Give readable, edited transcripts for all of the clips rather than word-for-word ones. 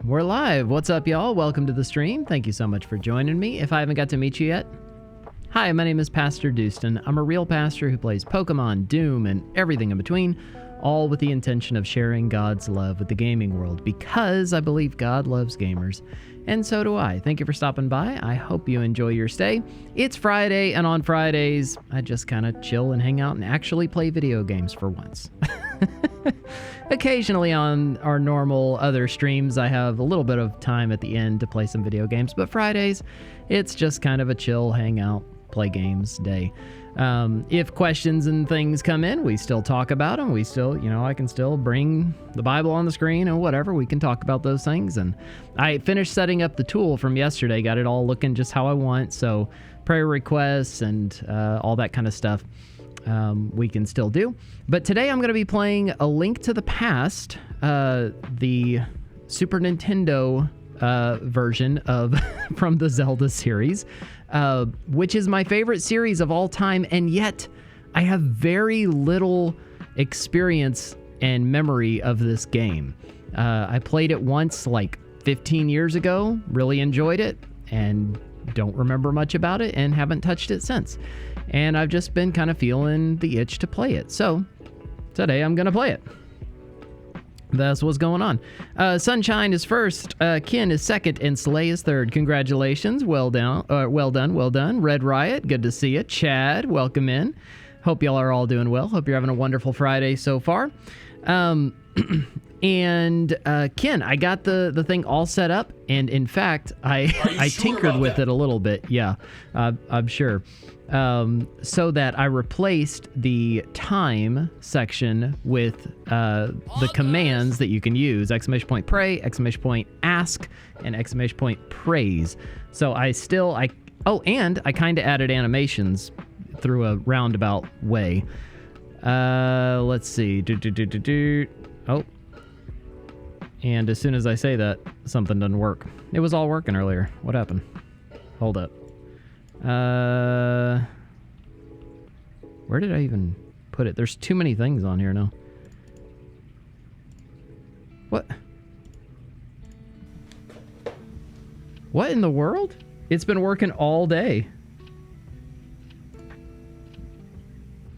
We're live. What's up, y'all? Welcome to the stream. Thank you so much for joining me. If I haven't got to meet you yet, hi, my name is PastorDoostyn. I'm a real pastor who plays Pokemon, Doom, and everything in between, all with the intention of sharing God's love with the gaming world, because I believe God loves gamers. And so do I. Thank you for stopping by. I hope you enjoy your stay. It's Friday, and on Fridays, I just kind of chill and hang out and actually play video games for once. Occasionally on our normal other streams, I have a little bit of time at the end to play some video games, but Fridays, it's just kind of a chill, hang out, play games day. If questions and things come in, we still talk about them. We still, I can still bring the Bible on the screen and whatever. We can talk about those things. And I finished setting up the tool from yesterday, got it all looking just how I want. So prayer requests and all that kind of stuff we can still do. But today I'm going to be playing A Link to the Past, the Super Nintendo version of from the Zelda series. Which is my favorite series of all time, and yet I have very little experience and memory of this game. I played it once like 15 years ago, really enjoyed it, and don't remember much about it, and haven't touched it since. And I've just been kind of feeling the itch to play it. So today I'm going to play it. That's what's going on. Sunshine is first, Kin is second, and Slay is third. Congratulations. Well done. Well done. Red Riot, good to see you. Chad, welcome in. Hope y'all are all doing well. Hope you're having a wonderful Friday so far. And Kin, I got the thing all set up, and in fact, I tinkered with it a little bit. Yeah, I'm sure. So that I replaced the time section with the commands that you can use: ! Pray, ! Ask, and ! Praise. So and I kind of added animations through a roundabout way. Let's see. Oh. And as soon as I say that, something doesn't work. It was all working earlier. What happened? Hold up. Where did I even put it? There's too many things on here now. What? What in the world? It's been working all day.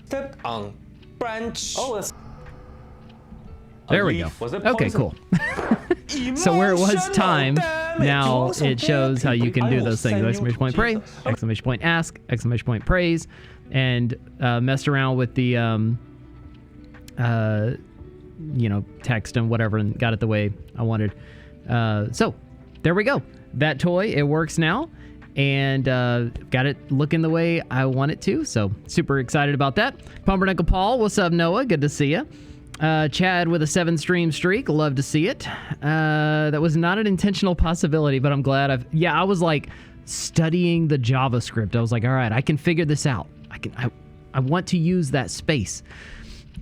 Step on branch. Oh, there we go. Okay, cool. So where it was time, now it shows how you can do those things. ! Pray, ! Ask, ! Praise, and messed around with the, text and whatever, and got it the way I wanted. So there we go. That toy, it works now, and got it looking the way I want it to. So super excited about that. Pumpernickel Paul, what's up, Noah? Good to see you. Chad with a 7-stream streak. Love to see it. That was not an intentional possibility, but I'm glad I was like studying the JavaScript. I was like, all right, I can figure this out. I want to use that space.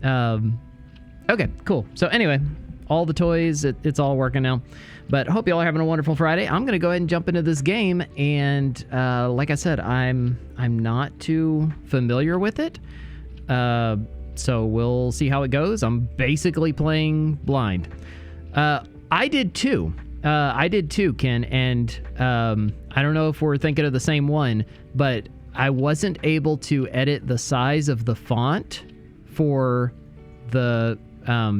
Okay, cool. So anyway, all the toys, it's all working now. But hope y'all are having a wonderful Friday. I'm going to go ahead and jump into this game. And like I said, I'm not too familiar with it. So we'll see how it goes. I'm basically playing blind. I did too, Ken, and I don't know if we're thinking of the same one, but I wasn't able to edit the size of the font for the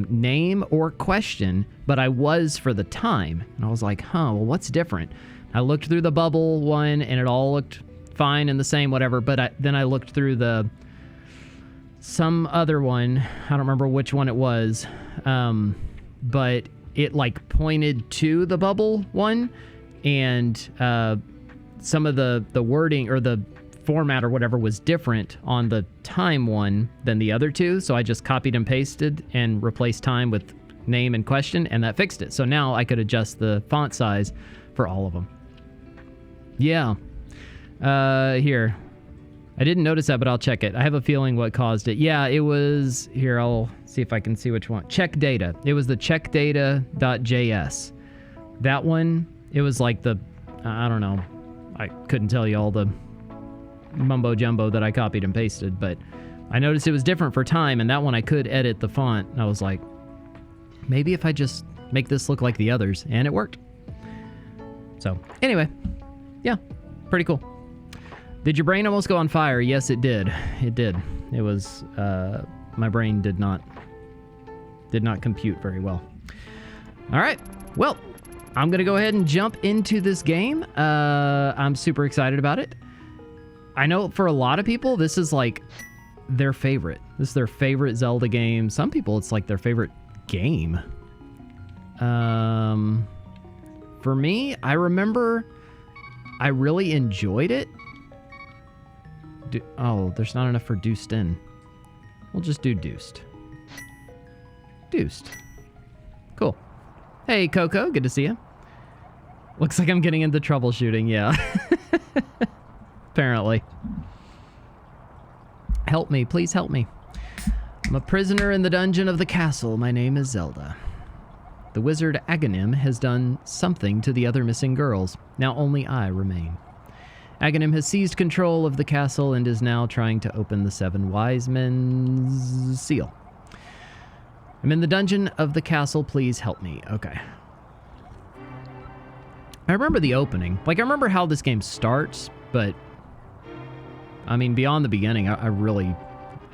name or question, but I was for the time. And I was like, well, what's different? I looked through the bubble one, and it all looked fine and the same, whatever, but then I looked through some other one, I don't remember which one it was, but it like pointed to the bubble one, and some of the wording or the format or whatever was different on the time one than the other two, so I just copied and pasted and replaced time with name and question, and that fixed it. So now I could adjust the font size for all of them. Yeah. Here. I didn't notice that, but I'll check it. I have a feeling what caused it. Yeah, it was... Here, I'll see if I can see which one. Check data. It was the checkdata.js. That one, it was like the... I don't know. I couldn't tell you all the mumbo-jumbo that I copied and pasted, but I noticed it was different for time, and that one I could edit the font. And I was like, maybe if I just make this look like the others, and it worked. So, anyway, yeah, pretty cool. Did your brain almost go on fire? Yes, it did. It did. It was, my brain did not compute very well. All right, well, I'm going to go ahead and jump into this game. I'm super excited about it. I know for a lot of people, this is like their favorite. This is their favorite Zelda game. Some people, it's like their favorite game. For me, I remember I really enjoyed it. Oh, there's not enough for Doostyn. We'll just do Doost. Doost. Cool. Hey, Coco, good to see you. Looks like I'm getting into troubleshooting, yeah. Apparently. Help me, please help me. I'm a prisoner in the dungeon of the castle. My name is Zelda. The wizard Aghanim has done something to the other missing girls. Now only I remain. Aghanim has seized control of the castle and is now trying to open the Seven Wise Men's seal. I'm in the dungeon of the castle. Please help me. Okay. I remember the opening. Like, I remember how this game starts, but I mean, beyond the beginning, I really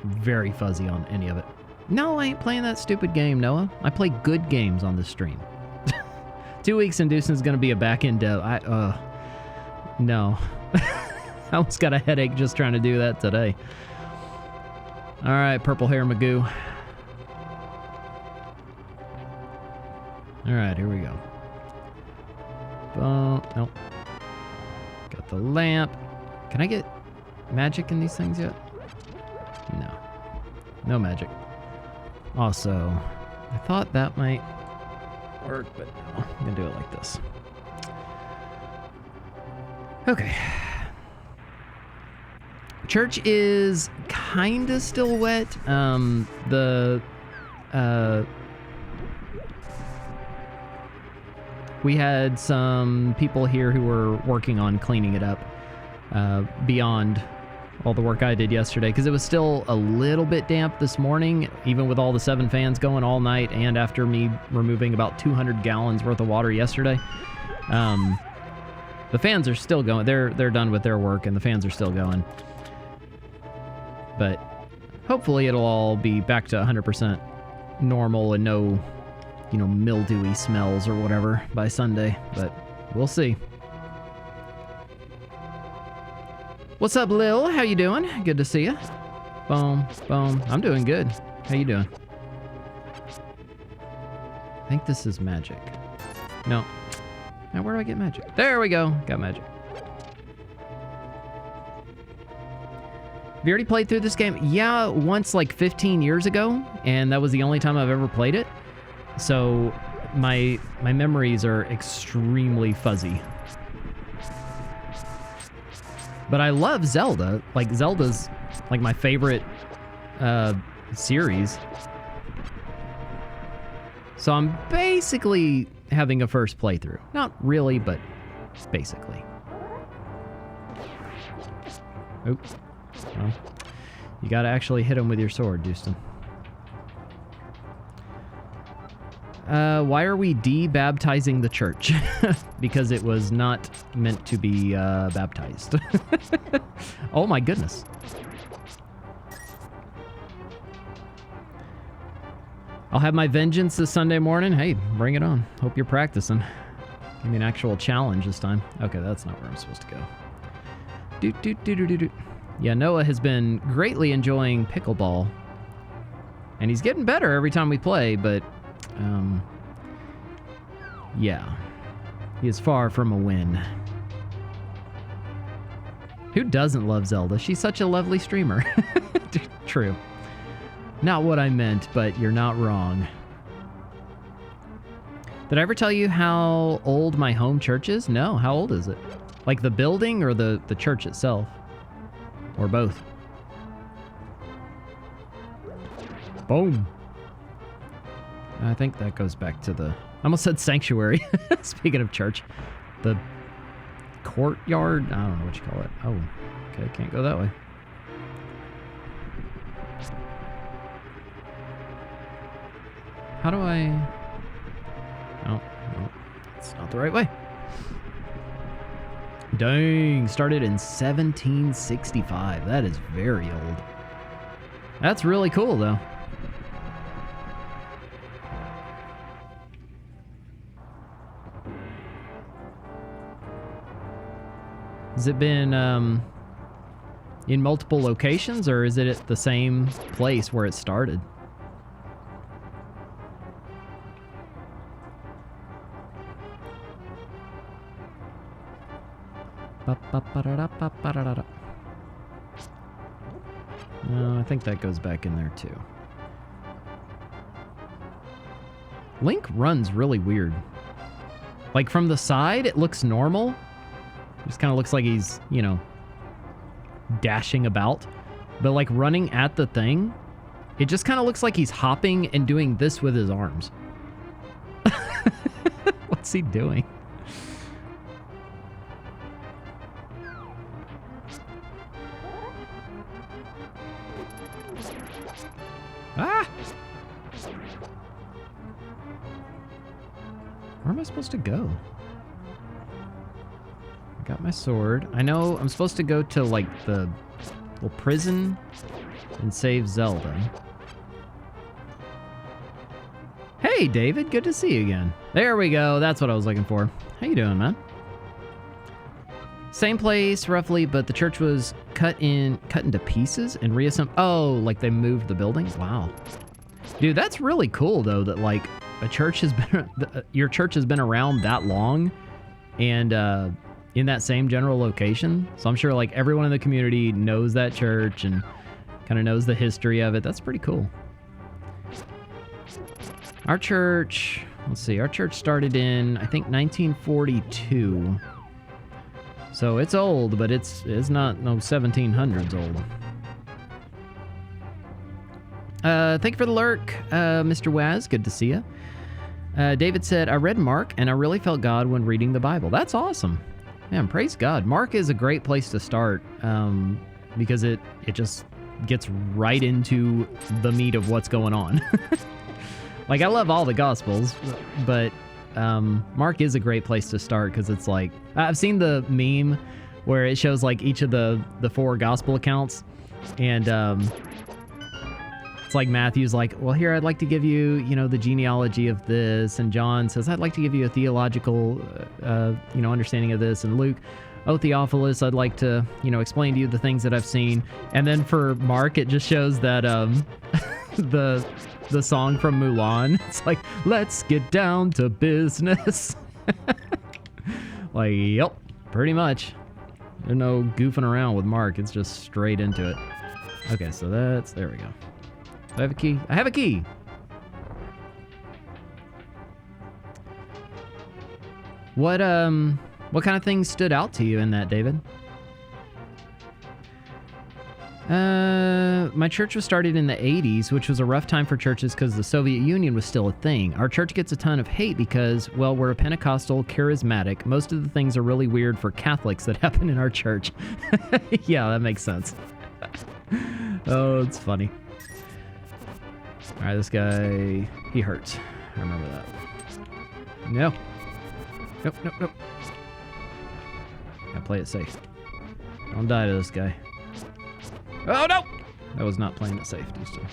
very fuzzy on any of it. No, I ain't playing that stupid game, Noah. I play good games on this stream. 2 weeks and Doostyn's gonna be a back-end dev. No. I almost got a headache just trying to do that today. All right, purple hair Magoo. All right, here we go. Nope. Got the lamp. Can I get magic in these things yet? No. No magic. Also, I thought that might work, but no. I'm gonna do it like this. Okay. Church is kinda still wet. We had some people here who were working on cleaning it up beyond all the work I did yesterday, because it was still a little bit damp this morning, even with all the 7 fans going all night, and after me removing about 200 gallons worth of water yesterday. The fans are still going. They're done with their work, and the fans are still going. But hopefully it'll all be back to 100% normal and no, mildewy smells or whatever by Sunday. But we'll see. What's up, Lil? How you doing? Good to see you. Boom, boom. I'm doing good. How you doing? I think this is magic. No. Now, where do I get magic? There we go. Got magic. Have you already played through this game? Yeah, once like 15 years ago, and that was the only time I've ever played it. So my memories are extremely fuzzy. But I love Zelda. Like, Zelda's like my favorite series. So I'm basically having a first playthrough. Not really, but basically. Oops. Well, you gotta actually hit him with your sword, Doostyn. Why are we de-baptizing the church? Because it was not meant to be baptized. Oh my goodness. I'll have my vengeance this Sunday morning. Hey, bring it on. Hope you're practicing. Give me an actual challenge this time. Okay, that's not where I'm supposed to go. Yeah, Noah has been greatly enjoying pickleball. And he's getting better every time we play, but yeah, he is far from a win. Who doesn't love Zelda? She's such a lovely streamer. True. Not what I meant, but you're not wrong. Did I ever tell you how old my home church is? No, how old is it? Like the building or the church itself? Or both? Boom. I think that goes back to the... I almost said sanctuary. Speaking of church. The courtyard? I don't know what you call it. Oh, okay, can't go that way. How do I... Oh, no, it's not the right way. Dang, started in 1765. That is very old. That's really cool, though. Has it been in multiple locations, or is it at the same place where it started? No, I think that goes back in there too. Link runs really weird. Like from the side, it looks normal. Just kind of looks like he's, you know, dashing about. But like running at the thing, it just kind of looks like he's hopping and doing this with his arms. What's he doing? Ah! Where am I supposed to go? I got my sword. I know I'm supposed to go to, like, the little prison and save Zelda. Hey, David. Good to see you again. There we go. That's what I was looking for. How you doing, man? Same place, roughly, but the church was cut into pieces and reassembled. Oh, like they moved the buildings? Wow. Dude, that's really cool, though, that, like, a church has been... your church has been around that long and in that same general location. So I'm sure, like, everyone in the community knows that church and kind of knows the history of it. That's pretty cool. Our church... Let's see. Our church started in, I think, 1942. So it's old, but it's not no 1700s old. Thank you for the lurk, Mr. Waz. Good to see you. David said, I read Mark, and I really felt God when reading the Bible. That's awesome. Man, praise God. Mark is a great place to start because it just gets right into the meat of what's going on. Like, I love all the Gospels, but Mark is a great place to start because it's like... I've seen the meme where it shows, like, each of the 4 Gospel accounts, and it's like Matthew's like, well, here, I'd like to give you, you know, the genealogy of this, and John says, I'd like to give you a theological, you know, understanding of this, and Luke, oh, Theophilus, I'd like to, you know, explain to you the things that I've seen, and then for Mark, it just shows that the song from Mulan. It's like, let's get down to business. Like, yep, pretty much. There's no goofing around with Mark. It's just straight into it. Okay, so that's... There we go. Do I have a key? I have a key! What kind of things stood out to you in that, David? My church was started in the 80s, which was a rough time for churches because the Soviet Union was still a thing. Our church gets a ton of hate because, well, we're a Pentecostal, charismatic. Most of the things are really weird for Catholics that happen in our church. Yeah, that makes sense. Oh, it's funny. All right, this guy, he hurts. I remember that. No. Nope, nope, nope. Gotta play it safe. Don't die to this guy. Oh, no! That was not playing it safe, Doostyn.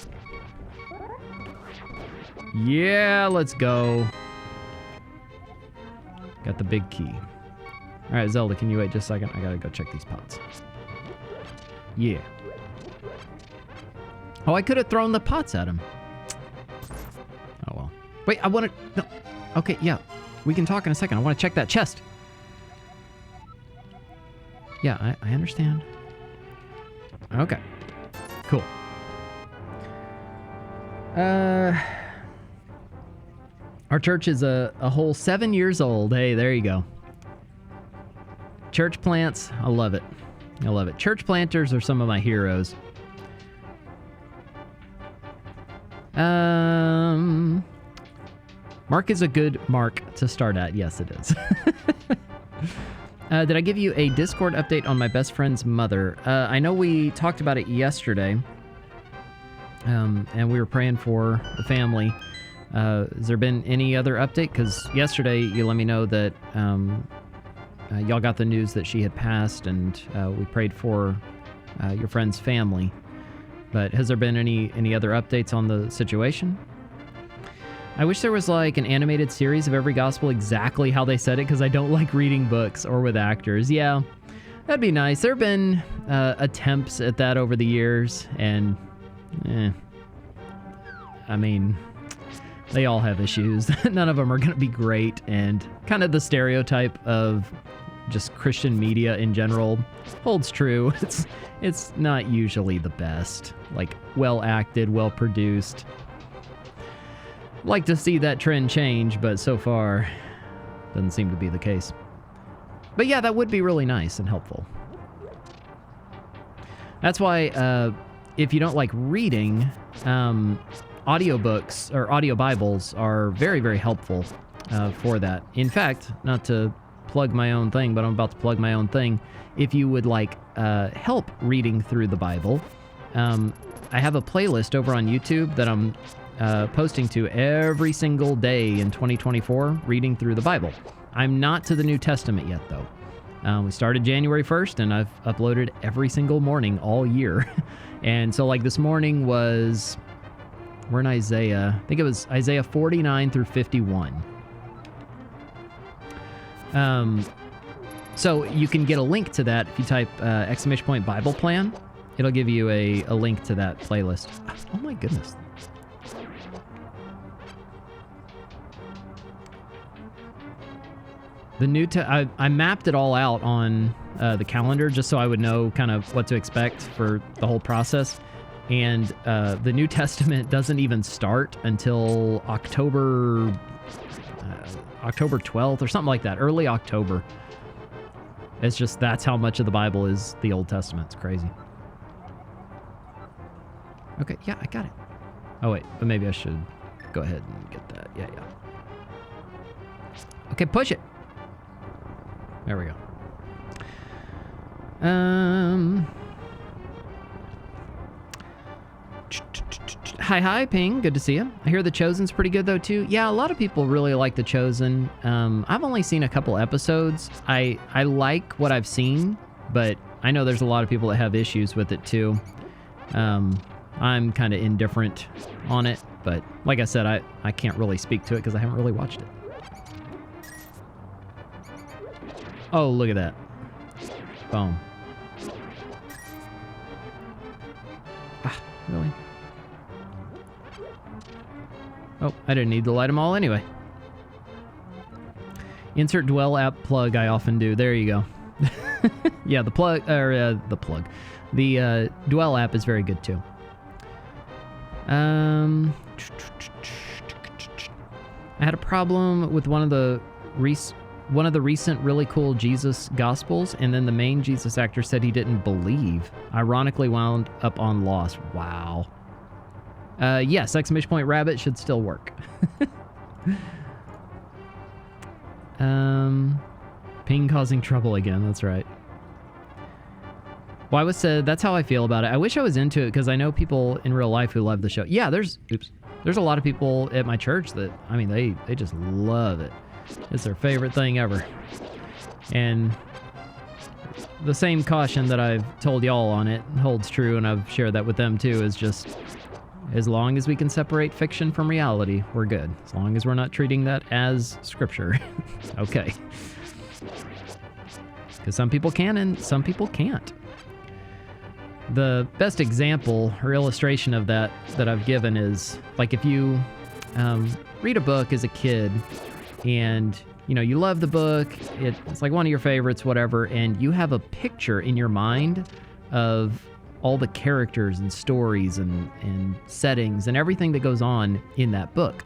Yeah, let's go. Got the big key. All right, Zelda, can you wait just a second? I gotta go check these pots. Yeah. Oh, I could have thrown the pots at him. Oh, well. Wait, I want to... No. Okay, yeah. We can talk in a second. I want to check that chest. Yeah, I understand. Okay. Cool. Our church is a whole 7 years old. Hey, there you go. Church plants. I love it. I love it. Church planters are some of my heroes. Mark is a good mark to start at. Yes, it is. Did I give you a Discord update on my best friend's mother? I know we talked about it yesterday, and we were praying for the family. Has there been any other update? Because yesterday you let me know that y'all got the news that she had passed, and we prayed for your friend's family. But has there been any other updates on the situation? I wish there was like an animated series of every gospel exactly how they said it, because I don't like reading books or with actors. Yeah, that'd be nice. There have been attempts at that over the years, and I mean, they all have issues. None of them are going to be great, and kind of the stereotype of just Christian media in general holds true. It's not usually the best. Like, well acted, well produced. Like to see that trend change, but so far doesn't seem to be the case. But yeah, that would be really nice and helpful. That's why if you don't like reading, audiobooks or audio Bibles are very, very helpful for that. In fact, not to plug my own thing, but I'm about to plug my own thing. If you would like help reading through the Bible, I have a playlist over on YouTube that I'm posting to every single day in 2024, reading through the Bible. I'm not to the New Testament yet, though. We started January 1st, and I've uploaded every single morning all year. And so, like, this morning was... We're in Isaiah. I think it was Isaiah 49 through 51. So you can get a link to that if you type ! Bible plan. It'll give you a link to that playlist. Oh my goodness. The I mapped it all out on the calendar just so I would know kind of what to expect for the whole process. And the New Testament doesn't even start until October 12th or something like that, early October. It's just, that's how much of the Bible is the Old Testament. It's crazy. Okay, yeah, I got it. Oh, wait, but maybe I should go ahead and get that. Yeah. Okay, push it. There we go. Hi, Ping. Good to see you. I hear The Chosen's pretty good, though, too. Yeah, a lot of people really like The Chosen. I've only seen a couple episodes. I like what I've seen, but I know there's a lot of people that have issues with it, too. I'm kind of indifferent on it, but like I said, I can't really speak to it because I haven't really watched it. Oh, look at that. Boom. Ah, really? Oh, I didn't need to light them all anyway. Insert Dwell app plug I often do. There you go. Yeah, the Dwell app is very good too. I had a problem with one of the recent really cool Jesus Gospels, and then the main Jesus actor said he didn't believe. Ironically wound up on Lost. Wow. Yes, ! Rabbit should still work. Ping causing trouble again, that's right. Well, I was said, that's how I feel about it. I wish I was into it, because I know people in real life who love the show. Yeah, there's a lot of people at my church that, I mean, they just love it. It's their favorite thing ever. And the same caution that I've told y'all on it holds true, and I've shared that with them too, is just, as long as we can separate fiction from reality, we're good. As long as we're not treating that as scripture. Okay. Because some people can and some people can't. The best example or illustration of that I've given is, like, if you read a book as a kid and, you know, you love the book, it's like one of your favorites, whatever, and you have a picture in your mind of all the characters and stories and settings and everything that goes on in that book.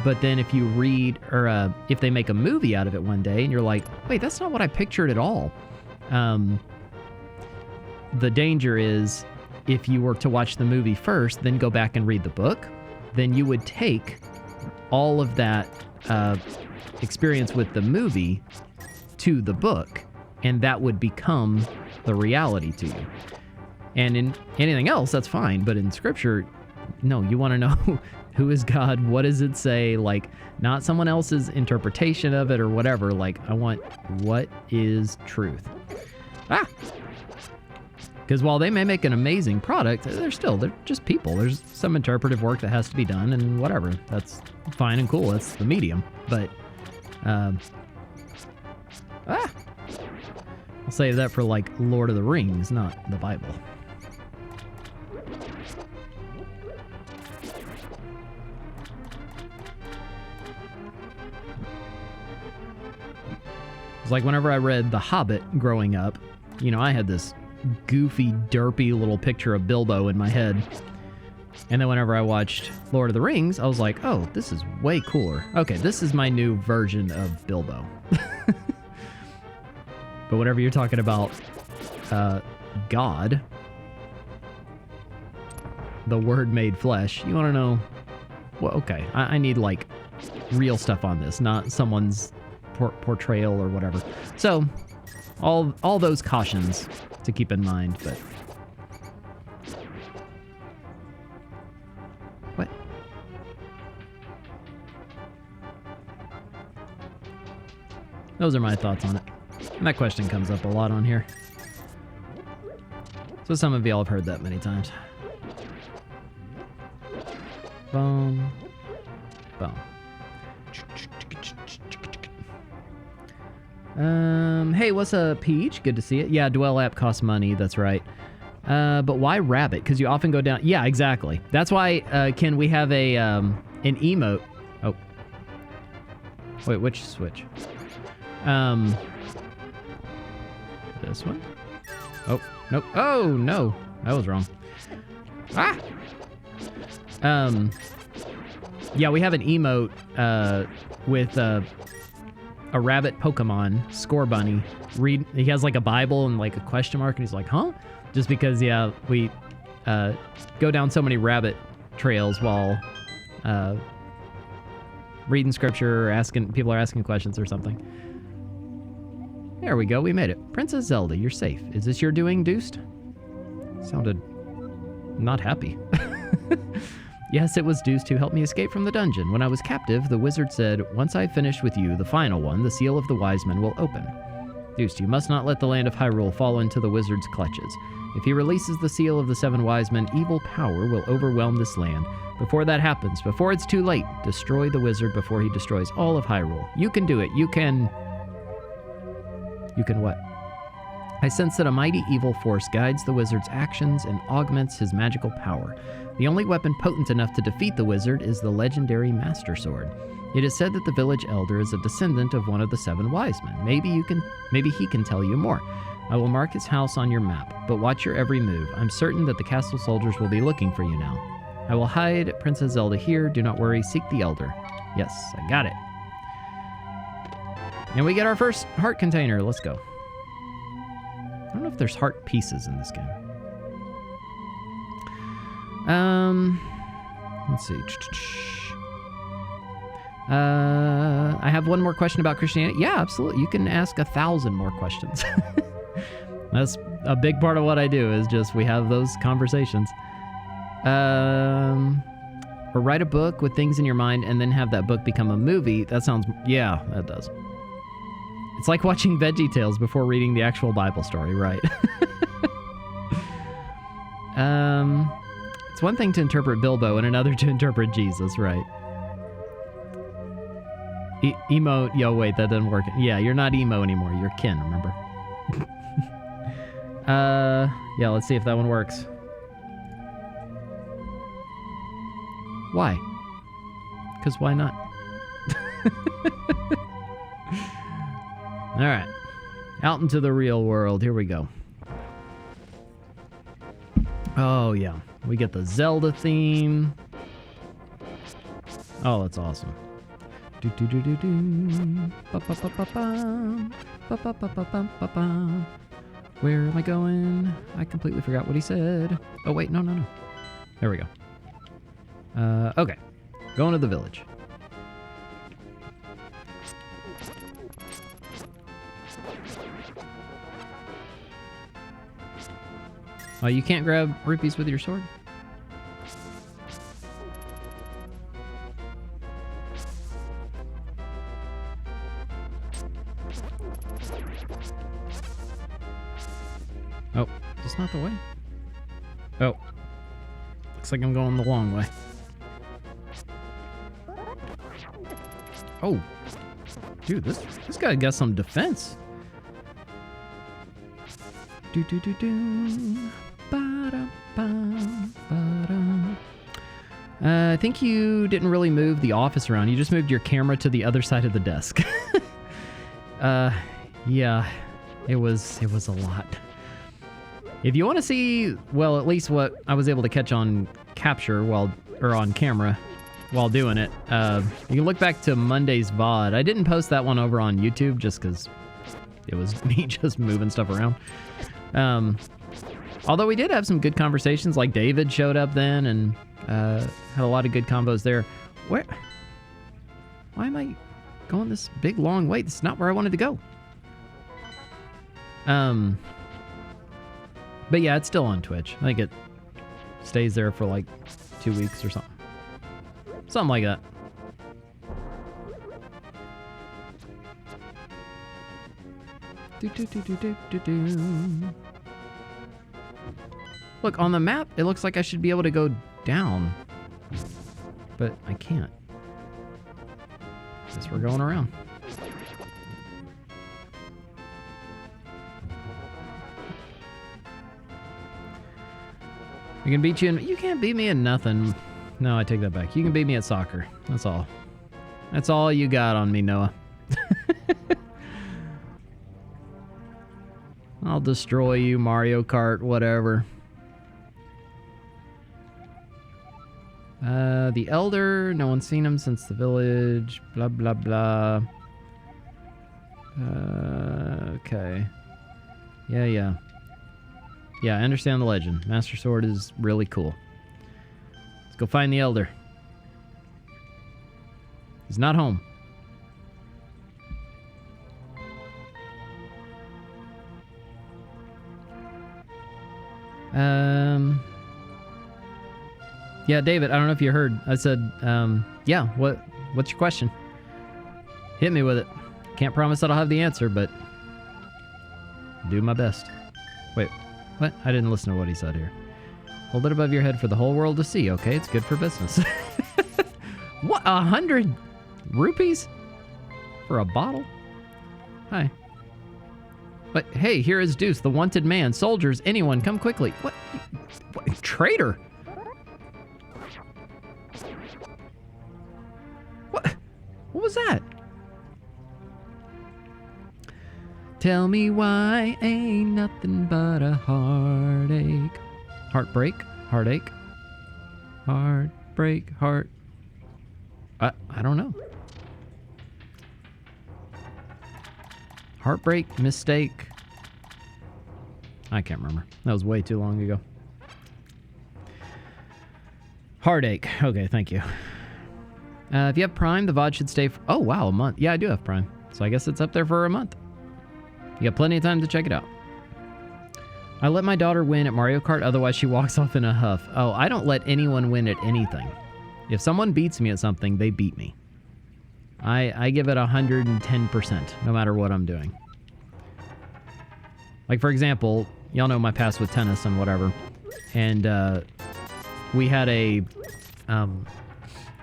But then if you read, or if they make a movie out of it one day and you're like, wait, that's not what I pictured at all. The danger is, if you were to watch the movie first, then go back and read the book, then you would take all of that experience with the movie to the book, and that would become the reality to you. And in anything else, that's fine. But in scripture, no, you want to know who is God? What does it say? Like, not someone else's interpretation of it or whatever. Like, I want what is truth. Ah! Because while they may make an amazing product, they're just people. There's some interpretive work that has to be done and whatever. That's fine and cool. That's the medium. But, I'll save that for, like, Lord of the Rings, not the Bible. It's like whenever I read The Hobbit growing up, you know, I had this goofy, derpy little picture of Bilbo in my head. And then whenever I watched Lord of the Rings, I was like, oh, this is way cooler. Okay, this is my new version of Bilbo. But whenever you're talking about God, the Word made flesh, you want to know, well, okay, I need, like, real stuff on this, not someone's portrayal or whatever. So, all those cautions to keep in mind, but... What? Those are my thoughts on it. And that question comes up a lot on here. So some of y'all have heard that many times. Boom. Boom. Hey, what's up, Peach? Good to see it. Yeah, Dwell app costs money, that's right. But why Rabbit? Because you often go down... Yeah, exactly. That's why, Ken, we have a, an emote... Oh. Wait, which switch? This one? Oh, nope. Oh, no. That was wrong. Ah! Yeah, we have an emote, with, a rabbit Pokemon, Score Bunny. He has like a Bible and like a question mark, and he's like, huh? Just because, yeah, we go down so many rabbit trails while reading scripture or people are asking questions or something. There we go, we made it. Princess Zelda, you're safe. Is this your doing, Doost? Sounded not happy. Yes, it was Deuce who helped me escape from the dungeon. When I was captive, the wizard said, once I've finished with you, the final one, the seal of the wise men will open. Deuce, you must not let the land of Hyrule fall into the wizard's clutches. If he releases the seal of the 7 wise men, evil power will overwhelm this land. Before that happens, before it's too late, destroy the wizard before he destroys all of Hyrule. You can do it. You can what? I sense that a mighty evil force guides the wizard's actions and augments his magical power. The only weapon potent enough to defeat the wizard is the legendary Master Sword. It is said that the village elder is a descendant of one of the 7 wise men. Maybe he can tell you more. I will mark his house on your map, but watch your every move. I'm certain that the castle soldiers will be looking for you now. I will hide Princess Zelda here. Do not worry. Seek the elder. Yes, I got it. And we get our first heart container. Let's go. I don't know if there's heart pieces in this game. Let's see. I have one more question about Christianity. Yeah, absolutely. You can ask 1,000 more questions. That's a big part of what I do, is just we have those conversations. Or write a book with things in your mind and then have that book become a movie. That sounds... Yeah, that does. It's like watching VeggieTales before reading the actual Bible story, right? It's one thing to interpret Bilbo and another to interpret Jesus, right? Emo... Yo, wait, that doesn't work. Yeah, you're not emo anymore. You're Ken, remember? Yeah, let's see if that one works. Why? Because why not? All right. Out into the real world. Here we go. Oh, yeah. We get the Zelda theme. Oh, that's awesome. Where am I going? I completely forgot what he said. Oh, wait. No. There we go. Okay. Going to the village. Oh, you can't grab rupees with your sword? Oh, that's not the way. Oh. Looks like I'm going the long way. Oh. Dude, this guy got some defense. Do do do do. I think you didn't really move the office around. You just moved your camera to the other side of the desk. Yeah, it was a lot. If you want to see, well, at least what I was able to catch on capture or on camera while doing it, you can look back to Monday's VOD. I didn't post that one over on YouTube just because it was me just moving stuff around. Although we did have some good conversations, like David showed up then and had a lot of good combos there. Why am I going this big long way? This is not where I wanted to go. But yeah, it's still on Twitch. I think it stays there for like 2 weeks or something. Something like that. Look, on the map, it looks like I should be able to go down. But I can't. Guess we're going around. We can beat you in... You can't beat me in nothing. No, I take that back. You can beat me at soccer. That's all. That's all you got on me, Noah. I'll destroy you, Mario Kart, whatever. The Elder, no one's seen him since the village, blah, blah, blah. Okay. Yeah. Yeah, I understand the legend. Master Sword is really cool. Let's go find the Elder. He's not home. Yeah, David, I don't know if you heard. I said, yeah, what's your question? Hit me with it. Can't promise that I'll have the answer, but do my best. Wait, what? I didn't listen to what he said here. Hold it above your head for the whole world to see, okay? It's good for business. What, 100 rupees? For a bottle? Hi. But hey, here is Deuce, the wanted man. Soldiers, anyone, come quickly. What traitor? What was that? Tell me why ain't nothing but a heartache. Heartbreak? Heartache? Heartbreak? Heart... I don't know. Heartbreak? Mistake? I can't remember. That was way too long ago. Heartache. Okay, thank you. If you have Prime, the VOD should stay for... Oh, wow, a month. Yeah, I do have Prime. So I guess it's up there for a month. You got plenty of time to check it out. I let my daughter win at Mario Kart, otherwise she walks off in a huff. Oh, I don't let anyone win at anything. If someone beats me at something, they beat me. I give it 110%, no matter what I'm doing. Like, for example, y'all know my past with tennis and whatever. And we had a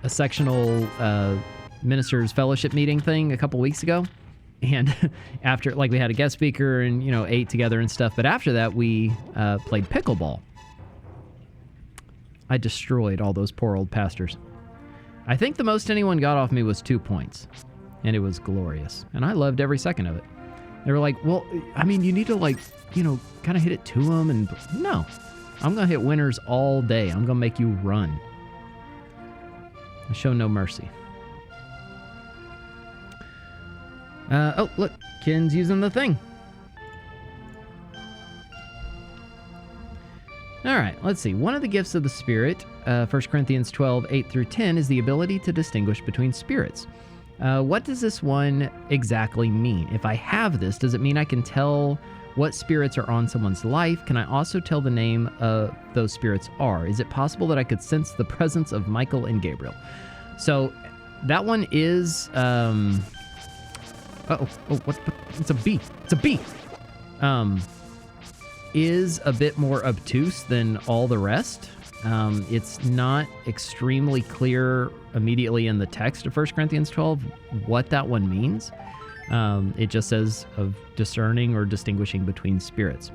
sectional ministers fellowship meeting thing a couple weeks ago. And after, like, we had a guest speaker and, you know, ate together and stuff. But after that, we played pickleball. I destroyed all those poor old pastors. I think the most anyone got off me was 2 points. And it was glorious. And I loved every second of it. They were like, well, I mean, you need to, like, you know, kind of hit it to them. And no, I'm going to hit winners all day. I'm going to make you run. I show no mercy. Oh, look, Ken's using the thing. All right, let's see. One of the gifts of the Spirit, 1 Corinthians 12, 8 through 10, is the ability to distinguish between spirits. What does this one exactly mean? If I have this, does it mean I can tell what spirits are on someone's life? Can I also tell the name those spirits are? Is it possible that I could sense the presence of Michael and Gabriel? So that one is It's a bee. It's a bee. Is a bit more obtuse than all the rest. It's not extremely clear immediately in the text of 1 Corinthians 12 what that one means. It just says of discerning or distinguishing between spirits.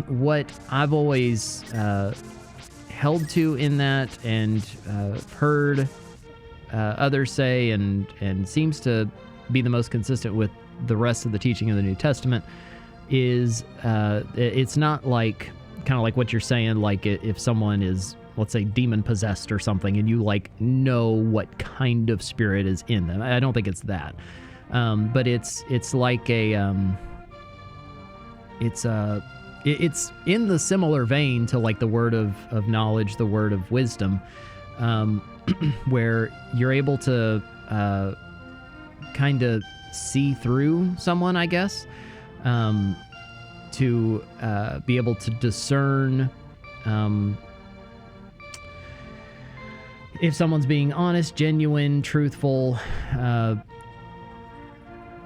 What I've always held to in that and heard others say and seems to be the most consistent with the rest of the teaching of the New Testament is it's not like kind of like what you're saying, like if someone is, let's say, demon possessed or something, and you like know what kind of spirit is in them. I don't think it's that, but it's like it's in the similar vein to like the word of knowledge, the word of wisdom, where you're able to kind of see through someone, I guess. To be able to discern if someone's being honest, genuine, truthful.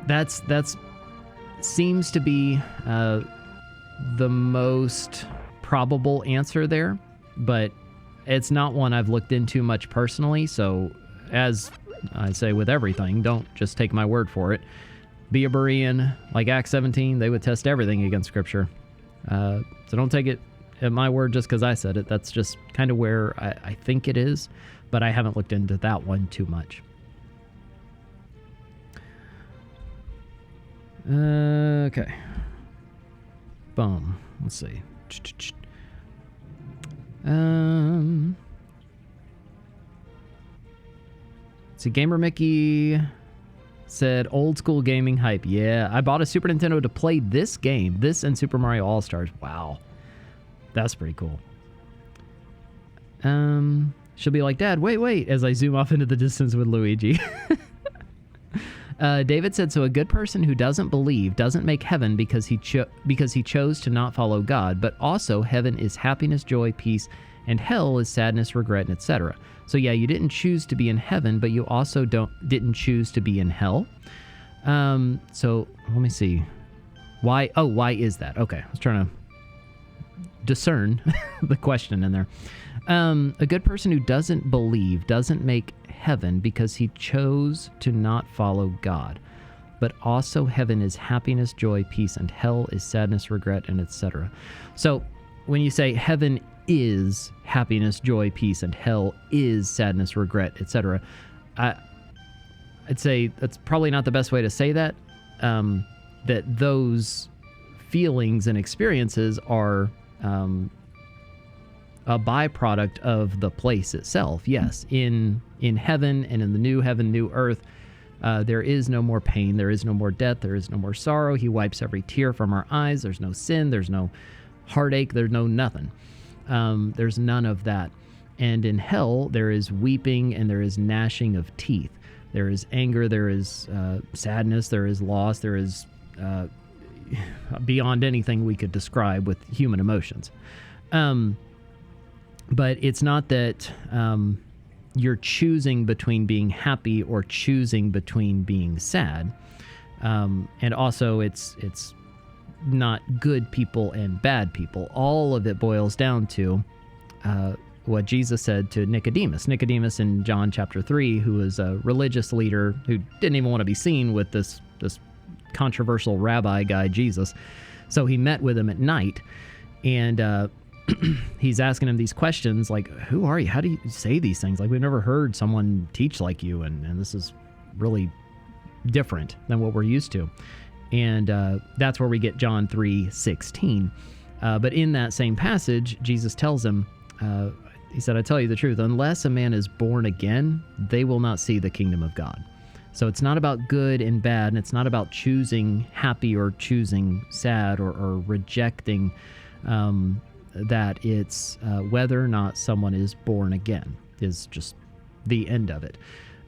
That's seems to be the most probable answer there, but it's not one I've looked into much personally. So, as I say with everything, don't just take my word for it. Be a Berean, like Acts 17, they would test everything against Scripture. So don't take it at my word just because I said it. That's just kind of where I think it is, but I haven't looked into that one too much. Okay. Boom. Let's see. See, Gamer Mickey said, old school gaming hype. Yeah, I bought a Super Nintendo to play this game. This and Super Mario All-Stars. Wow. That's pretty cool. She'll be like, Dad, wait, as I zoom off into the distance with Luigi. David said, so a good person who doesn't believe doesn't make heaven because he chose to not follow God, but also heaven is happiness, joy, peace, and hell is sadness, regret, and etc. So yeah, you didn't choose to be in heaven, but you also didn't choose to be in hell. So let me see. Why? Oh, why is that? Okay, I was trying to discern the question in there. A good person who doesn't believe doesn't make heaven because he chose to not follow God, but also heaven is happiness, joy, peace, and hell is sadness, regret, and etc. So when you say heaven is happiness, joy, peace, and hell is sadness, regret, etc., I'd say that's probably not the best way to say that. That those feelings and experiences are a byproduct of the place itself. Yes, in heaven and in the new heaven, new earth, there is no more pain, there is no more death, there is no more sorrow. He wipes every tear from our eyes. There's no sin, there's no heartache, there's no nothing. There's none of that. And in hell, there is weeping and there is gnashing of teeth. There is anger, there is sadness, there is loss, there is beyond anything we could describe with human emotions. But it's not that you're choosing between being happy or choosing between being sad. And also, it's not good people and bad people. All of it boils down to what Jesus said to Nicodemus. Nicodemus in John chapter 3, who was a religious leader who didn't even want to be seen with this controversial rabbi guy, Jesus. So he met with him at night, and he's asking him these questions like, who are you? How do you say these things? Like, we've never heard someone teach like you, and this is really different than what we're used to. And that's where we get John 3:16. But in that same passage, Jesus tells him, he said, I tell you the truth, unless a man is born again, they will not see the kingdom of God. So it's not about good and bad, and it's not about choosing happy or choosing sad or rejecting that. It's whether or not someone is born again is just the end of it.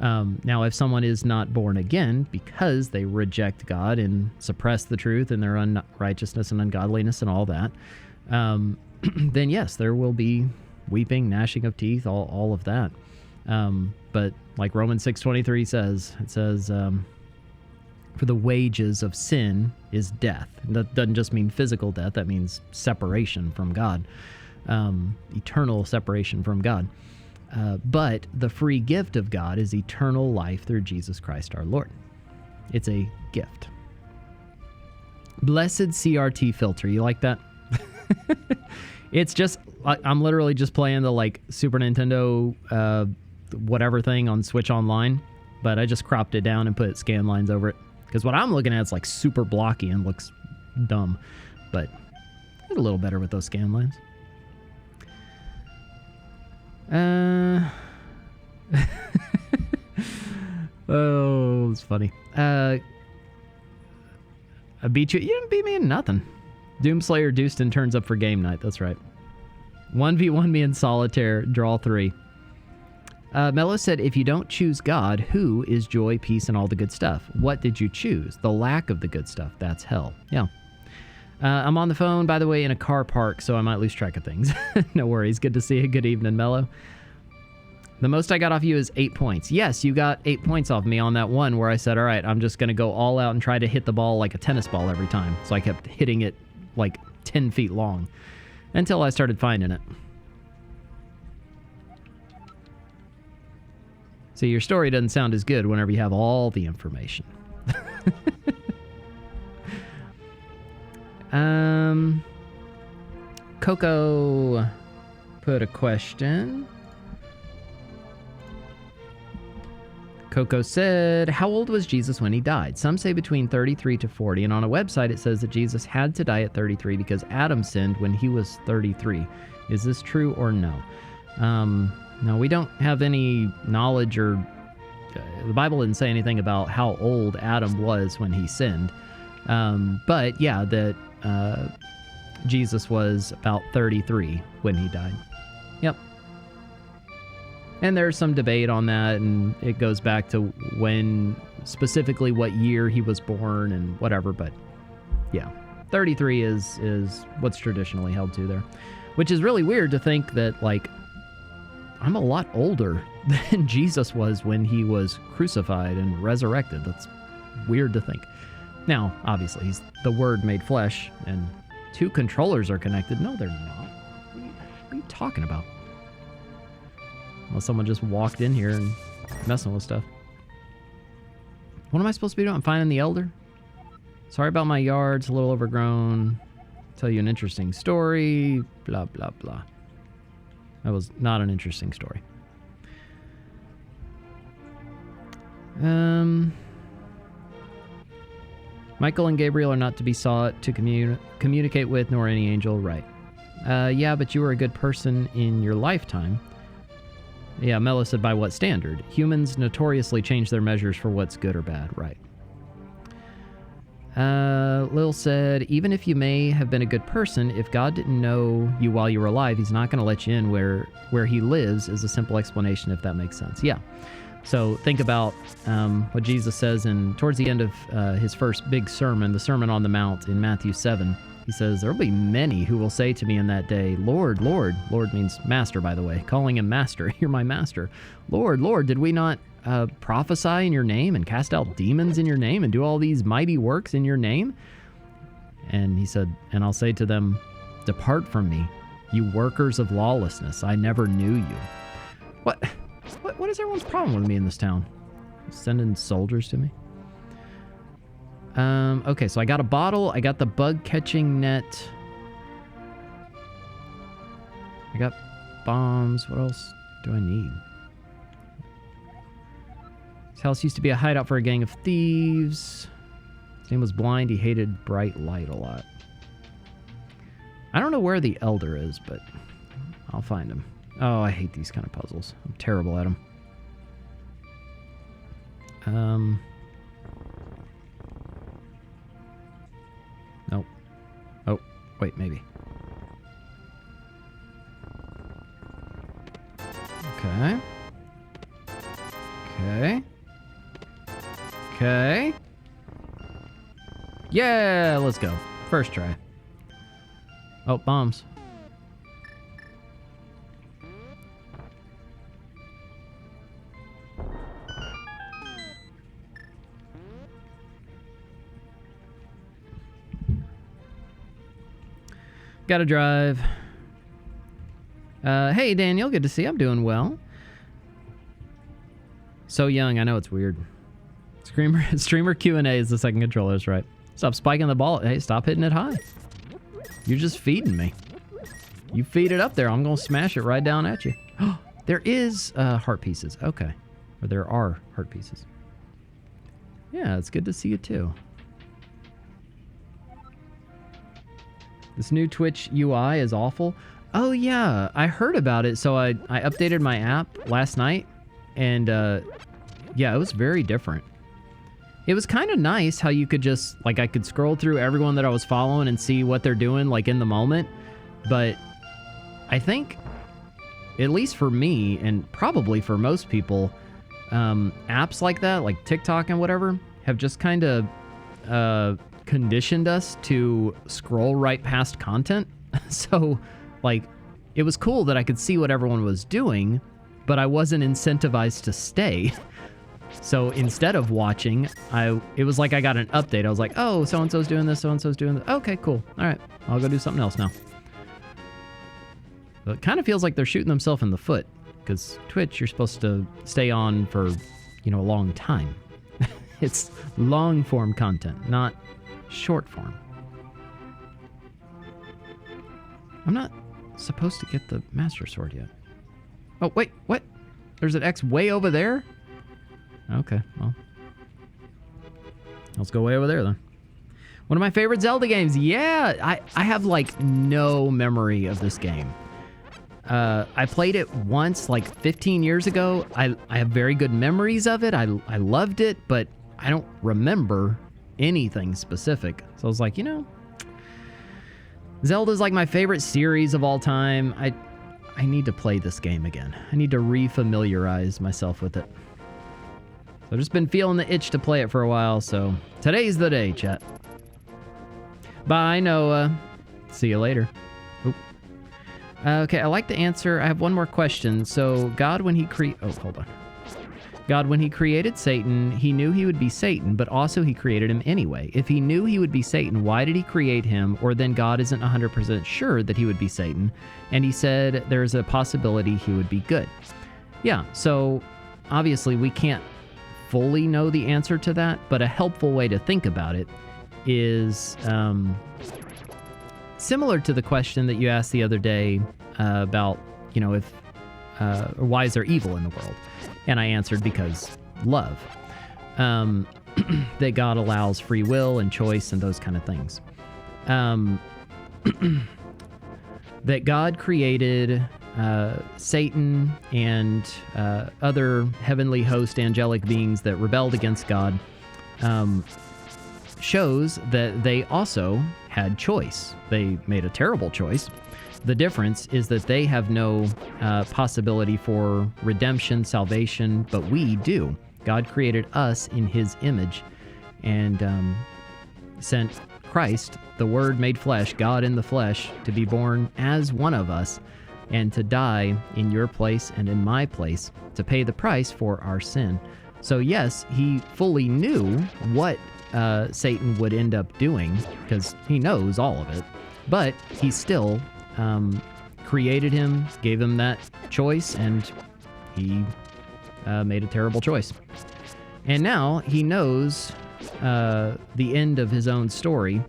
Now, if someone is not born again because they reject God and suppress the truth and their unrighteousness and ungodliness and all that, then yes, there will be weeping, gnashing of teeth, all of that. But like Romans 6:23 says, it says, For the wages of sin is death. That doesn't just mean physical death. That means separation from God. Eternal separation from God. But the free gift of God is eternal life through Jesus Christ our Lord. It's a gift. Blessed CRT filter. You like that? It's just, I'm literally just playing the like Super Nintendo whatever thing on Switch Online, but I just cropped it down and put scan lines over it. Because what I'm looking at is like super blocky and looks dumb, but it's a little better with those scan lines. Oh, it's funny. I beat you. You didn't beat me in nothing. Doomslayer Doostyn turns up for game night. That's right. 1v1 me in solitaire. Draw 3. Mello said, if you don't choose God, who is joy, peace, and all the good stuff? What did you choose? The lack of the good stuff. That's hell. Yeah. I'm on the phone, by the way, in a car park, so I might lose track of things. No worries. Good to see you. Good evening, Mello. The most I got off you is 8 points. Yes, you got 8 points off me on that one where I said, all right, I'm just going to go all out and try to hit the ball like a tennis ball every time. So I kept hitting it like 10 feet long until I started finding it. See, your story doesn't sound as good whenever you have all the information. Coco put a question. Coco said, how old was Jesus when he died? Some say between 33 to 40, and on a website it says that Jesus had to die at 33 because Adam sinned when he was 33. Is this true or no? No, we don't have any knowledge or... the Bible didn't say anything about how old Adam was when he sinned. But yeah, that Jesus was about 33 when he died. Yep. And there's some debate on that, and it goes back to when, specifically what year he was born and whatever, but yeah. 33 is what's traditionally held to there. Which is really weird to think that, like, I'm a lot older than Jesus was when he was crucified and resurrected. That's weird to think. Now, obviously, he's the Word made flesh, and 2 controllers are connected. No, they're not. What are you talking about? Unless someone just walked in here and messing with stuff. What am I supposed to be doing? I'm finding the elder? Sorry about my yard. It's a little overgrown. Tell you an interesting story. Blah, blah, blah. That was not an interesting story. Michael and Gabriel are not to be sought to communicate with, nor any angel. Right. Yeah, but you were a good person in your lifetime. Yeah, Mello said, by what standard? Humans notoriously change their measures for what's good or bad. Right. Lil said, even if you may have been a good person, if God didn't know you while you were alive, he's not going to let you in where he lives is a simple explanation, if that makes sense. Yeah. So think about what Jesus says towards the end of his first big sermon, the Sermon on the Mount in Matthew 7. He says, there will be many who will say to me in that day, Lord, Lord. Lord means master, by the way. Calling him master. You're my master. Lord, Lord, did we not prophesy in your name and cast out demons in your name and do all these mighty works in your name? And he said, and I'll say to them, depart from me, you workers of lawlessness. I never knew you. What is everyone's problem with me in this town? Sending soldiers to me? Okay, so I got a bottle. I got the bug catching net. I got bombs. What else do I need? This house used to be a hideout for a gang of thieves. His name was Blind. He hated bright light a lot. I don't know where the elder is, but I'll find him. Oh, I hate these kind of puzzles. I'm terrible at them. Nope. Oh, wait, maybe. Okay. Okay. Okay. Yeah, let's go. First try. Oh, bombs. Gotta drive. Hey, Daniel. Good to see you. I'm doing well. So young. I know it's weird. Streamer Q&A is the second controller. That's right. Stop spiking the ball. Hey, stop hitting it high. You're just feeding me. You feed it up there, I'm going to smash it right down at you. There is heart pieces. Okay. Or there are heart pieces. Yeah, it's good to see you too. This new Twitch UI is awful. Oh yeah, I heard about it. So I updated my app last night. And yeah, it was very different. It was kind of nice how you could just, like, I could scroll through everyone that I was following and see what they're doing, like, in the moment. But I think, at least for me, and probably for most people, apps like that, like TikTok and whatever, have just kind of conditioned us to scroll right past content. So, like, it was cool that I could see what everyone was doing, but I wasn't incentivized to stay. So instead of watching, it was like I got an update. I was like, oh, so-and-so's doing this, so-and-so's doing this. Okay, cool. All right, I'll go do something else now. But it kind of feels like they're shooting themselves in the foot, because Twitch, you're supposed to stay on for, you know, a long time. It's long-form content, not short-form. I'm not supposed to get the Master Sword yet. Oh, wait, what? There's an X way over there? Okay, well. Let's go way over there, then. One of my favorite Zelda games. Yeah, I have, like, no memory of this game. I played it once, like, 15 years ago. I have very good memories of it. I loved it, but I don't remember anything specific. So I was like, you know, Zelda's, like, my favorite series of all time. I need to play this game again. I need to refamiliarize myself with it. So I've just been feeling the itch to play it for a while, so today's the day, chat. Bye, Noah. See you later. Oop. Okay, I like the answer. I have one more question. So God, when he God, when he created Satan, he knew he would be Satan, but also he created him anyway. If he knew he would be Satan, why did he create him? Or then God isn't 100% sure that he would be Satan, and he said there's a possibility he would be good. Yeah, so obviously we can't fully know the answer to that, but a helpful way to think about it is similar to the question that you asked the other day about, you know, if why is there evil in the world? And I answered because love. That God allows free will and choice and those kind of things. That God created Satan and other heavenly host angelic beings that rebelled against God shows that they also had choice. They made a terrible choice. The difference is that they have no possibility for redemption, salvation, but we do. God created us in his image and sent Christ, the Word made flesh, God in the flesh, to be born as one of us and to die in your place and in my place to pay the price for our sin. So yes, he fully knew what Satan would end up doing because he knows all of it, but he still created him, gave him that choice, and he made a terrible choice. And now he knows the end of his own story,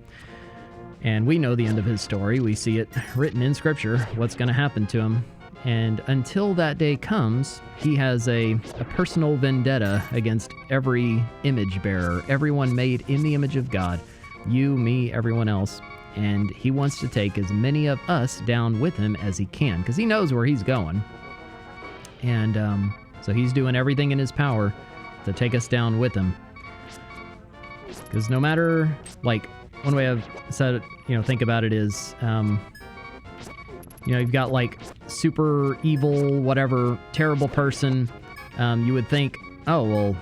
and we know the end of his story. We see it written in Scripture, what's going to happen to him. And until that day comes, he has a personal vendetta against every image bearer, everyone made in the image of God, you, me, everyone else. And he wants to take as many of us down with him as he can, because he knows where he's going. And so he's doing everything in his power to take us down with him. Because no matter, like, one way I've said, think about it is, you've got, like, super evil, whatever, terrible person. You would think, oh, well,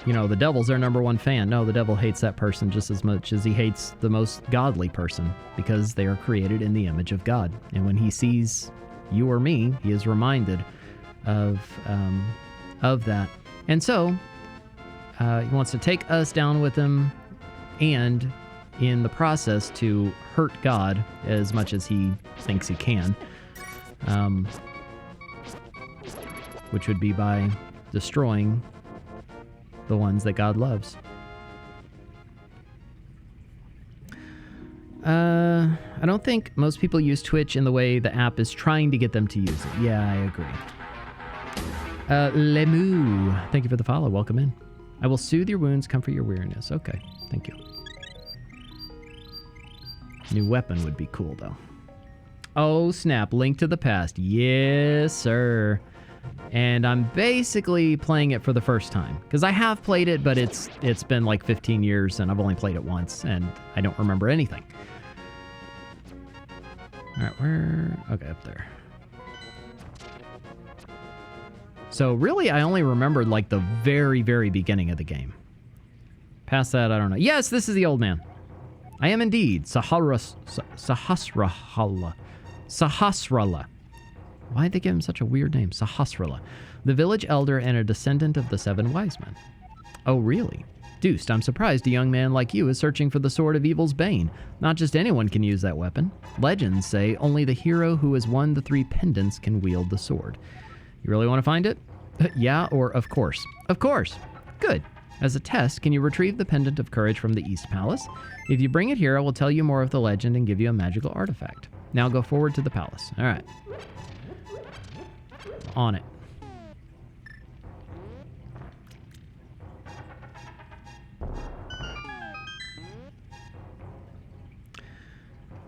the devil's their number one fan. No, the devil hates that person just as much as he hates the most godly person, because they are created in the image of God. And when he sees you or me, he is reminded of that. And so he wants to take us down with him and in the process to hurt God as much as he thinks he can, which would be by destroying the ones that God loves. I don't think most people use Twitch in the way the app is trying to get them to use it. Yeah, I agree. Lemu, thank you for the follow. Welcome in. I will soothe your wounds, comfort your weariness. Okay, thank you. New weapon would be cool, though. Oh, snap. Link to the Past. Yes, sir. And I'm basically playing it for the first time. Because I have played it, but it's been like 15 years, and I've only played it once, and I don't remember anything. All right, where... Okay, up there. So really, I only remembered like the very, very beginning of the game. Past that, I don't know. Yes, this is the old man. I am indeed Sahasrahalla. Sahasrahla. Why'd they give him such a weird name? Sahasrahla. The village elder and a descendant of the 7 wise men. Oh, really? Deuced, I'm surprised a young man like you is searching for the sword of evil's bane. Not just anyone can use that weapon. Legends say only the hero who has won the 3 pendants can wield the sword. You really want to find it? Yeah, or of course. Of course. Good. As a test, can you retrieve the Pendant of Courage from the East Palace? If you bring it here, I will tell you more of the legend and give you a magical artifact. Now go forward to the palace. All right. On it.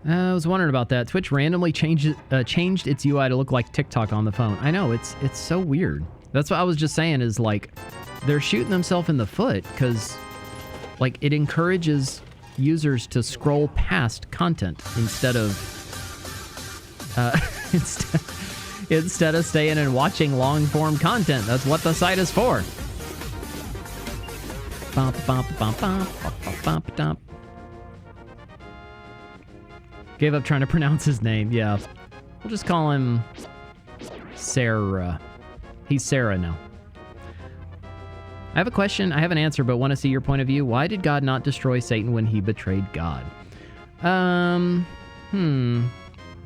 I was wondering about that. Twitch randomly changed its UI to look like TikTok on the phone. I know, it's so weird. That's what I was just saying is, like, they're shooting themselves in the foot because, like, it encourages users to scroll past content instead of instead of staying and watching long-form content. That's what the site is for. Gave up trying to pronounce his name. Yeah. We'll just call him Sarah. He's Sarah now. I have a question. I have an answer, but want to see your point of view. Why did God not destroy Satan when he betrayed God?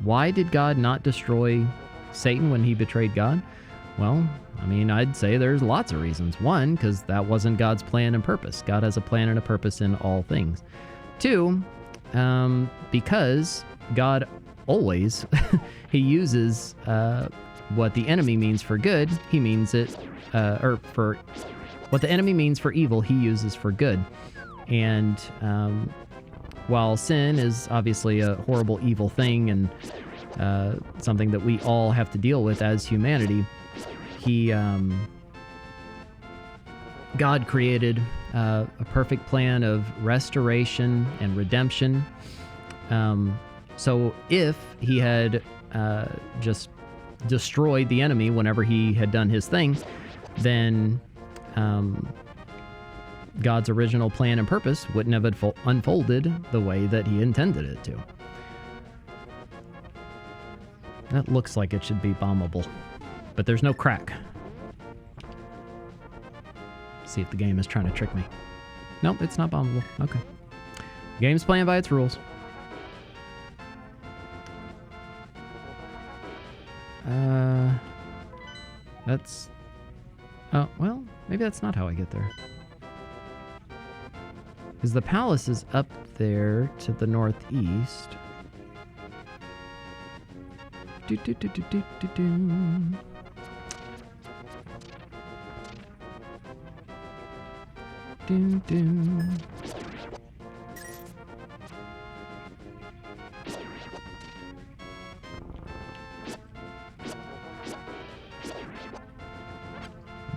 Why did God not destroy Satan when he betrayed God? Well, I mean, I'd say there's lots of reasons. 1, because that wasn't God's plan and purpose. God has a plan and a purpose in all things. 2, because God always, he uses what the enemy means for good, he means it, or for what the enemy means for evil, he uses for good. And while sin is obviously a horrible, evil thing and something that we all have to deal with as humanity, God created a perfect plan of restoration and redemption. So if he had just destroyed the enemy whenever he had done his thing, then God's original plan and purpose wouldn't have unfolded the way that he intended it to. That looks like it should be bombable, but there's no crack. See if the game is trying to trick me. Nope, it's not bombable. Okay. The game's playing by its rules. That's... Oh, well, maybe that's not how I get there. Because the palace is up there to the northeast.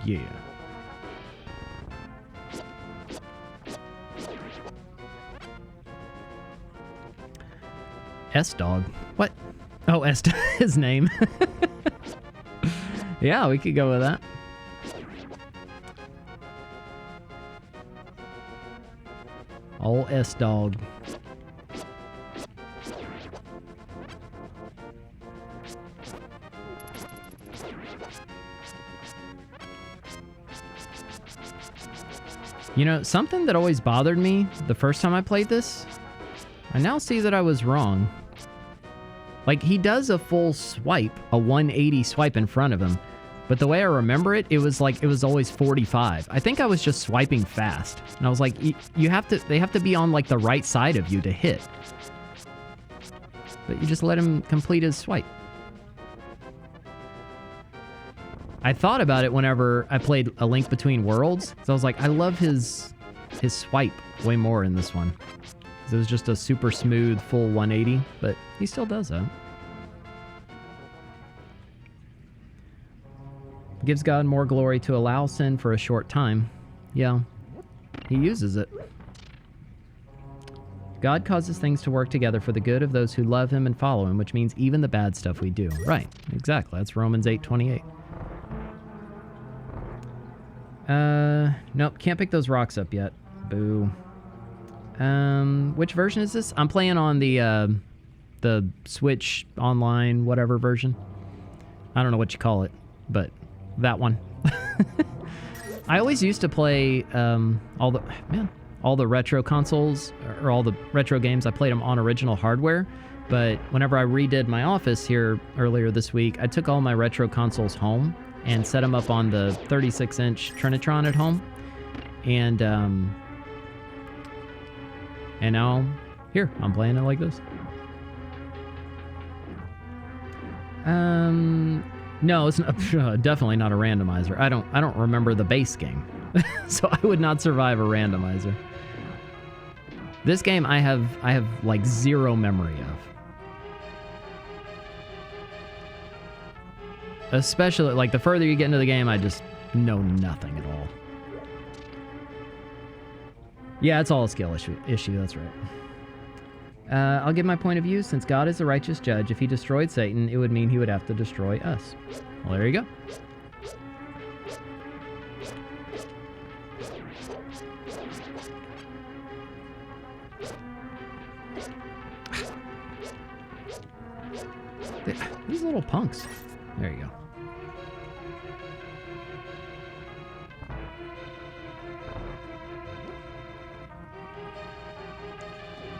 Yeah. S-Dog? What? Oh, S-Dog, his name. Yeah, we could go with that. Old S-Dog. You know, something that always bothered me the first time I played this I now see that I was wrong. Like, he does a full swipe, a 180 swipe in front of him. But the way I remember it, it was like, it was always 45. I think I was just swiping fast. And I was like, they have to be on like the right side of you to hit. But you just let him complete his swipe. I thought about it whenever I played A Link Between Worlds. So I was like, I love his swipe way more in this one. It was just a super smooth full 180, but he still does that. Gives God more glory to allow sin for a short time. Yeah, he uses it. God causes things to work together for the good of those who love him and follow him, which means even the bad stuff we do. Right, exactly. That's Romans 8:28. Nope, can't pick those rocks up yet. Boo. Which version is this? I'm playing on the Switch Online whatever version. I don't know what you call it, but that one. I always used to play all the retro consoles or all the retro games. I played them on original hardware, but whenever I redid my office here earlier this week, I took all my retro consoles home and set them up on the 36-inch Trinitron at home, and now here I'm playing it like this. No, it's not, definitely not a randomizer. I don't remember the base game. So I would not survive a randomizer. This game I have like zero memory of. Especially like the further you get into the game, I just know nothing at all. Yeah, it's all a skill issue, that's right. I'll give my point of view. Since God is the righteous judge, if he destroyed Satan, it would mean he would have to destroy us. Well, there you go. These little punks. There you go.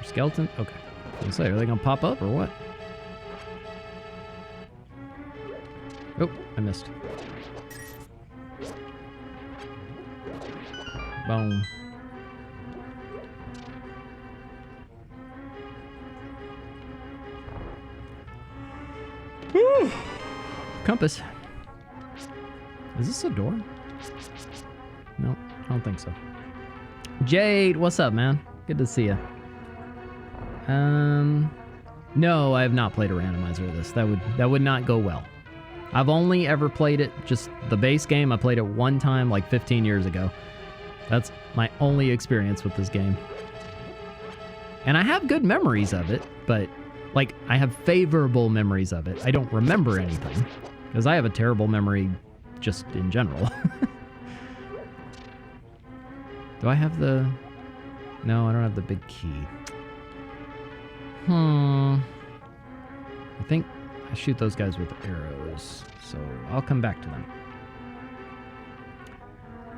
Skeleton? Okay. I was gonna say, are they gonna pop up or what? Oh, I missed. Boom. Woo! Compass. Is this a door? No, I don't think so. Jade, what's up, man? Good to see you. No, I have not played a randomizer of this. That would not go well. I've only ever played it, just the base game. I played it one time like 15 years ago. That's my only experience with this game. And I have good memories of it, but like I have favorable memories of it. I don't remember anything because I have a terrible memory just in general. Do I have the... No, I don't have the big key. I think I shoot those guys with arrows, so I'll come back to them.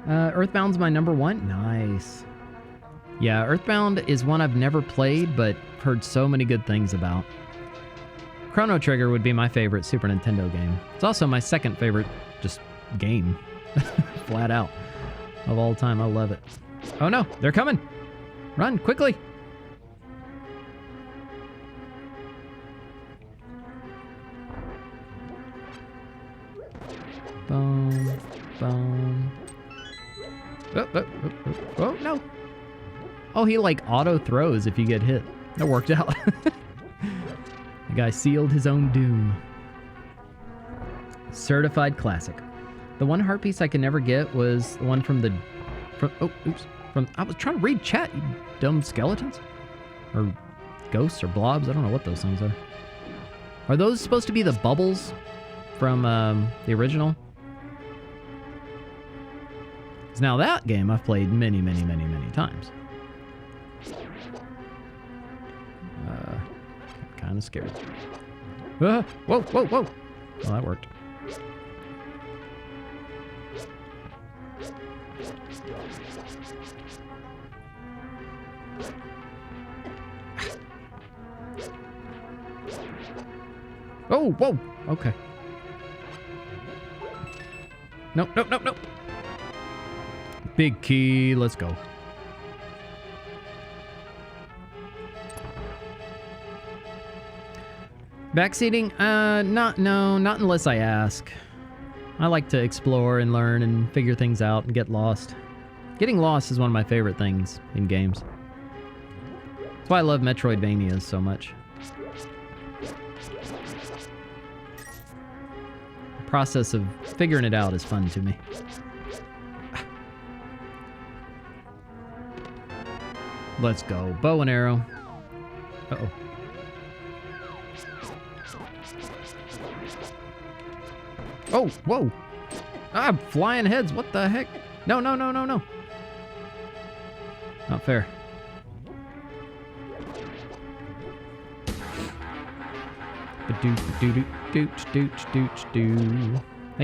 Earthbound's my number one. Nice. Yeah, Earthbound is one I've never played, but heard so many good things about. Chrono Trigger would be my favorite Super Nintendo game. It's also my second favorite just game, flat out, of all time. I love it. Oh no, they're coming. Run, quickly. Boom, boom. Oh, no. Oh, he like auto throws if you get hit. That worked out. The guy sealed his own doom. Certified classic. The one heart piece I could never get was the one from I was trying to read chat, you dumb skeletons. Or ghosts or blobs. I don't know what those things are. Are those supposed to be the bubbles from the original? Now that game I've played many times. Kind of scared. Whoa. Well, that worked. Oh, whoa. Okay. Nope, nope, nope, nope. Big key. Let's go. Backseating? Not unless I ask. I like to explore and learn and figure things out and get lost. Getting lost is one of my favorite things in games. That's why I love Metroidvanias so much. The process of figuring it out is fun to me. Let's go. Bow and arrow. Uh-oh. Oh, whoa. Ah, flying heads. What the heck? No, no, no, no, no. Not fair. Thank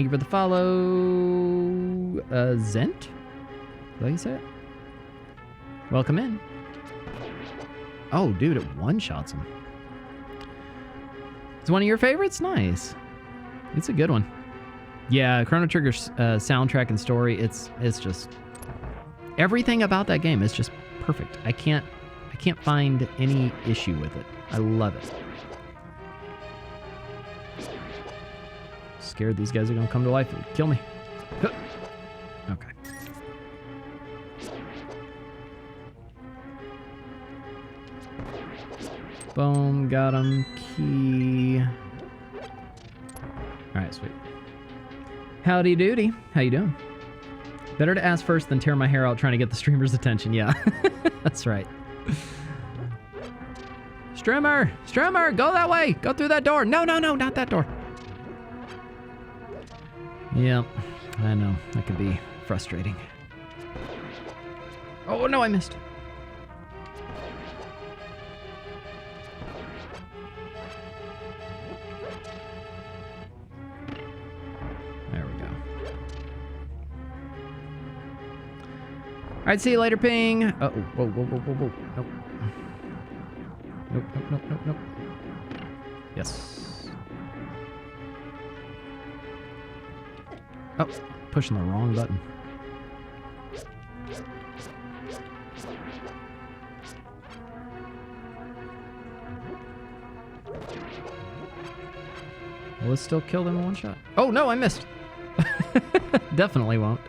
you for the follow. Zent? Is that how you say it? Welcome in. Oh, dude, it one-shots him. It's one of your favorites? Nice. It's a good one. Yeah, Chrono Trigger's soundtrack and story, it's just... Everything about that game is just perfect. I can't find any issue with it. I love it. Scared these guys are gonna come to life and kill me. Okay. Boom, got him. Key. Alright, sweet. Howdy doody. How you doing? Better to ask first than tear my hair out trying to get the streamer's attention. Yeah, that's right. Streamer! Streamer! Go that way! Go through that door! No, no, no, not that door! Yeah, I know. That could be frustrating. Oh, no, I missed. There we go. All right, see you later, Ping. Uh-oh. Whoa, whoa, whoa, whoa, whoa. Nope. Nope, nope, nope, nope, nope. Yes. Oh, pushing the wrong button. Will it still kill them in one shot? Oh, no, I missed. Definitely won't.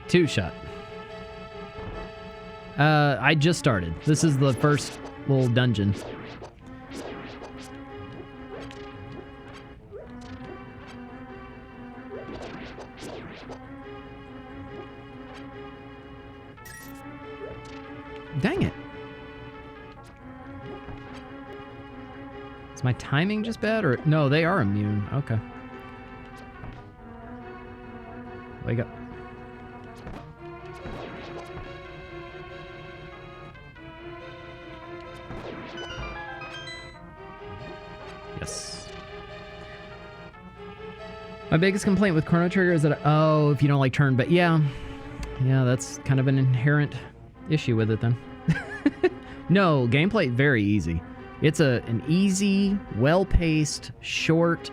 Two shot. I just started. This is the first little dungeon. Dang it. Is my timing just bad or... No, they are immune. Okay. Wake up. Yes. My biggest complaint with Chrono Trigger is that... Oh, if you don't like turn... But yeah. Yeah, that's kind of an inherent issue with it then. No, gameplay very easy. It's an easy, well-paced, short,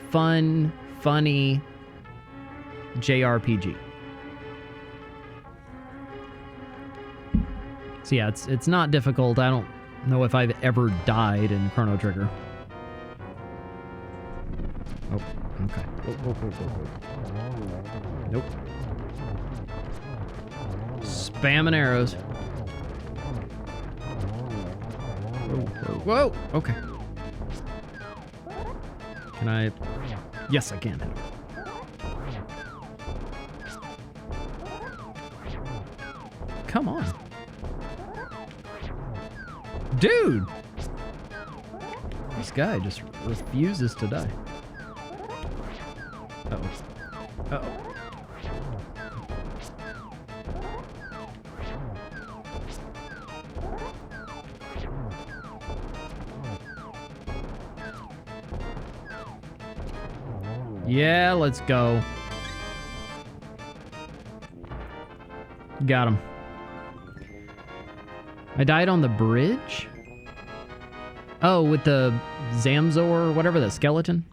fun, funny JRPG. So yeah, it's not difficult. I don't know if I've ever died in Chrono Trigger. Oh, okay. Nope. Spamming arrows. Whoa, okay. Can I? Yes, I can. Come on. Dude! This guy just refuses to die. Uh-oh. Uh-oh. Yeah, let's go. Got him. I died on the bridge? Oh, with the Zamzor, whatever, the skeleton?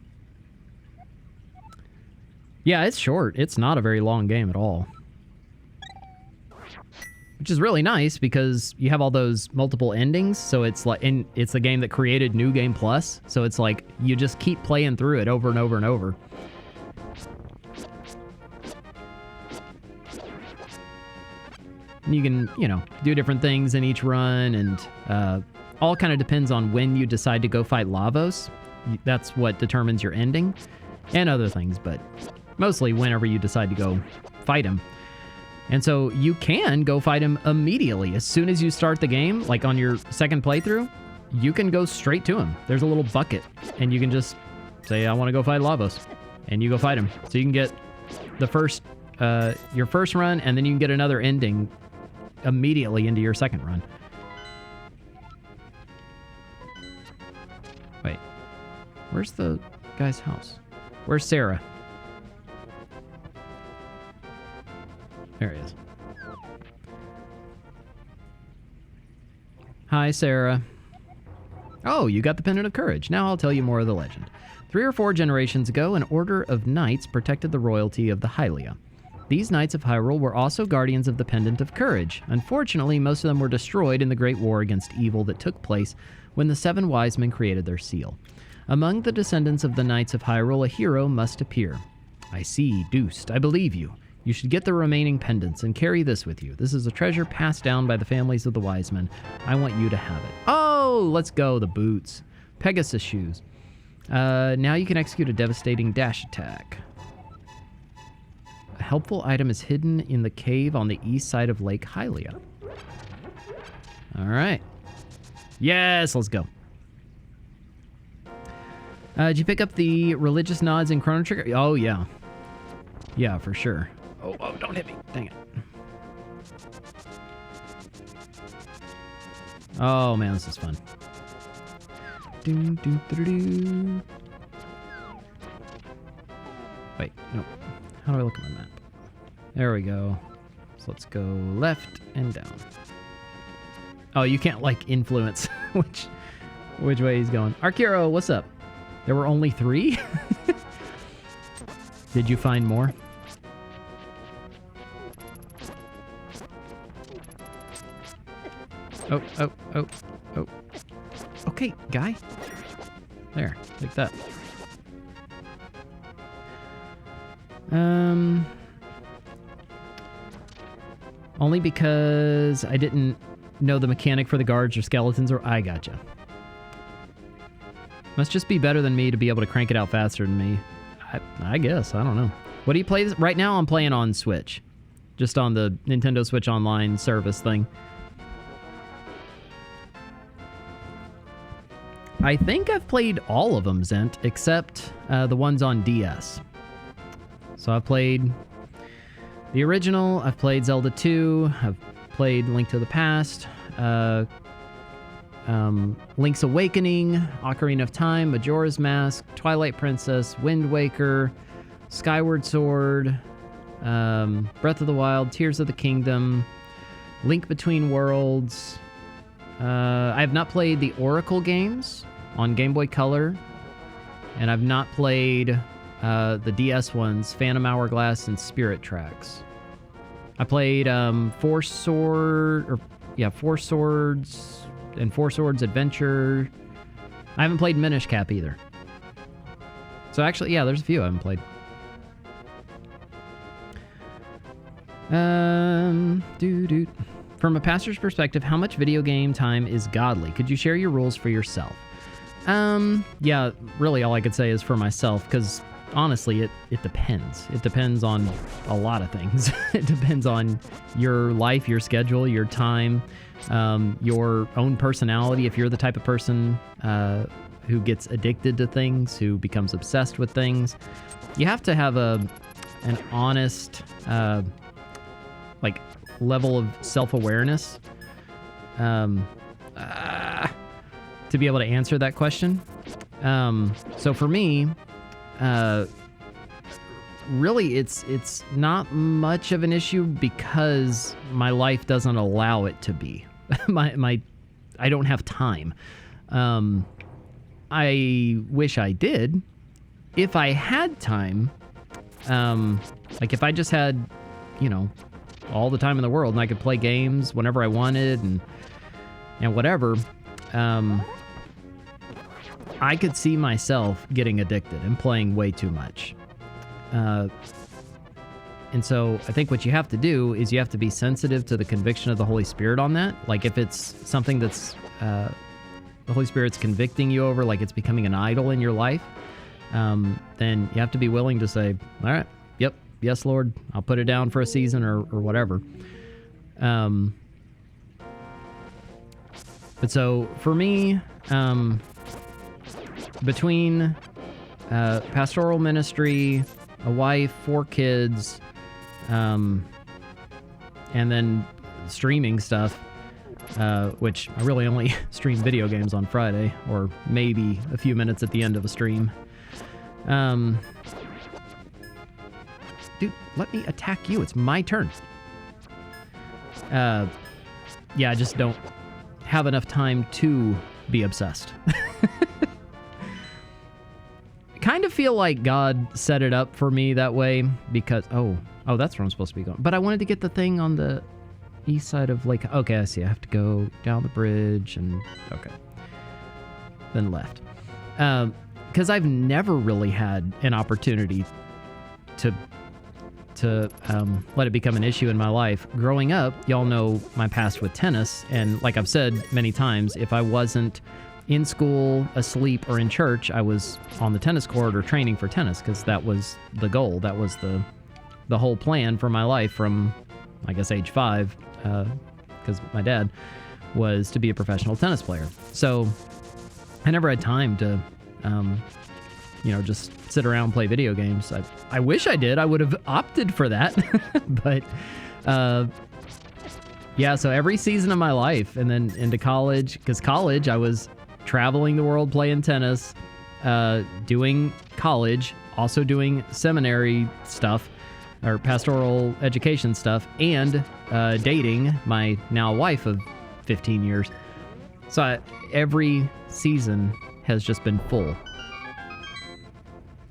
Yeah, it's short. It's not a very long game at all. Which is really nice because you have all those multiple endings, so it's like, and it's the game that created New Game Plus, so it's like you just keep playing through it over and over and over. And you can, you know, do different things in each run, and all kind of depends on when you decide to go fight Lavos. That's what determines your ending, and other things, but mostly whenever you decide to go fight him. And so you can go fight him immediately. As soon as you start the game, like on your second playthrough, you can go straight to him. There's a little bucket, and you can just say, I want to go fight Lavos, and you go fight him. So you can get the first, your first run, and then you can get another ending immediately into your second run. Wait, where's the guy's house? Where's Sarah? There he is. Hi, Sarah. Oh, you got the Pendant of Courage. Now I'll tell you more of the legend. 3 or 4 generations ago, an order of knights protected the royalty of the Hylia. These knights of Hyrule were also guardians of the Pendant of Courage. Unfortunately, most of them were destroyed in the great war against evil that took place when the 7 wise men created their seal. Among the descendants of the Knights of Hyrule, a hero must appear. I see, Doostyn. I believe you. You should get the remaining pendants and carry this with you. This is a treasure passed down by the families of the wise men. I want you to have it. Oh, let's go. The boots. Pegasus shoes. Now you can execute a devastating dash attack. A helpful item is hidden in the cave on the east side of Lake Hylia. All right. Yes, let's go. Did you pick up the religious nods in Chrono Trigger? Oh, yeah. Yeah, for sure. Oh, don't hit me. Dang it. Oh, man, this is fun. Wait, no. How do I look at my map? There we go. So let's go left and down. Oh, you can't, like, influence which way he's going. Arkiro, what's up? There were only 3? Did you find more? Oh. Okay, guy. There, like that. Only because I didn't know the mechanic for the guards or skeletons, or I gotcha. Must just be better than me to be able to crank it out faster than me. I guess, I don't know. What do you play? Right now I'm playing on Switch. Just on the Nintendo Switch Online service thing. I think I've played all of them, Zent, except the ones on DS. So I've played the original, I've played Zelda 2, I've played Link to the Past, Link's Awakening, Ocarina of Time, Majora's Mask, Twilight Princess, Wind Waker, Skyward Sword, Breath of the Wild, Tears of the Kingdom, Link Between Worlds. I have not played the Oracle games on Game Boy Color, and I've not played the DS ones, Phantom Hourglass and Spirit Tracks. I played Four Swords and Four Swords Adventure. I haven't played Minish Cap either. So actually, yeah, there's a few I haven't played. From a pastor's perspective, how much video game time is godly? Could you share your rules for yourself? Yeah, really all I could say is for myself, because honestly, it depends. It depends on a lot of things. It depends on your life, your schedule, your time, your own personality. If you're the type of person who gets addicted to things, who becomes obsessed with things, you have to have an honest, like, level of self-awareness to be able to answer that question. So for me, really it's not much of an issue because my life doesn't allow it to be. I don't have time. I wish I did. If I had time, like if I just had, you know, all the time in the world and I could play games whenever I wanted and whatever, I could see myself getting addicted and playing way too much. And so I think what you have to do is you have to be sensitive to the conviction of the Holy Spirit on that. Like if it's something that's the Holy Spirit's convicting you over, like it's becoming an idol in your life, then you have to be willing to say, all right, yep, yes, Lord, I'll put it down for a season or whatever. But so for me, between pastoral ministry, a wife, 4 kids, and then streaming stuff, which I really only stream video games on Friday, or maybe a few minutes at the end of a stream. Dude, let me attack you. It's my turn. Yeah, I just don't have enough time to be obsessed. Kind of feel like God set it up for me that way because, oh, that's where I'm supposed to be going. But I wanted to get the thing on the east side of Lake. Okay, I see. I have to go down the bridge and, okay. Then left. Because I've never really had an opportunity to let it become an issue in my life. Growing up, y'all know my past with tennis. And like I've said many times, if I wasn't in school, asleep, or in church, I was on the tennis court or training for tennis because that was the goal. That was the whole plan for my life from, I guess, age 5, because my dad was to be a professional tennis player. So I never had time to, just sit around and play video games. I wish I did. I would have opted for that. But, yeah, so every season of my life and then into college, because college, I was traveling the world playing tennis, doing college, also doing seminary stuff or pastoral education stuff, and dating my now wife of 15 years. So every season has just been full.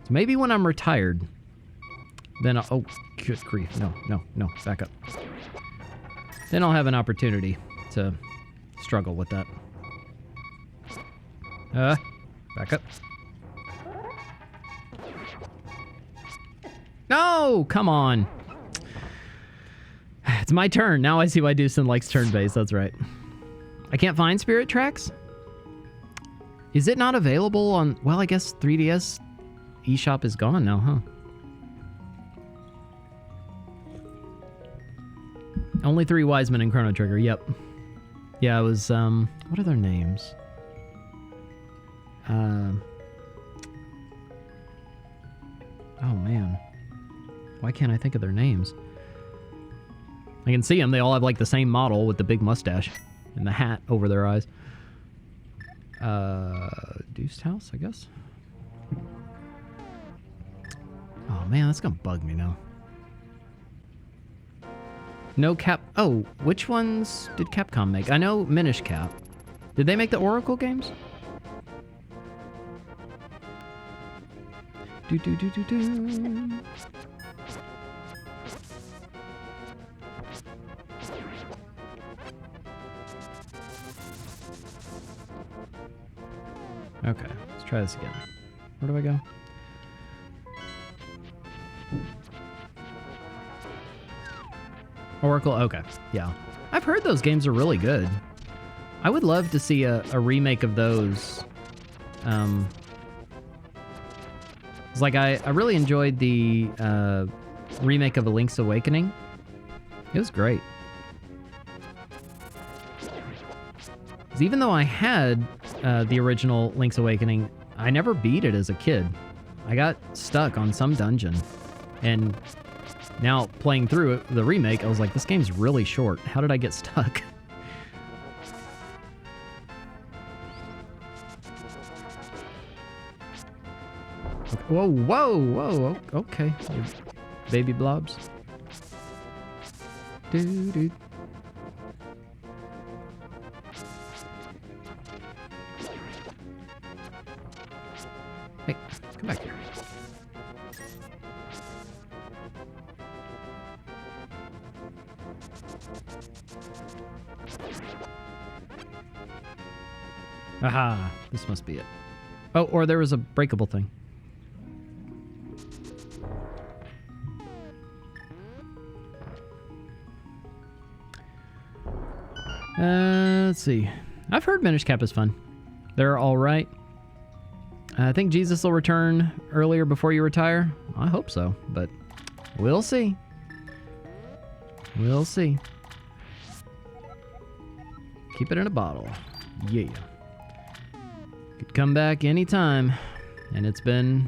So maybe when I'm retired, then oh, good grief, no, back up. Then I'll have an opportunity to struggle with that. Back up. No, come on. It's my turn. Now I see why Doostyn likes turn-based. That's right. I can't find Spirit Tracks? Is it not available on... Well, I guess 3DS eShop is gone now, huh? Only 3 Wiseman and Chrono Trigger. Yep. Yeah, it was... What are their names? Oh, man. Why can't I think of their names? I can see them. They all have, like, the same model with the big mustache and the hat over their eyes. Deuced House, I guess? Oh, man, that's gonna bug me now. No Cap... Oh, which ones did Capcom make? I know Minish Cap. Did they make the Oracle games? Do. Okay, let's try this again. Where do I go? Oracle, okay, yeah. I've heard those games are really good. I would love to see a remake of those. It's like I really enjoyed the remake of A Link's Awakening. It was great. 'Cause even though I had the original Link's Awakening, I never beat it as a kid. I got stuck on some dungeon. And now playing through it, the remake, I was like, this game's really short. How did I get stuck? Whoa, okay. Baby blobs. Hey, come back here. Aha, this must be it. Oh, or there was a breakable thing. Let's see. I've heard Minish Cap is fun. They're all right. I think Jesus will return earlier before you retire. I hope so, but we'll see. We'll see. Keep it in a bottle. Yeah. Could come back anytime. And it's been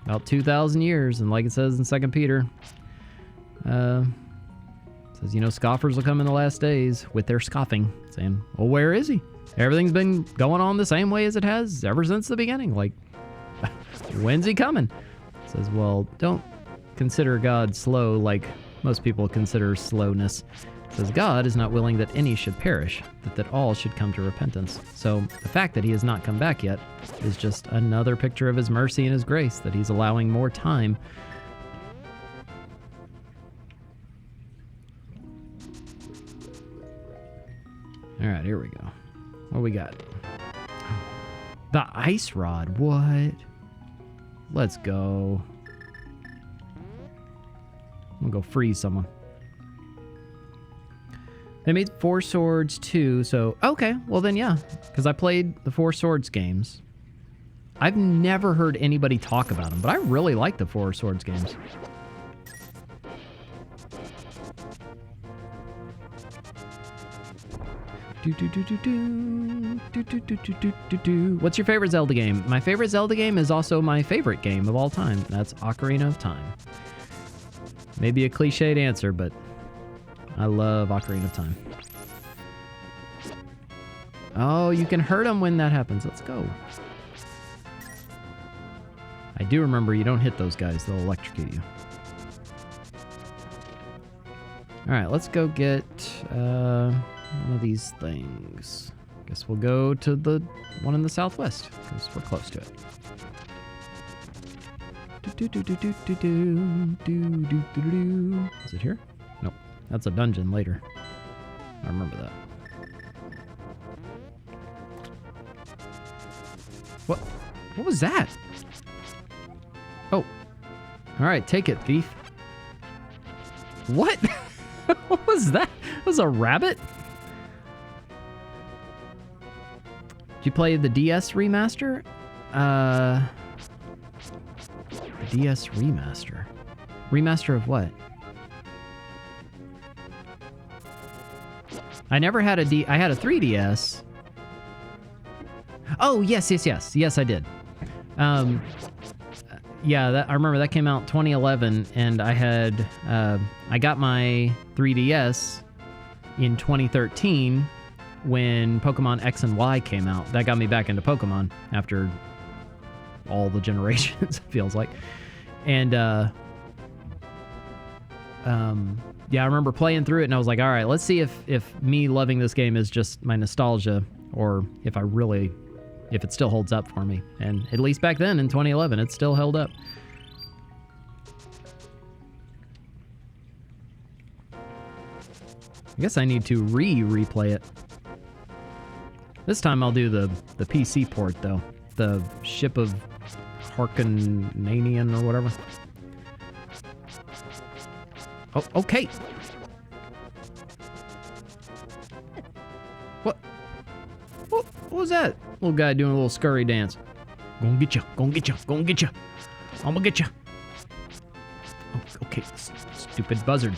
about 2,000 years. And like it says in 2 Peter, says, you know, scoffers will come in the last days with their scoffing, saying, well, where is he? Everything's been going on the same way as it has ever since the beginning. Like, when's he coming? It says, well, don't consider God slow like most people consider slowness. It says, God is not willing that any should perish, but that all should come to repentance. So the fact that he has not come back yet is just another picture of his mercy and his grace, that he's allowing more time. All right, here we go. What do we got? The ice rod. What? Let's go. I'm gonna go freeze someone. They made Four Swords 2, so okay, well then yeah, because I played the Four Swords games. I've never heard anybody talk about them, but I really like the Four Swords games. What's your favorite Zelda game? My favorite Zelda game is also my favorite game of all time. That's Ocarina of Time. Maybe a cliched answer, but I love Ocarina of Time. Oh, you can hurt them when that happens. Let's go. I do remember you don't hit those guys. They'll electrocute you. All right, let's go get one of these things. Guess we'll go to the one in the southwest, because we're close to it. Is it here? Nope. That's a dungeon later. I remember that. What? What was that? Oh. Alright, take it, thief. What? What was that? That was a rabbit? Did you play the DS remaster? The DS remaster? Remaster of what? I never had a I had a 3DS. Oh, yes. Yes, I did. Yeah, I remember that came out 2011, and I had, I got my 3DS in 2013 when Pokemon X and Y came out. That got me back into Pokemon after all the generations, it feels like. And, yeah, I remember playing through it, and I was like, all right, let's see if me loving this game is just my nostalgia, or if it still holds up for me. And at least back then in 2011, it still held up. I guess I need to replay it. This time I'll do the PC port, though. The Ship of Harkonanian or whatever. Oh, okay. What was that? Little guy doing a little scurry dance. Gonna get you, gonna get you, gonna get you. I'm gonna get you. Oh, okay, stupid buzzard.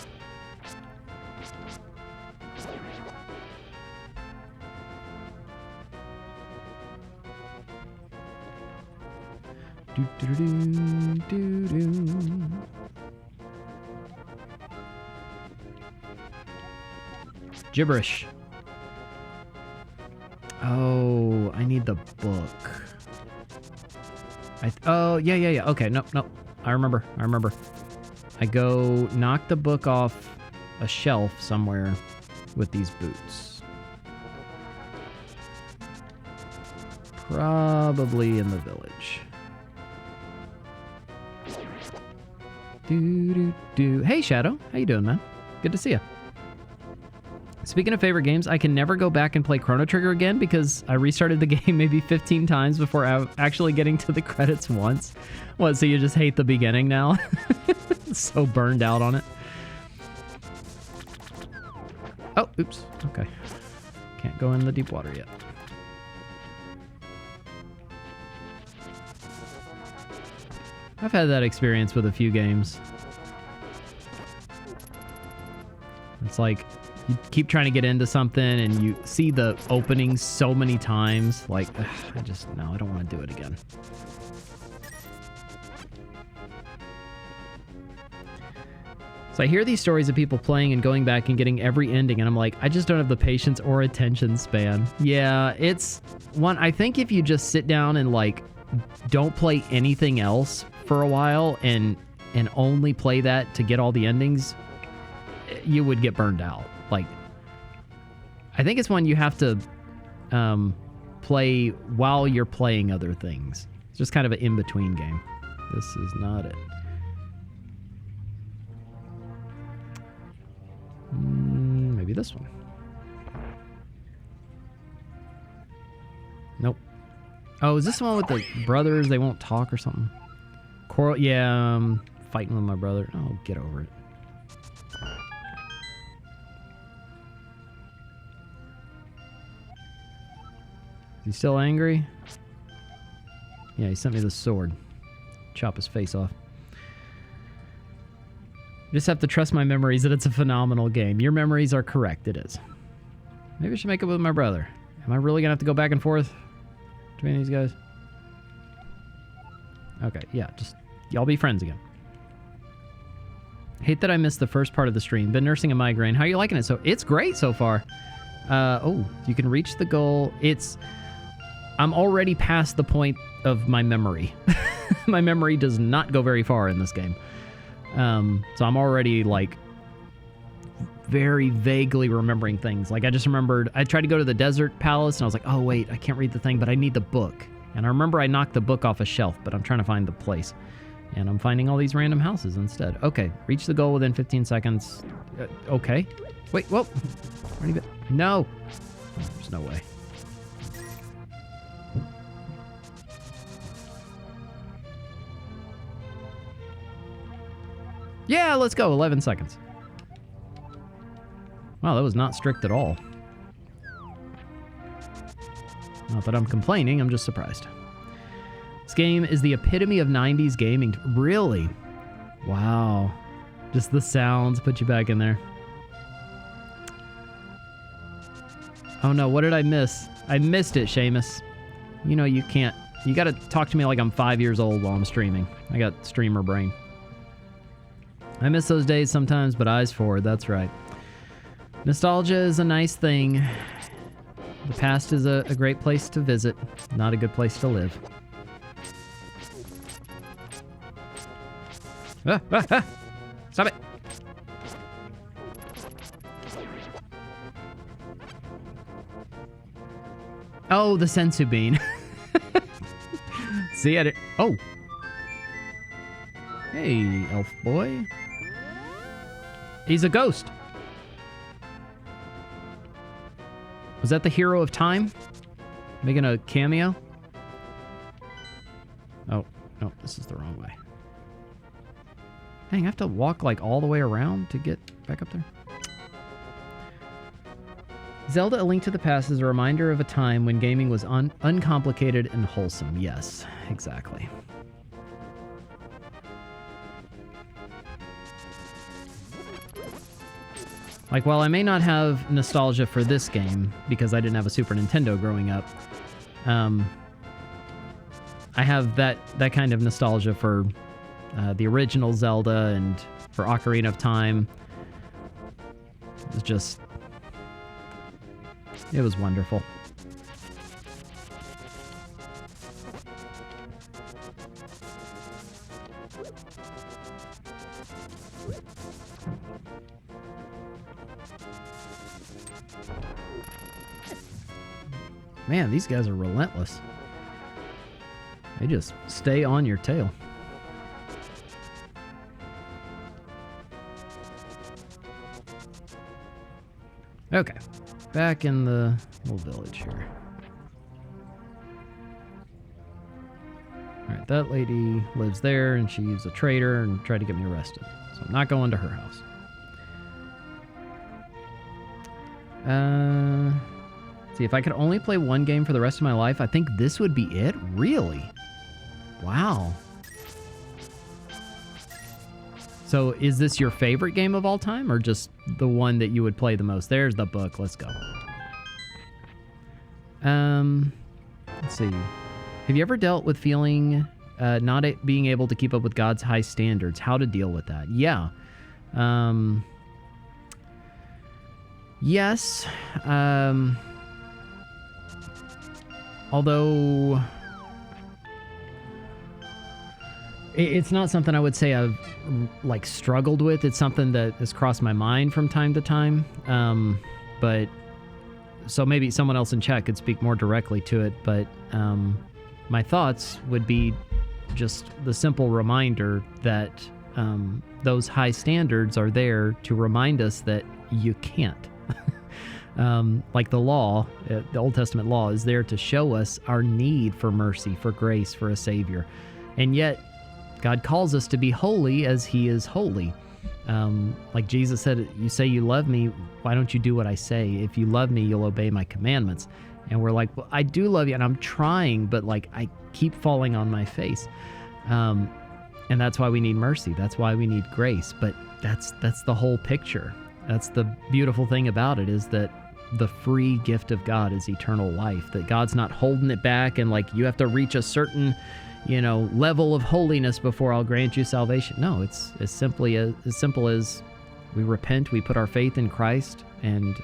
Gibberish. Oh, I need the book. Oh, yeah. Okay, no. I remember. I go knock the book off a shelf somewhere with these boots. Probably in the village. Hey, Shadow. How you doing, man? Good to see you. Speaking of favorite games, I can never go back and play Chrono Trigger again because I restarted the game maybe 15 times before actually getting to the credits once. What, so you just hate the beginning now? So burned out on it. Oh, oops. Okay. Can't go in the deep water yet. I've had that experience with a few games. It's like you keep trying to get into something and you see the opening so many times. Like, ugh, I don't want to do it again. So I hear these stories of people playing and going back and getting every ending, and I'm like, I just don't have the patience or attention span. Yeah, it's one. I think if you just sit down and like don't play anything else for a while and only play that to get all the endings, you would get burned out. Like, I think it's one you have to play while you're playing other things. It's just kind of an in-between game. This is not it. Maybe this one. Nope. Oh, is this the one with the brothers? They won't talk or something? Coral? Yeah, fighting with my brother. Oh, get over it. Is he still angry? Yeah, he sent me the sword. Chop his face off. You just have to trust my memories that it's a phenomenal game. Your memories are correct. It is. Maybe I should make it with my brother. Am I really going to have to go back and forth between these guys? Okay, yeah, just y'all be friends again. Hate that I missed the first part of the stream. Been nursing a migraine. How are you liking it? So it's great so far. Oh, you can reach the goal. I'm already past the point of my memory. My memory does not go very far in this game. So I'm already like very vaguely remembering things. Like I just remembered I tried to go to the desert palace and I was like, oh wait, I can't read the thing, but I need the book. And I remember I knocked the book off a shelf, but I'm trying to find the place. And I'm finding all these random houses instead. Okay, reach the goal within 15 seconds. Okay. Wait, whoa. No. There's no way. Yeah, let's go. 11 seconds. Wow, that was not strict at all. Not that I'm complaining, I'm just surprised. This game is the epitome of 90s gaming. Really? Wow. Just the sounds put you back in there. Oh no, what did I miss? I missed it, Seamus. You know you can't. You gotta talk to me like I'm 5 years old while I'm streaming. I got streamer brain. I miss those days sometimes, but eyes forward, that's right. Nostalgia is a nice thing. The past is a great place to visit, not a good place to live. Stop it! Oh, the sensu bean. See, I did. Oh! Hey, elf boy. He's a ghost. Was that the hero of time? Making a cameo? Oh, no, this is the wrong way. Dang, I have to walk like all the way around to get back up there. Zelda: A Link to the Past is a reminder of a time when gaming was uncomplicated and wholesome. Yes, exactly. Like, while I may not have nostalgia for this game, because I didn't have a Super Nintendo growing up, I have that kind of nostalgia for the original Zelda and for Ocarina of Time. It was just... it was wonderful. Man, these guys are relentless. They just stay on your tail. Okay, back in the little village here. All right, that lady lives there, and she's a traitor and tried to get me arrested. So I'm not going to her house. See, if I could only play one game for the rest of my life, I think this would be it? Really? Wow. So is this your favorite game of all time, or just the one that you would play the most? There's the book. Let's go. Let's see. Have you ever dealt with feeling not being able to keep up with God's high standards? How to deal with that? Yeah. Yes. Although it's not something I would say I've like struggled with. It's something that has crossed my mind from time to time. But so maybe someone else in chat could speak more directly to it. But my thoughts would be just the simple reminder that those high standards are there to remind us that you can't. Like the law, the Old Testament law is there to show us our need for mercy, for grace, for a Savior. And yet, God calls us to be holy as He is holy. Like Jesus said, you say you love me, why don't you do what I say? If you love me, you'll obey my commandments. And we're like, well, I do love you, and I'm trying, but like I keep falling on my face. And that's why we need mercy. That's why we need grace. But that's the whole picture. That's the beautiful thing about it, is that the free gift of God is eternal life, that God's not holding it back and like you have to reach a certain, level of holiness before I'll grant you salvation. No, it's as simple as we repent, we put our faith in Christ and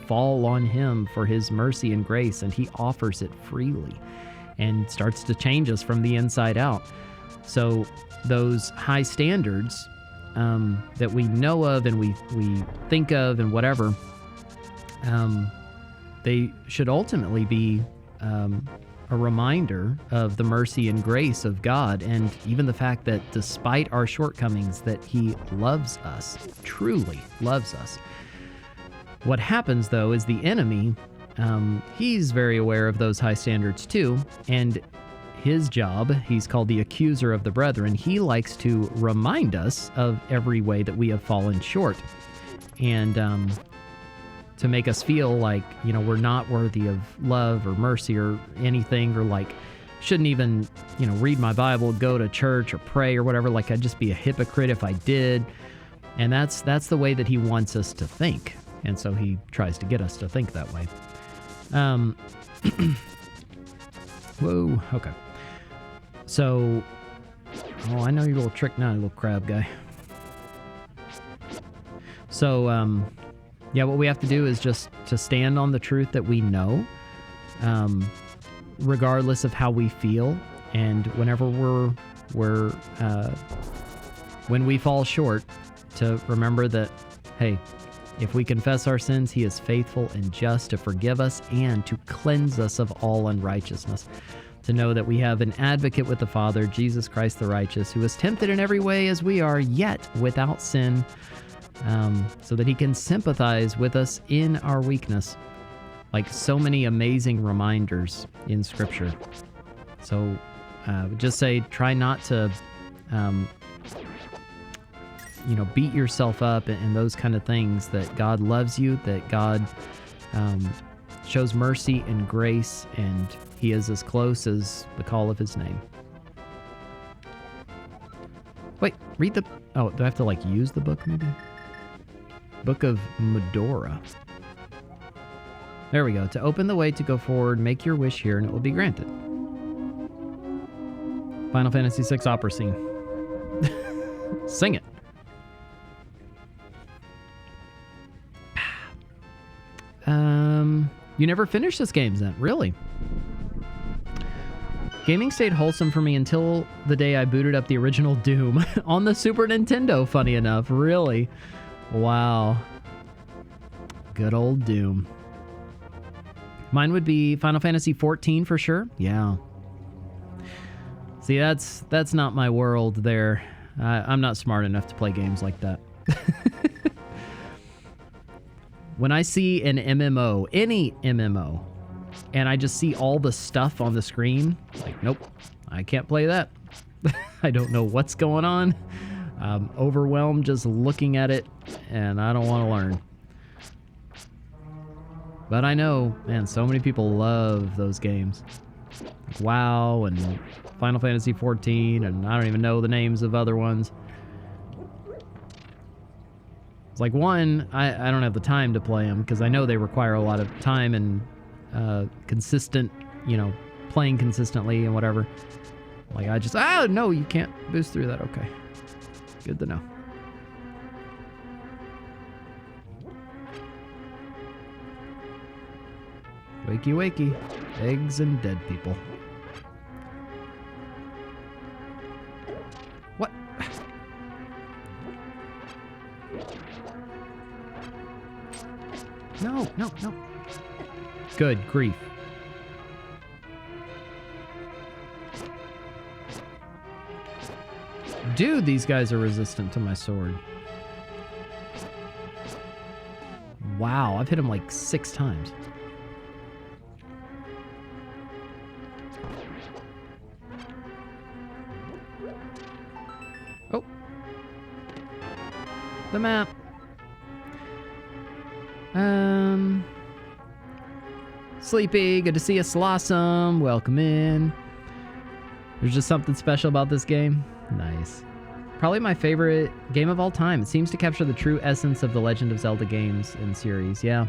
fall on Him for His mercy and grace, and He offers it freely and starts to change us from the inside out. So those high standards that we know of and we think of and whatever, they should ultimately be a reminder of the mercy and grace of God, and even the fact that despite our shortcomings, that He loves us, truly loves us. What happens, though, is the enemy, he's very aware of those high standards too, and his job, he's called the accuser of the brethren. He likes to remind us of every way that we have fallen short, and to make us feel like, we're not worthy of love or mercy or anything, or like shouldn't even, read my Bible, go to church or pray or whatever. Like I'd just be a hypocrite if I did. And that's the way that he wants us to think. And so he tries to get us to think that way. Whoa. Okay. So, I know your little trick now, you little crab guy. So, yeah, what we have to do is just to stand on the truth that we know, regardless of how we feel. And whenever when we fall short, to remember that, hey, if we confess our sins, He is faithful and just to forgive us and to cleanse us of all unrighteousness. To know that we have an advocate with the Father, Jesus Christ the righteous, who is tempted in every way as we are, yet without sin, so that He can sympathize with us in our weakness. Like so many amazing reminders in Scripture. So just say, try not to, beat yourself up and those kind of things, that God loves you, that God shows mercy and grace, and He is as close as the call of His name. Wait, read the... Oh, do I have to, use the book, maybe? Book of Medora. There we go. To open the way to go forward, make your wish here, and it will be granted. Final Fantasy VI opera scene. Sing it. You never finished this game then, really? Gaming stayed wholesome for me until the day I booted up the original Doom on the Super Nintendo, funny enough. Really? Wow. Good old Doom. Mine would be Final Fantasy XIV for sure. Yeah. See, that's not my world there. I'm not smart enough to play games like that. When I see an MMO, any MMO, and I just see all the stuff on the screen, like, nope, I can't play that. I don't know what's going on. I'm overwhelmed just looking at it, and I don't want to learn. But I know, man, so many people love those games. Like WoW and Final Fantasy XIV, and I don't even know the names of other ones. It's like, one, I don't have the time to play them because I know they require a lot of time and consistent, you know, playing consistently and whatever. Like, I just, no, you can't boost through that. Okay. Good to know. Wakey, wakey. Eggs and dead people. What? No, no, no. Good grief. Dude, these guys are resistant to my sword. Wow, I've hit him like 6 times. Oh. The map. Sleepy, good to see you, Slossom. Welcome in. There's just something special about this game. Nice. Probably my favorite game of all time. It seems to capture the true essence of the Legend of Zelda games in series. Yeah.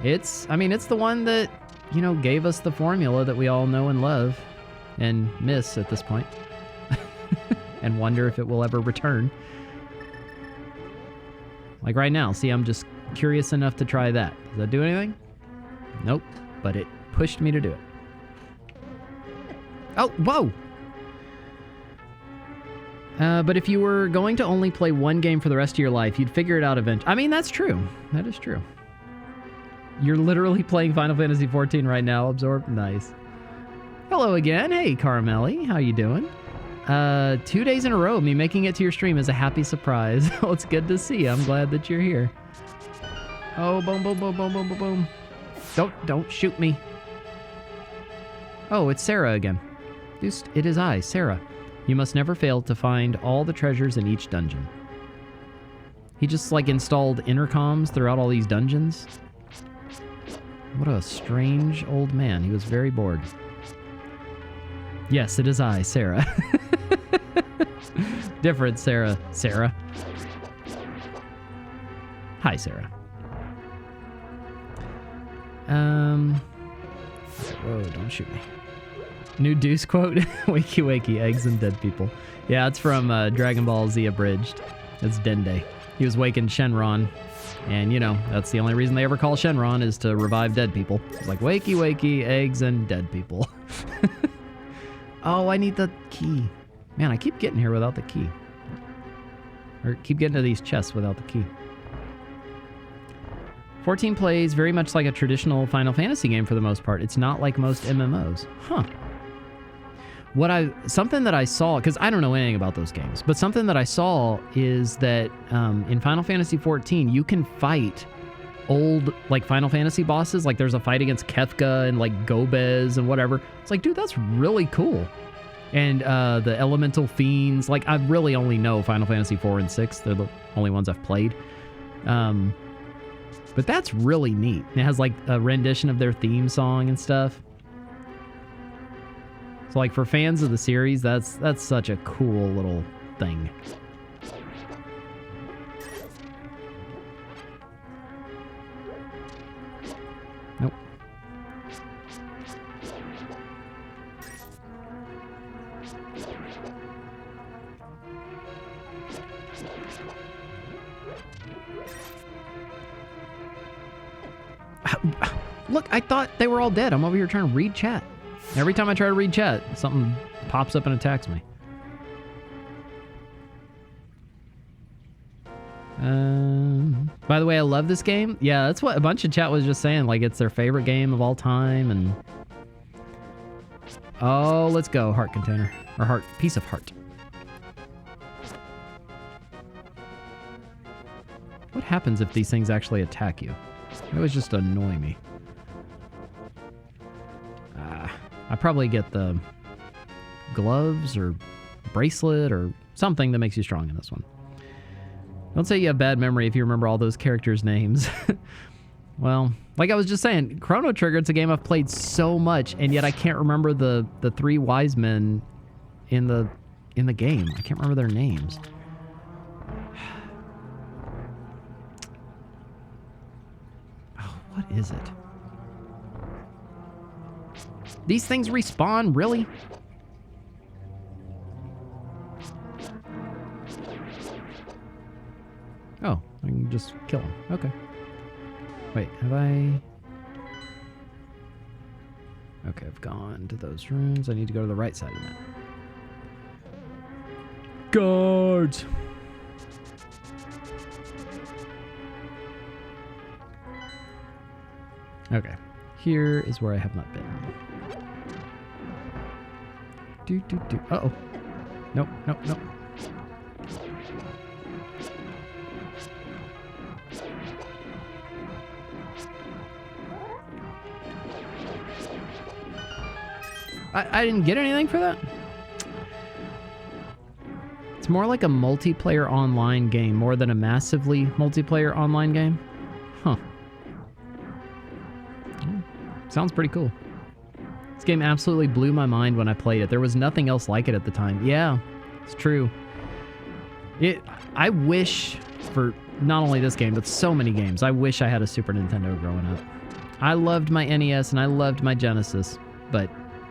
I mean, it's the one that, you know, gave us the formula that we all know and love and miss at this point. And wonder if it will ever return. Like right now, see, I'm just curious enough to try that. Does that do anything? Nope, but it pushed me to do it. Oh, whoa! But if you were going to only play one game for the rest of your life, you'd figure it out eventually. I mean, that's true. That is true. You're literally playing Final Fantasy XIV right now, Absorb. Nice. Hello again. Hey, Caramelli. How you doing? 2 days in a row, me making it to your stream is a happy surprise. Well, it's good to see you. I'm glad that you're here. Oh, boom, boom, boom, boom, boom, boom, boom. Don't shoot me. Oh, it's Sarah again. It is I, Sarah. You must never fail to find all the treasures in each dungeon. He just, like, installed intercoms throughout all these dungeons. What a strange old man. He was very bored. Yes, it is I, Sarah. Different Sarah. Sarah. Hi, Sarah. Whoa, don't shoot me. New Deuce quote. Wakey wakey, eggs and dead people. Yeah, it's from Dragon Ball Z Abridged. It's Dende. He was waking Shenron. And, you know, that's the only reason they ever call Shenron is to revive dead people. It's like, wakey wakey, eggs and dead people. Oh, I need the key. Man, I keep getting here without the key. Or keep getting to these chests without the key. 14 plays very much like a traditional Final Fantasy game for the most part. It's not like most MMOs. Huh. Something that I saw, because I don't know anything about those games, but something that I saw is that in Final Fantasy XIV, you can fight old, like, Final Fantasy bosses. Like, there's a fight against Kefka and, like, Gobez and whatever. It's like, dude, that's really cool. And the Elemental Fiends, like, I really only know Final Fantasy 4 and 6. They're the only ones I've played. But that's really neat. It has, like, a rendition of their theme song and stuff. So, like, for fans of the series, that's such a cool little thing. Nope. Look, I thought they were all dead. I'm over here trying to read chat. Every time I try to read chat, something pops up and attacks me. By the way, I love this game. Yeah, that's what a bunch of chat was just saying. Like, it's their favorite game of all time. And oh, let's go. Heart container. Or heart. Piece of heart. What happens if these things actually attack you? It would just annoy me. I probably get the gloves or bracelet or something that makes you strong in this one. Don't say you have bad memory if you remember all those characters' names. Well, like I was just saying, Chrono Trigger, it's a game I've played so much, and yet I can't remember the three wise men in the game. I can't remember their names. Oh, what is it? These things respawn, really? Oh, I can just kill them. Okay. Wait, have I... Okay, I've gone to those rooms. I need to go to the right side of that. Guards! Okay. Here is where I have not been. Uh-oh. Nope, nope, nope. I didn't get anything for that? It's more like a multiplayer online game more than a massively multiplayer online game. Huh. Sounds pretty cool. This game absolutely blew my mind when I played it. There was nothing else like it at the time. Yeah, it's true. I wish for not only this game, but so many games. I wish I had a Super Nintendo growing up. I loved my NES and I loved my Genesis, but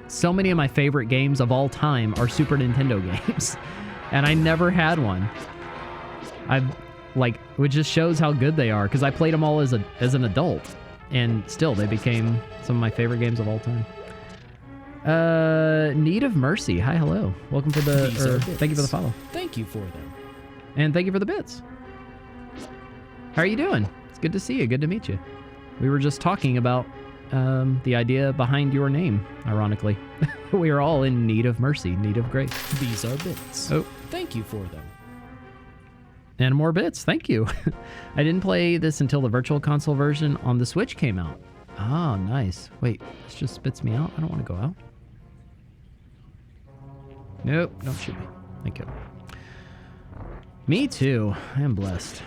so many of my favorite games of all time are Super Nintendo games, and I never had one. Which just shows how good they are, because I played them all as an adult, and still they became some of my favorite games of all time. Need of Mercy. Hi, hello. Welcome to the. Thank you for the follow. Thank you for them. And thank you for the bits. How are you doing? It's good to see you. Good to meet you. We were just talking about the idea behind your name, ironically. We are all in need of mercy, need of grace. These are bits. Oh. Thank you for them. And more bits, thank you. I didn't play this until the Virtual Console version on the Switch came out. Oh, nice. Wait, this just spits me out? I don't want to go out. Nope, don't shoot me. Thank you. Me too. I am blessed.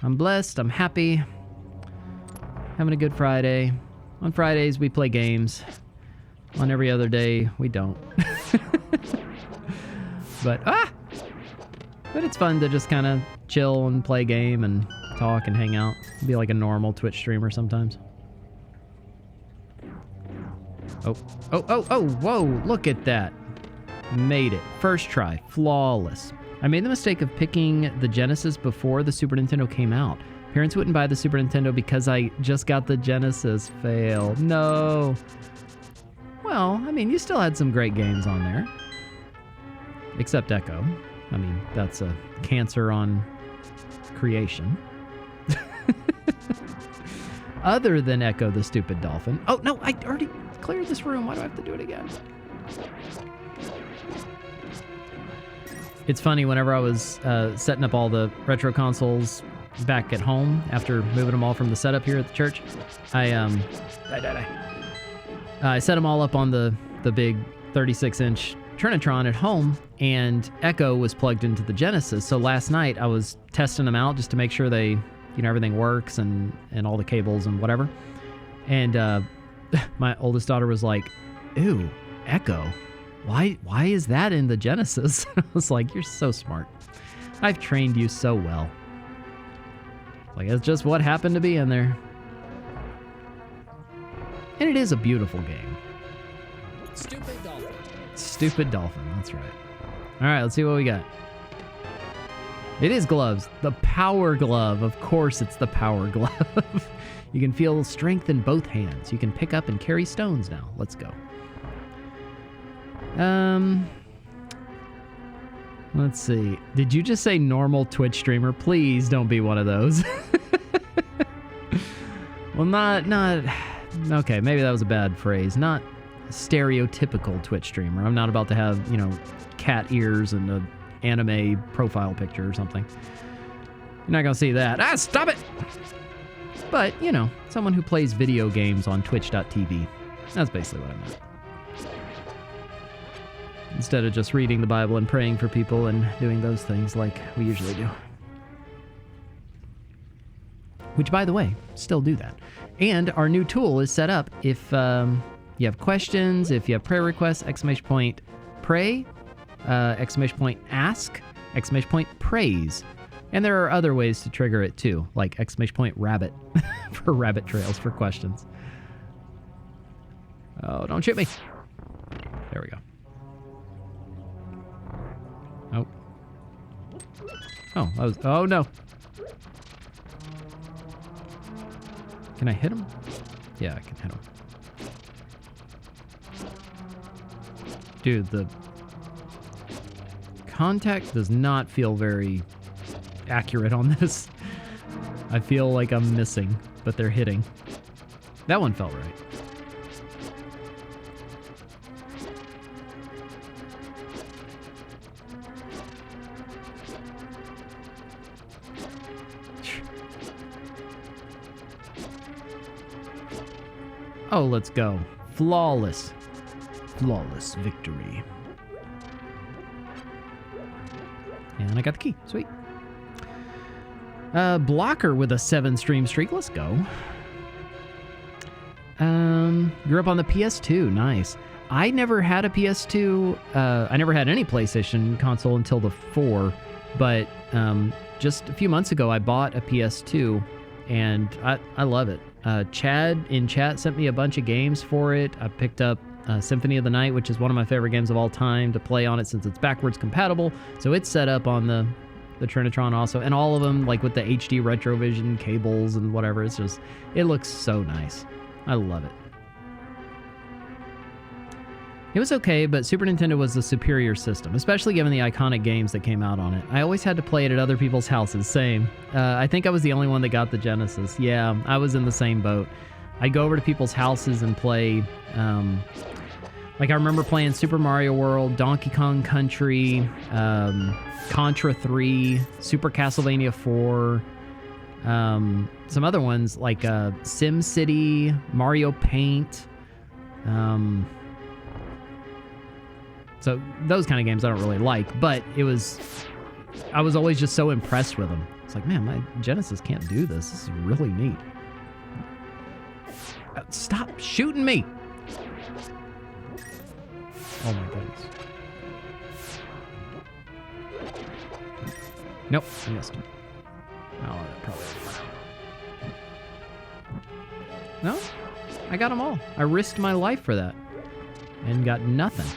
I'm blessed, I'm happy. Having a good Friday. On Fridays, we play games. On every other day, we don't. But it's fun to just kind of chill and play a game and talk and hang out. Be like a normal Twitch streamer sometimes. Oh, whoa, look at that. Made it. First try. Flawless. I made the mistake of picking the Genesis before the Super Nintendo came out. Parents wouldn't buy the Super Nintendo because I just got the Genesis. Fail. No. Well, I mean, you still had some great games on there. Except Echo. I mean, that's a cancer on creation. Other than Echo the Stupid Dolphin. Oh, no, I already cleared this room. Why do I have to do it again? It's funny, whenever I was setting up all the retro consoles back at home after moving them all from the setup here at the church, I set them all up on the big 36-inch Trinitron at home, and Echo was plugged into the Genesis. So last night I was testing them out just to make sure they, everything works and all the cables and whatever. And my oldest daughter was like, "Ew, Echo. Why is that in the Genesis?" I was like, "You're so smart. I've trained you so well." Like, it's just what happened to be in there. And it is a beautiful game. Stupid Dolphin. Stupid Dolphin, that's right. All right, let's see what we got. It is gloves. The Power Glove. Of course it's the Power Glove. You can feel strength in both hands. You can pick up and carry stones now. Let's go. Let's see. Did you just say normal Twitch streamer? Please don't be one of those. Well, not, okay, maybe that was a bad phrase. Not stereotypical Twitch streamer. I'm not about to have, cat ears and an anime profile picture or something. You're not gonna see that. Ah, stop it! But, you know, someone who plays video games on twitch.tv. That's basically what I meant. Instead of just reading the Bible and praying for people and doing those things like we usually do. Which, by the way, still do that. And our new tool is set up if you have questions, if you have prayer requests, !pray, !ask, !praise. And there are other ways to trigger it too, like !rabbit for rabbit trails for questions. Oh, don't shoot me. There we go. Oh. Oh, that was, oh no. Can I hit him? Yeah, I can hit him. Dude, the contact does not feel very accurate on this. I feel like I'm missing, but they're hitting. That one felt right. Oh, let's go. Flawless. Flawless victory. And I got the key. Sweet. Blocker with a 7 stream streak. Let's go. Grew up on the PS2. Nice. I never had a PS2. I never had any PlayStation console until the 4. But just a few months ago, I bought a PS2. And I love it. Chad in chat sent me a bunch of games for it. I picked up Symphony of the Night, which is one of my favorite games of all time to play on it since it's backwards compatible. So it's set up on the Trinitron also. And all of them, like with the HD Retrovision cables and whatever. It's just, it looks so nice. I love it. It was okay, but Super Nintendo was the superior system, especially given the iconic games that came out on it. I always had to play it at other people's houses, same. I think I was the only one that got the Genesis. Yeah, I was in the same boat. I'd go over to people's houses and play, like I remember playing Super Mario World, Donkey Kong Country, Contra 3, Super Castlevania 4, some other ones like Sim City, Mario Paint, so those kind of games I don't really like, but I was always just so impressed with them. It's like, man, my Genesis can't do this. This is really neat. Stop shooting me! Oh my goodness. Nope, I missed him. Oh, that probably. No, I got them all. I risked my life for that. And got nothing.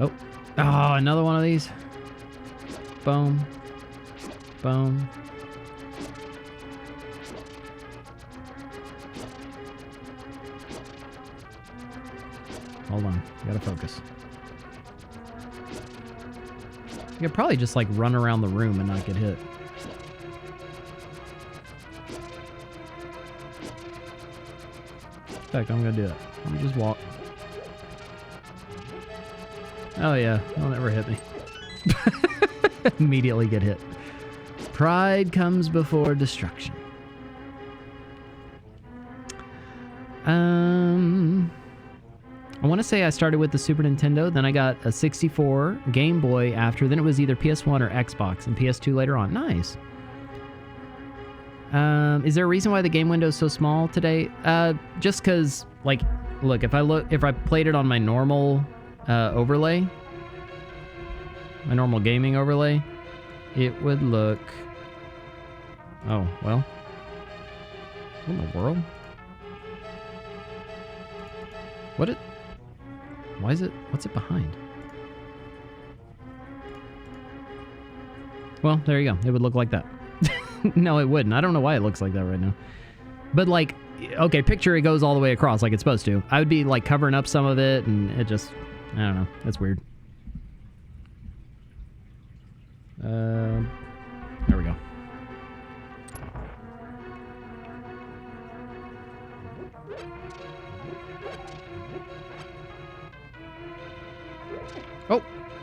Oh, another one of these. Boom. Boom. Hold on, gotta focus. You could probably just like run around the room and not get hit. In fact, I'm gonna do it. I'm gonna just walk. Oh yeah, they'll never hit me. Immediately get hit. Pride comes before destruction. I want to say I started with the Super Nintendo, then I got a 64, Game Boy after, then it was either PS1 or Xbox, and PS2 later on. Nice. Is there a reason why the game window is so small today? Just because, like, look, if I played it on my normal overlay, my normal gaming overlay, it would look... Oh, well. What in the world? Why is it... What's it behind? Well, there you go. It would look like that. No, it wouldn't. I don't know why it looks like that right now. But, like, okay, picture it goes all the way across like it's supposed to. I would be, like, covering up some of it, and it just... I don't know. That's weird. There we go.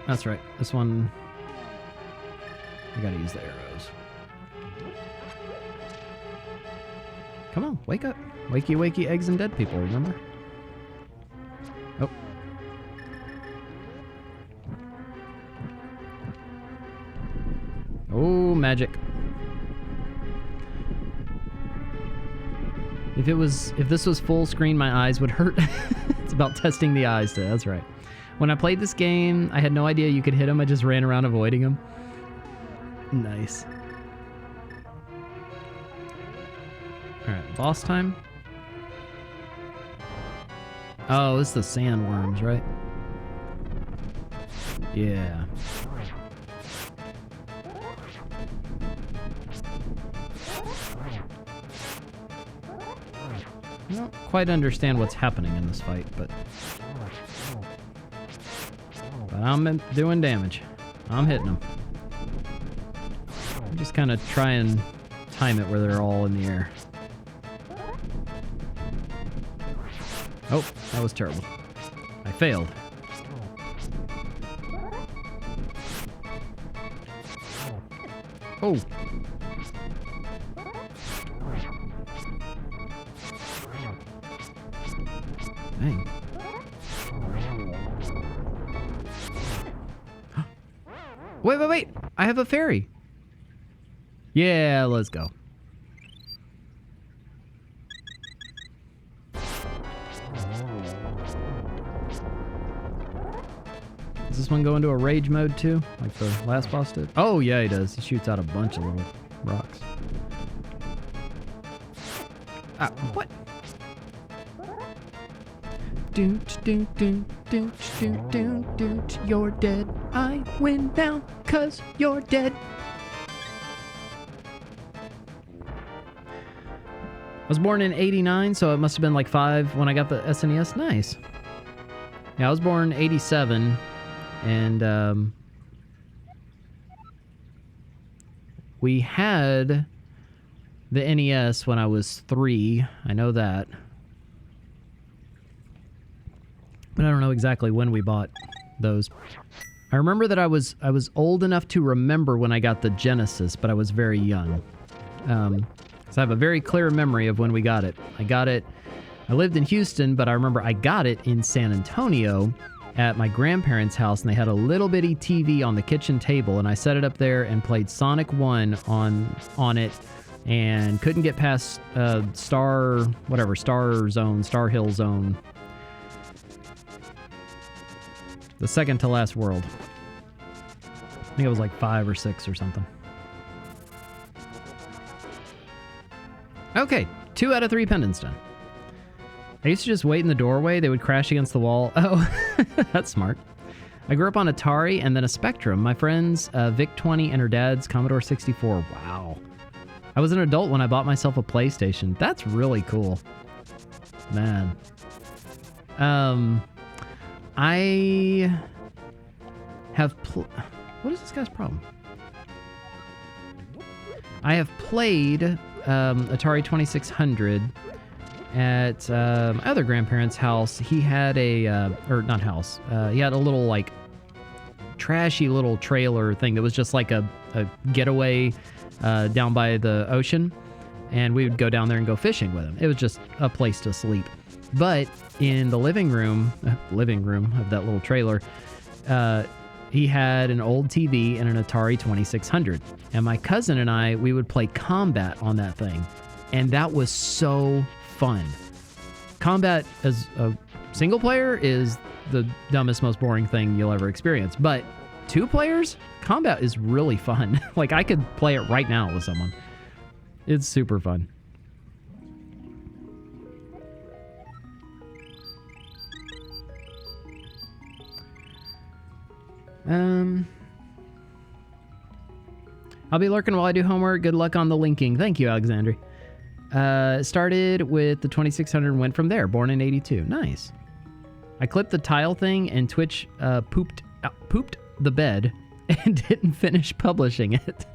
that's right. This one, I gotta use the arrows. Come on, wake up. Wakey, wakey, eggs and dead people, remember? Oh. Oh, magic. If this was full screen, my eyes would hurt. It's about testing the eyes, that's right. When I played this game, I had no idea you could hit him. I just ran around avoiding him. Nice. Alright, boss time. Oh, it's the sandworms, right? Yeah. I don't quite understand what's happening in this fight, but I'm doing damage. I'm hitting them. I'm just kind of try and time it where they're all in the air. Oh, that was terrible. I failed. Oh. Dang. Wait. I have a fairy. Yeah, let's go. Does this one go into a rage mode too? Like the last boss did? Oh, yeah, he does. He shoots out a bunch of little rocks. Ah, what? Doot, doot, doot, doot, doot, doot, doot. You're dead. I win now, 'cause you're dead. I was born in '89, so it must have been like 5 when I got the SNES. Nice. Yeah, I was born '87, and we had the NES when I was 3. I know that. But I don't know exactly when we bought those. I remember that I was old enough to remember when I got the Genesis, but I was very young. So I have a very clear memory of when we got it. I lived in Houston, but I remember I got it in San Antonio at my grandparents' house, and they had a little bitty TV on the kitchen table, and I set it up there and played Sonic 1 on it, and couldn't get past Star Hill Zone. The second to last world. I think it was like 5 or 6 or something. Okay, 2 out of 3 pendants done. I used to just wait in the doorway. They would crash against the wall. Oh, that's smart. I grew up on Atari and then a Spectrum. My friend's VIC-20 and her dad's Commodore 64. Wow. I was an adult when I bought myself a PlayStation. That's really cool. Man. I have what is this guy's problem? I have played Atari 2600 at my other grandparents' house. He had he had a little like trashy little trailer thing that was just like a getaway down by the ocean, and we would go down there and go fishing with him. It was just a place to sleep. But in the living room of that little trailer, he had an old TV and an Atari 2600. And my cousin and I, we would play Combat on that thing. And that was so fun. Combat as a single player is the dumbest, most boring thing you'll ever experience. But 2 players, Combat is really fun. Like, I could play it right now with someone. It's super fun. I'll be lurking while I do homework. Good luck on the linking. Thank you, Alexandre. Started with the 2600 and went from there. Born in '82. Nice. I clipped the tile thing and Twitch pooped the bed and didn't finish publishing it.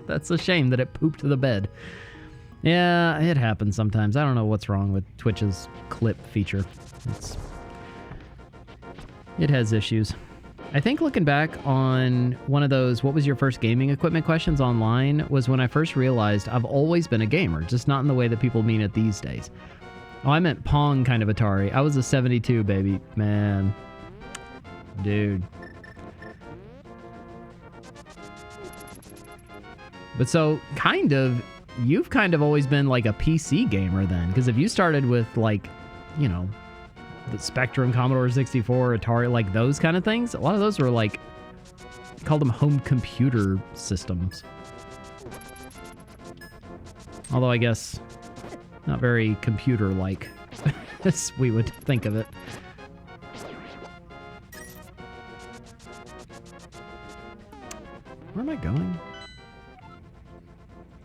That's a shame that it pooped the bed. Yeah, it happens sometimes. I don't know what's wrong with Twitch's clip feature. It has issues. I think looking back on one of those, what was your first gaming equipment questions online, was when I first realized I've always been a gamer, just not in the way that people mean it these days. Oh, I meant Pong kind of Atari. I was a 72, baby. Man. Dude. But so, kind of, you've kind of always been like a PC gamer then. Because if you started with like, you know, the Spectrum, Commodore 64, Atari, like those kind of things, a lot of those were like, called them home computer systems. Although I guess not very computer-like, as we would think of it. Where am I going?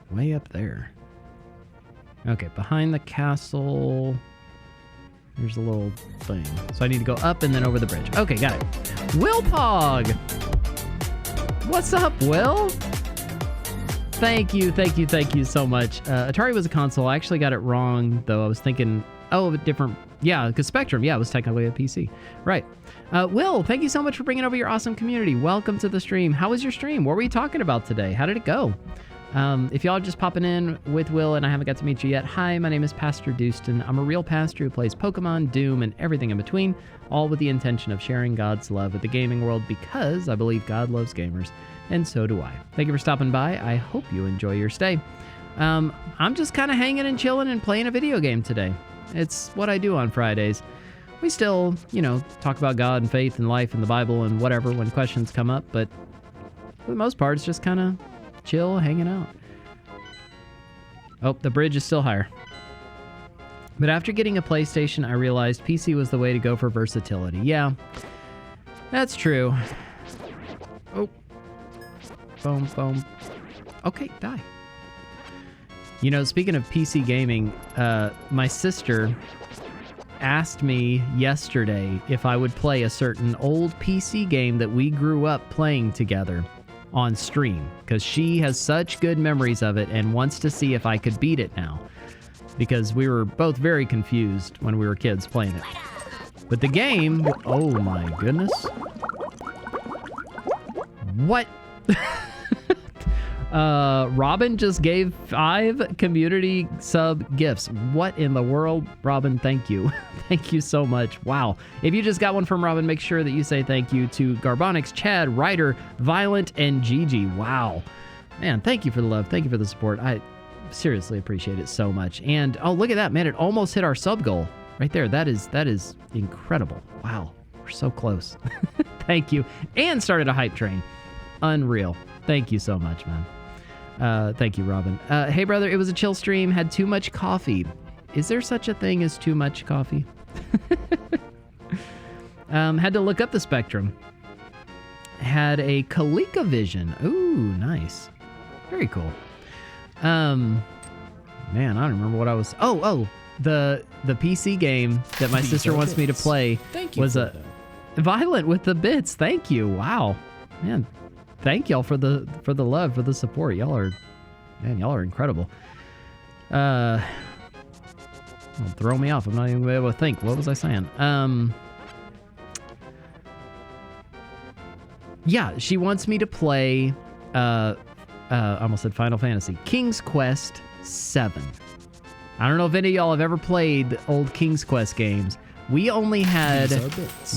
Way up there. Okay, behind the castle. There's a little thing. So I need to go up and then over the bridge. Okay, got it. Will Pog! What's up, Will? Thank you so much. Atari was a console. I actually got it wrong, though. I was thinking, oh, a different... Yeah, because Spectrum, yeah, it was technically a PC. Right. Will, thank you so much for bringing over your awesome community. Welcome to the stream. How was your stream? What were you talking about today? How did it go? If y'all are just popping in with Will and I haven't got to meet you yet, hi, my name is PastorDoostyn. I'm a real pastor who plays Pokemon, Doom, and everything in between, all with the intention of sharing God's love with the gaming world because I believe God loves gamers, and so do I. Thank you for stopping by. I hope you enjoy your stay. I'm just kind of hanging and chilling and playing a video game today. It's what I do on Fridays. We still, you know, talk about God and faith and life and the Bible and whatever when questions come up, but for the most part, it's just kind of chill, hanging out. Oh, the bridge is still higher. But after getting a PlayStation, I realized PC was the way to go for versatility. Yeah, that's true. Oh. Boom, boom. Okay, die. You know, speaking of PC gaming, my sister asked me yesterday if I would play a certain old PC game that we grew up playing together on stream, because she has such good memories of it and wants to see if I could beat it now, because we were both very confused when we were kids playing it. But the game, oh my goodness. What? Robin just gave 5 community sub gifts. What in the world? Robin, thank you. Thank you so much. Wow. If you just got one from Robin, make sure that you say thank you to Garbonix, Chad, Ryder, Violent, and Gigi. Wow. Man, thank you for the love. Thank you for the support. I seriously appreciate it so much. And, oh, look at that, man. It almost hit our sub goal right there. That is incredible. Wow. We're so close. Thank you. And started a hype train. Unreal. Thank you so much, man. Thank you, Robin. Hey, brother, it was a chill stream. Had too much coffee. Is there such a thing as too much coffee? Had to look up the Spectrum. Had a ColecoVision. Ooh, nice. Very cool. Man, I don't remember what I was... Oh, the PC game that my sister wants me to play was a Violent with the bits. Thank you. Wow. Man, thank y'all for the love, for the support. Y'all are incredible. It'll throw me off. I'm not even gonna be able to think. What was I saying? Yeah, she wants me to play, I almost said Final Fantasy. King's Quest 7. I don't know if any of y'all have ever played the old King's Quest games. We only had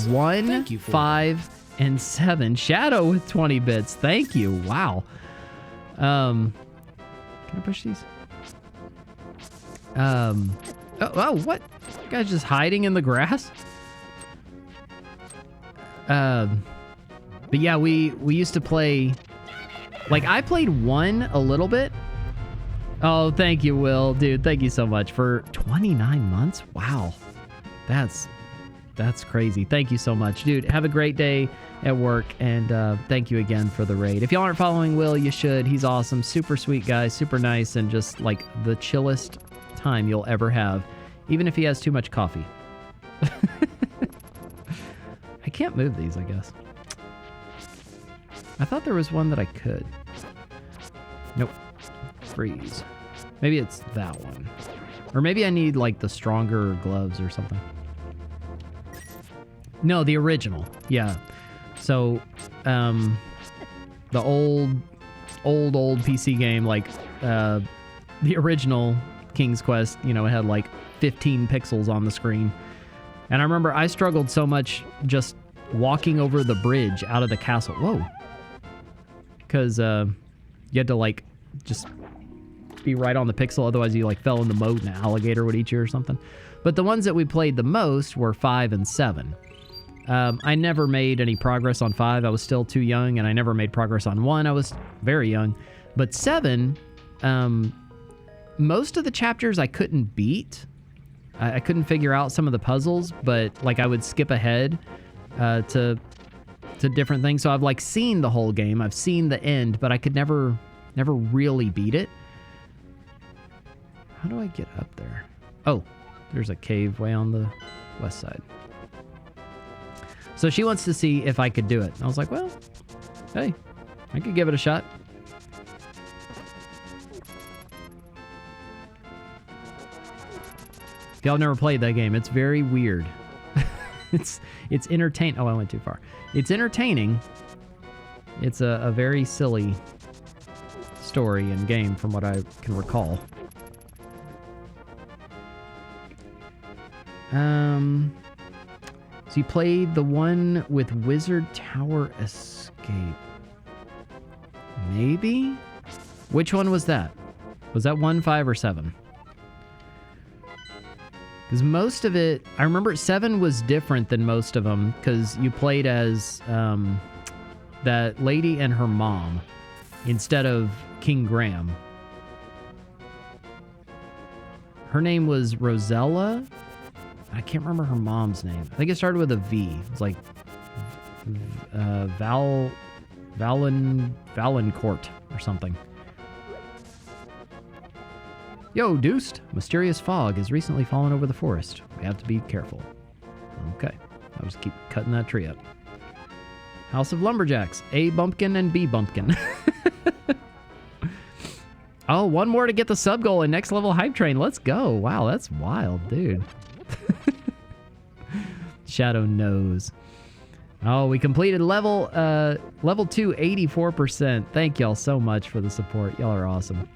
1, 5, and 7. Shadow with 20 bits. Thank you. Wow. Can I push these? Oh, what? You guys just hiding in the grass? But yeah, we used to play... Like, I played 1 a little bit. Oh, thank you, Will. Dude, thank you so much. For 29 months? Wow. That's crazy. Thank you so much. Dude, have a great day at work, and thank you again for the raid. If y'all aren't following Will, you should. He's awesome. Super sweet guy. Super nice, and just, like, the chillest time you'll ever have, even if he has too much coffee. I can't move these, I guess. I thought there was one that I could. Nope. Freeze. Maybe it's that one. Or maybe I need, like, the stronger gloves or something. No, the original. Yeah. So, the old PC game, like, the original King's Quest, you know, it had like 15 pixels on the screen. And I remember I struggled so much just walking over the bridge out of the castle. Whoa. Because, you had to, like, just be right on the pixel, otherwise you, like, fell in the moat and an alligator would eat you or something. But the ones that we played the most were 5 and 7. I never made any progress on 5. I was still too young, and I never made progress on 1. I was very young. But 7, most of the chapters I couldn't beat. I couldn't figure out some of the puzzles, but, like, I would skip ahead to different things. So I've, like, seen the whole game. I've seen the end, but I could never really beat it. How do I get up there? Oh, there's a cave way on the west side. So she wants to see if I could do it. I was like, well, hey, I could give it a shot. If y'all never played that game, it's very weird. It's entertaining. Oh, I went too far. It's entertaining. It's a very silly story and game from what I can recall. So you played the one with Wizard Tower Escape. Maybe? Which one was that? Was that 1, 5, or 7? Because most of it... I remember 7 was different than most of them, because you played as that lady and her mom instead of King Graham. Her name was Rosella? I can't remember her mom's name. I think it started with a V. It's like Valancourt or something. Yo, Doostyn. Mysterious fog has recently fallen over the forest. We have to be careful. Okay. I'll just keep cutting that tree up. House of Lumberjacks. A bumpkin and B bumpkin. Oh, one more to get the sub goal in next level hype train. Let's go. Wow, that's wild, dude. Shadow knows. Oh, we completed level 2, 84%. Thank y'all so much for the support. Y'all are awesome.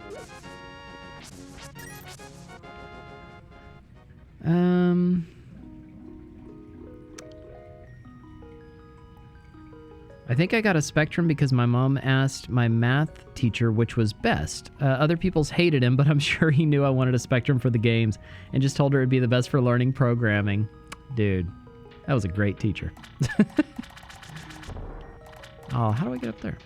I think I got a Spectrum because my mom asked my math teacher which was best. Other people's hated him, but I'm sure he knew I wanted a Spectrum for the games and just told her it'd be the best for learning programming. Dude, that was a great teacher. Oh, how do I get up there?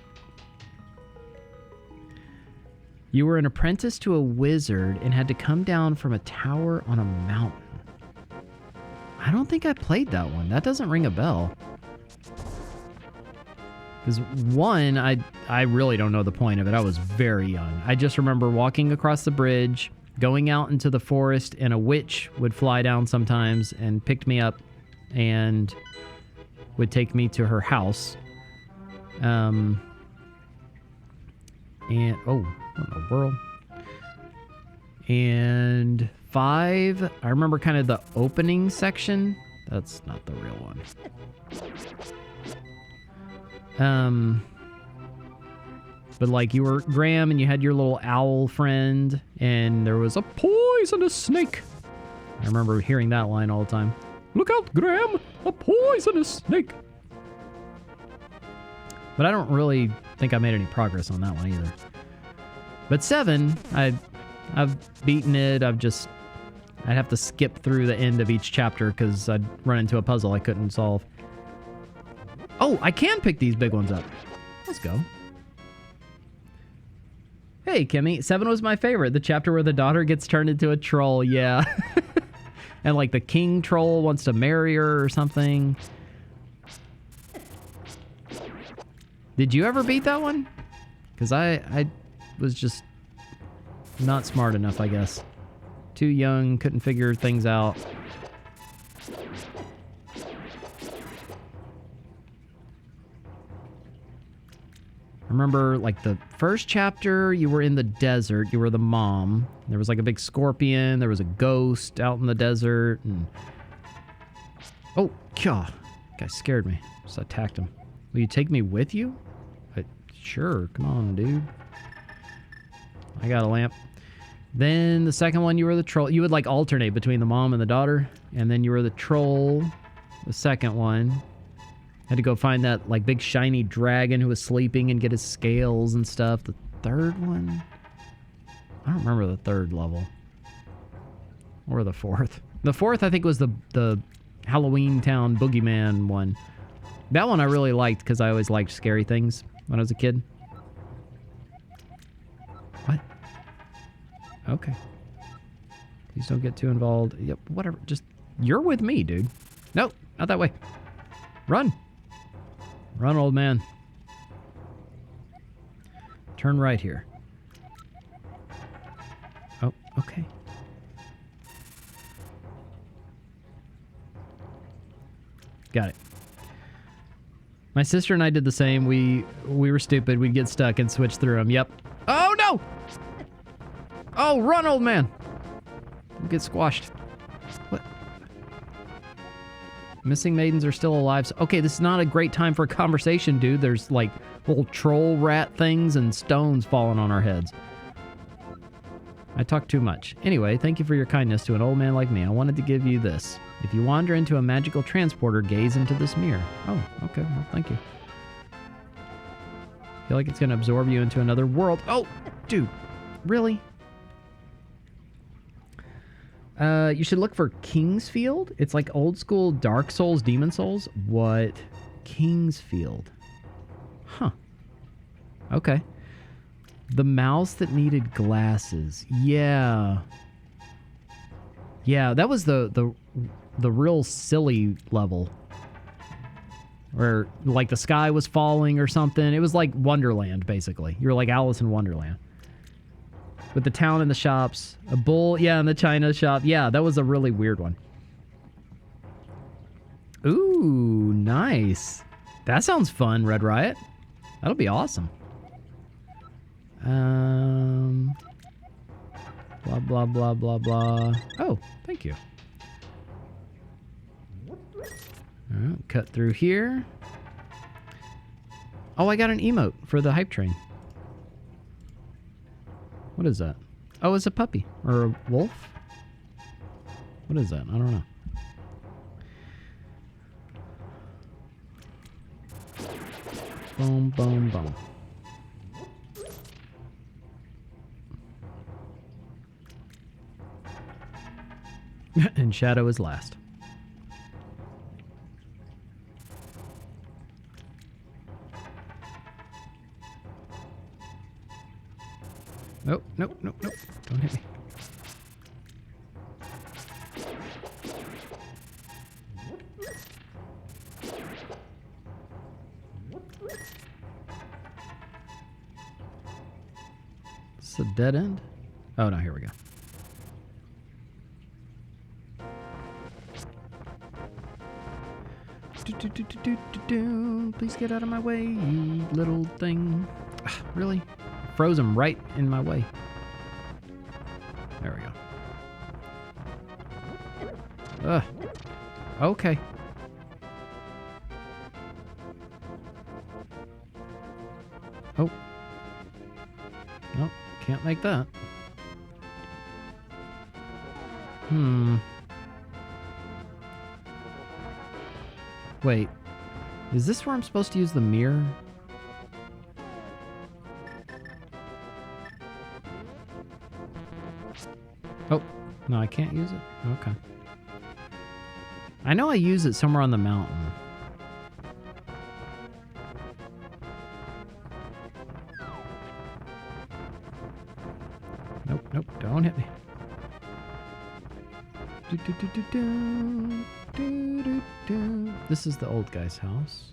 You were an apprentice to a wizard and had to come down from a tower on a mountain. I don't think I played that one. That doesn't ring a bell. Because 1, I really don't know the point of it. I was very young. I just remember walking across the bridge, going out into the forest, and a witch would fly down sometimes and picked me up and would take me to her house. And, oh, what in the world? And 5, I remember kind of the opening section. That's not the real one. But like you were Graham and you had your little owl friend and there was a poisonous snake. I remember hearing that line all the time. Look out, Graham, a poisonous snake. But I don't really think I made any progress on that one either. But 7, I've beaten it. I'd have to skip through the end of each chapter because I'd run into a puzzle I couldn't solve. Oh, I can pick these big ones up. Let's go. Hey, Kimmy. 7 was my favorite. The chapter where the daughter gets turned into a troll. Yeah. And like the king troll wants to marry her or something. Did you ever beat that one? Because I was just not smart enough, I guess. Too young, couldn't figure things out. I remember, like, the first chapter, you were in the desert. You were the mom. There was, like, a big scorpion. There was a ghost out in the desert. And... oh, God. That guy scared me. Just attacked him. Will you take me with you? Sure, come on, dude. I got a lamp. Then the second one, you were the troll. You would like alternate between the mom and the daughter. And then you were the troll. The second one. Had to go find that like big shiny dragon who was sleeping and get his scales and stuff. The third one? I don't remember the third level. Or the fourth. The fourth, I think, was the Halloween Town Boogeyman one. That one I really liked because I always liked scary things when I was a kid. What? Okay. Please don't get too involved. Yep, whatever. Just, you're with me, dude. Nope, not that way. Run. Run, old man. Turn right here. Oh, okay. Got it. My sister and I did the same. We were stupid. We'd get stuck and switch through them. Yep. Oh, no! Oh, run, old man! We'll get squashed. What? Missing maidens are still alive. So, okay, this is not a great time for a conversation, dude. There's, like, little troll rat things and stones falling on our heads. I talk too much. Anyway, thank you for your kindness to an old man like me. I wanted to give you this. If you wander into a magical transporter, gaze into this mirror. Oh, okay. Well, thank you. Feel like it's going to absorb you into another world. Oh, dude. Really? You should look for Kingsfield. It's like old school Dark Souls, Demon Souls. What? Kingsfield. Huh. Okay. The mouse that needed glasses. Yeah. Yeah, that was the real silly level. Where, like, the sky was falling or something. It was like Wonderland, basically. You were like Alice in Wonderland. With the town and the shops. A bull, yeah, in the China shop. Yeah, that was a really weird one. Ooh, nice. That sounds fun, Red Riot. That'll be awesome. Blah, blah, blah, blah, blah. Oh, thank you. Alright, cut through here. Oh, I got an emote for the hype train. What is that? Oh, it's a puppy. Or a wolf? What is that? I don't know. Boom, boom, boom. And Shadow is last. Nope, nope, nope, nope. Don't hit me. It's a dead end? Oh, no, here we go. Please get out of my way, you little thing. Ugh, really? Froze him right in my way. There we go. Ugh. Okay. Oh. Nope. Can't make that. Wait. Is this where I'm supposed to use the mirror? Oh, no, I can't use it? Okay. I know I use it somewhere on the mountain. Nope, nope, don't hit me. This is the old guy's house.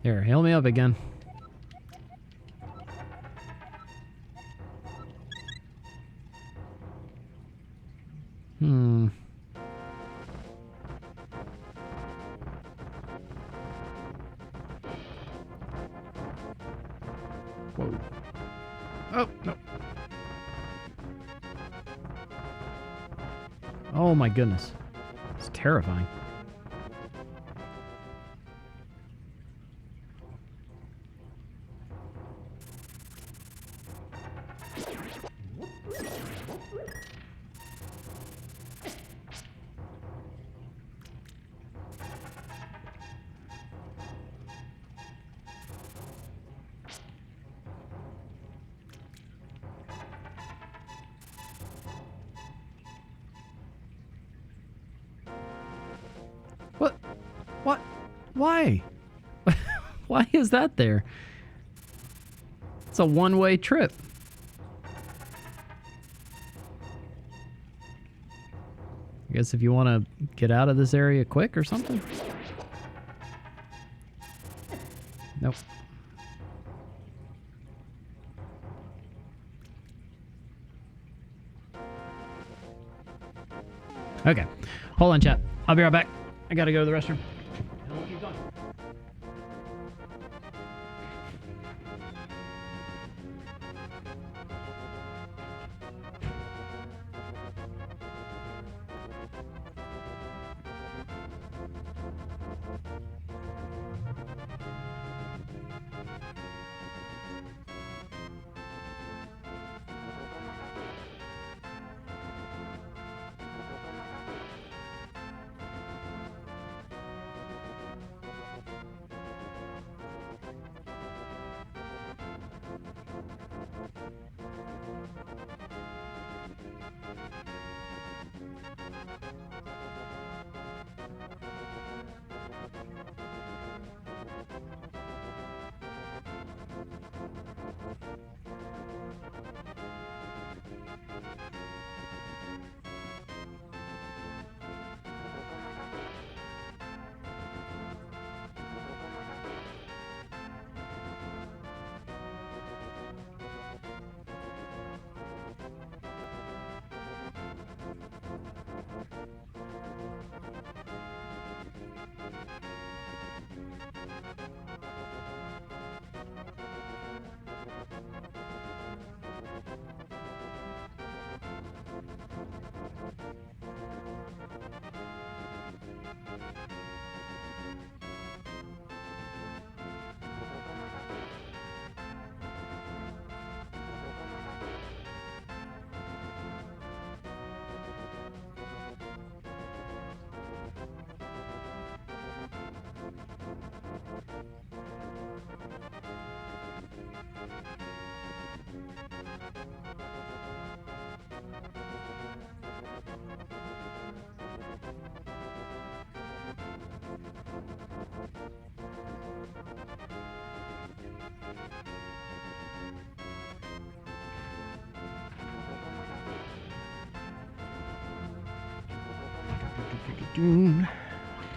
Here, heal me up again. Whoa. Oh, no. Oh my goodness. It's terrifying. What? What? Why? Why is that there? It's a one-way trip. I guess if you want to get out of this area quick or something? Nope. Okay. Hold on, chat. I'll be right back. I gotta go to the restroom. And we'll keep going.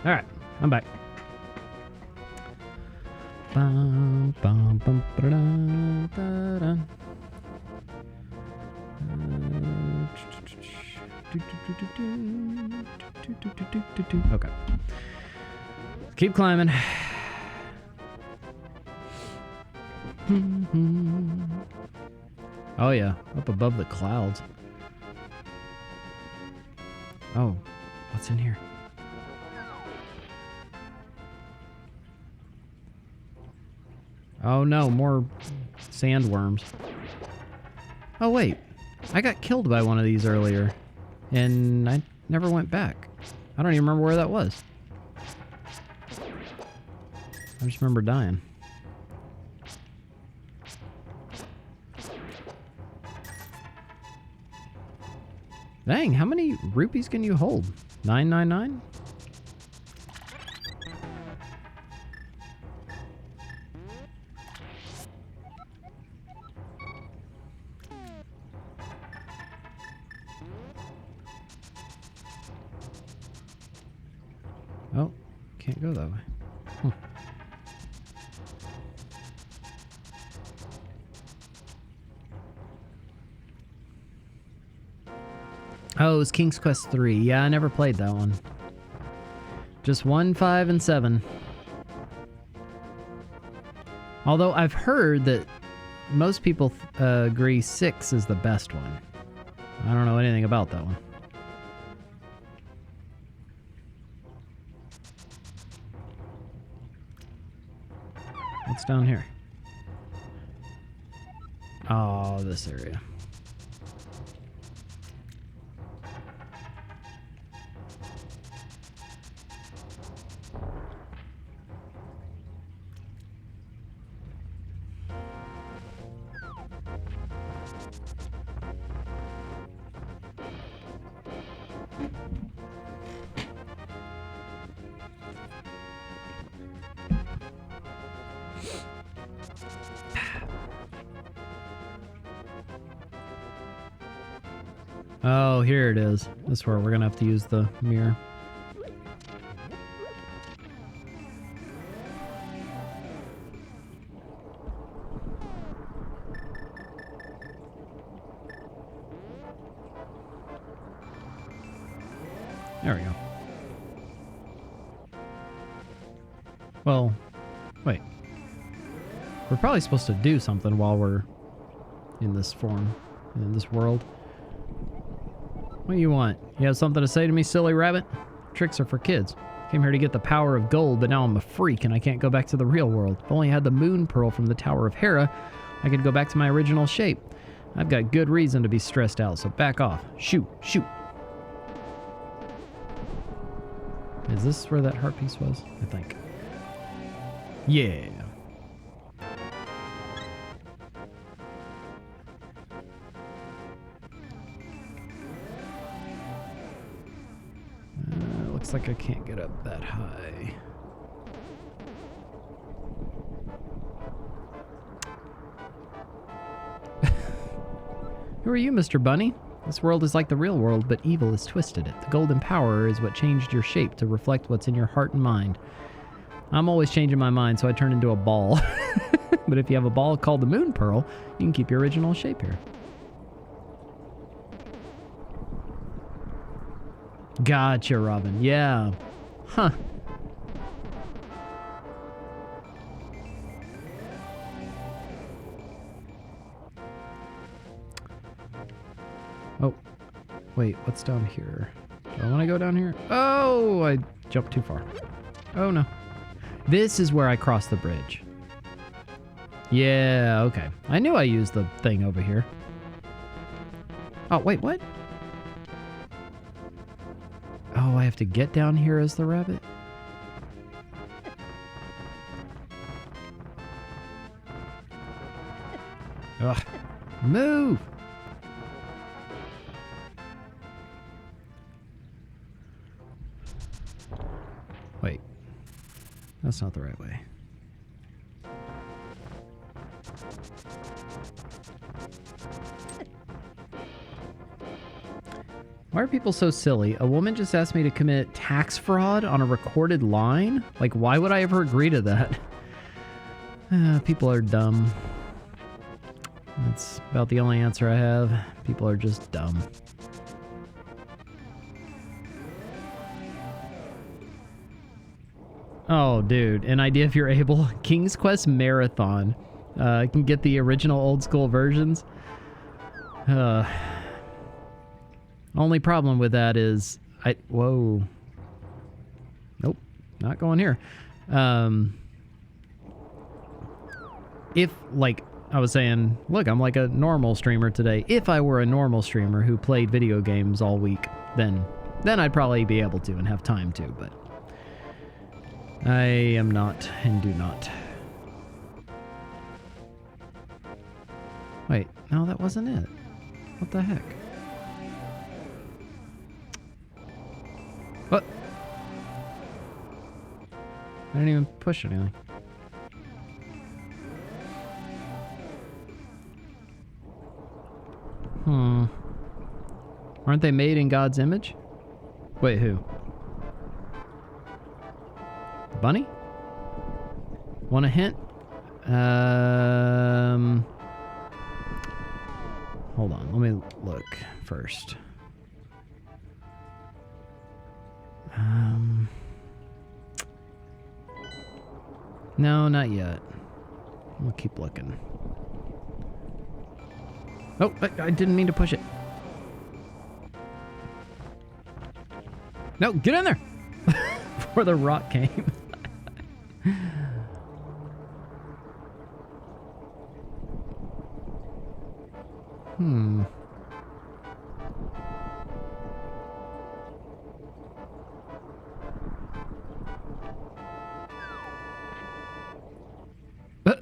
All right, I'm back. Bum, bum, bum, ba-da, ba-da. Okay. Keep climbing. Oh yeah, up above the clouds. Oh, what's in here? Oh no, more sandworms. Oh wait, I got killed by one of these earlier, and I never went back. I don't even remember where that was. I just remember dying. Dang, how many rupees can you hold? 999? Oh, can't go that way. Huh. Oh, it was King's Quest 3. Yeah, I never played that one. Just 1, 5, and 7. Although I've heard that most people agree 6 is the best one. I don't know anything about that one. What's down here? Oh, this area. Oh, here it is. This is where we're gonna have to use the mirror. There we go. Well, wait. We're probably supposed to do something while we're in this form, in this world. What do you want? You have something to say to me, silly rabbit? Tricks are for kids. Came here to get the power of gold, but now I'm a freak and I can't go back to the real world. If only I had the moon pearl from the Tower of Hera, I could go back to my original shape. I've got good reason to be stressed out, so back off. Shoot, shoot. Is this where that heart piece was? I think. Yeah. Looks like I can't get up that high. Who are you, Mr. Bunny? This world is like the real world, but evil has twisted it. The golden power is what changed your shape to reflect what's in your heart and mind. I'm always changing my mind, so I turn into a ball. But if you have a ball called the Moon Pearl, you can keep your original shape here. Gotcha, Robin. Yeah. Huh. Oh. Wait, what's down here? Do I want to go down here? Oh, I jumped too far. Oh, no. This is where I cross the bridge. Yeah, okay. I knew I used the thing over here. Oh, wait, what? Oh, I have to get down here as the rabbit? Ugh. Move! Wait. That's not the right way. Why are people so silly? A woman just asked me to commit tax fraud on a recorded line? Like, why would I ever agree to that? People are dumb. That's about the only answer I have. People are just dumb. Oh, dude. An idea if you're able. King's Quest Marathon. You can get the original old school versions. Only problem with that is whoa. Nope, not going here. If, like I was saying, look, I'm like a normal streamer today. If I were a normal streamer who played video games all week, then I'd probably be able to and have time to, but I am not and do not. Wait, no, that wasn't it. What the heck? What? I didn't even push anything. Aren't they made in God's image? Wait, who? The bunny? Want a hint? Hold on, let me look first. No, not yet. We'll keep looking. Oh, I didn't mean to push it. No, get in there! Before the rock came.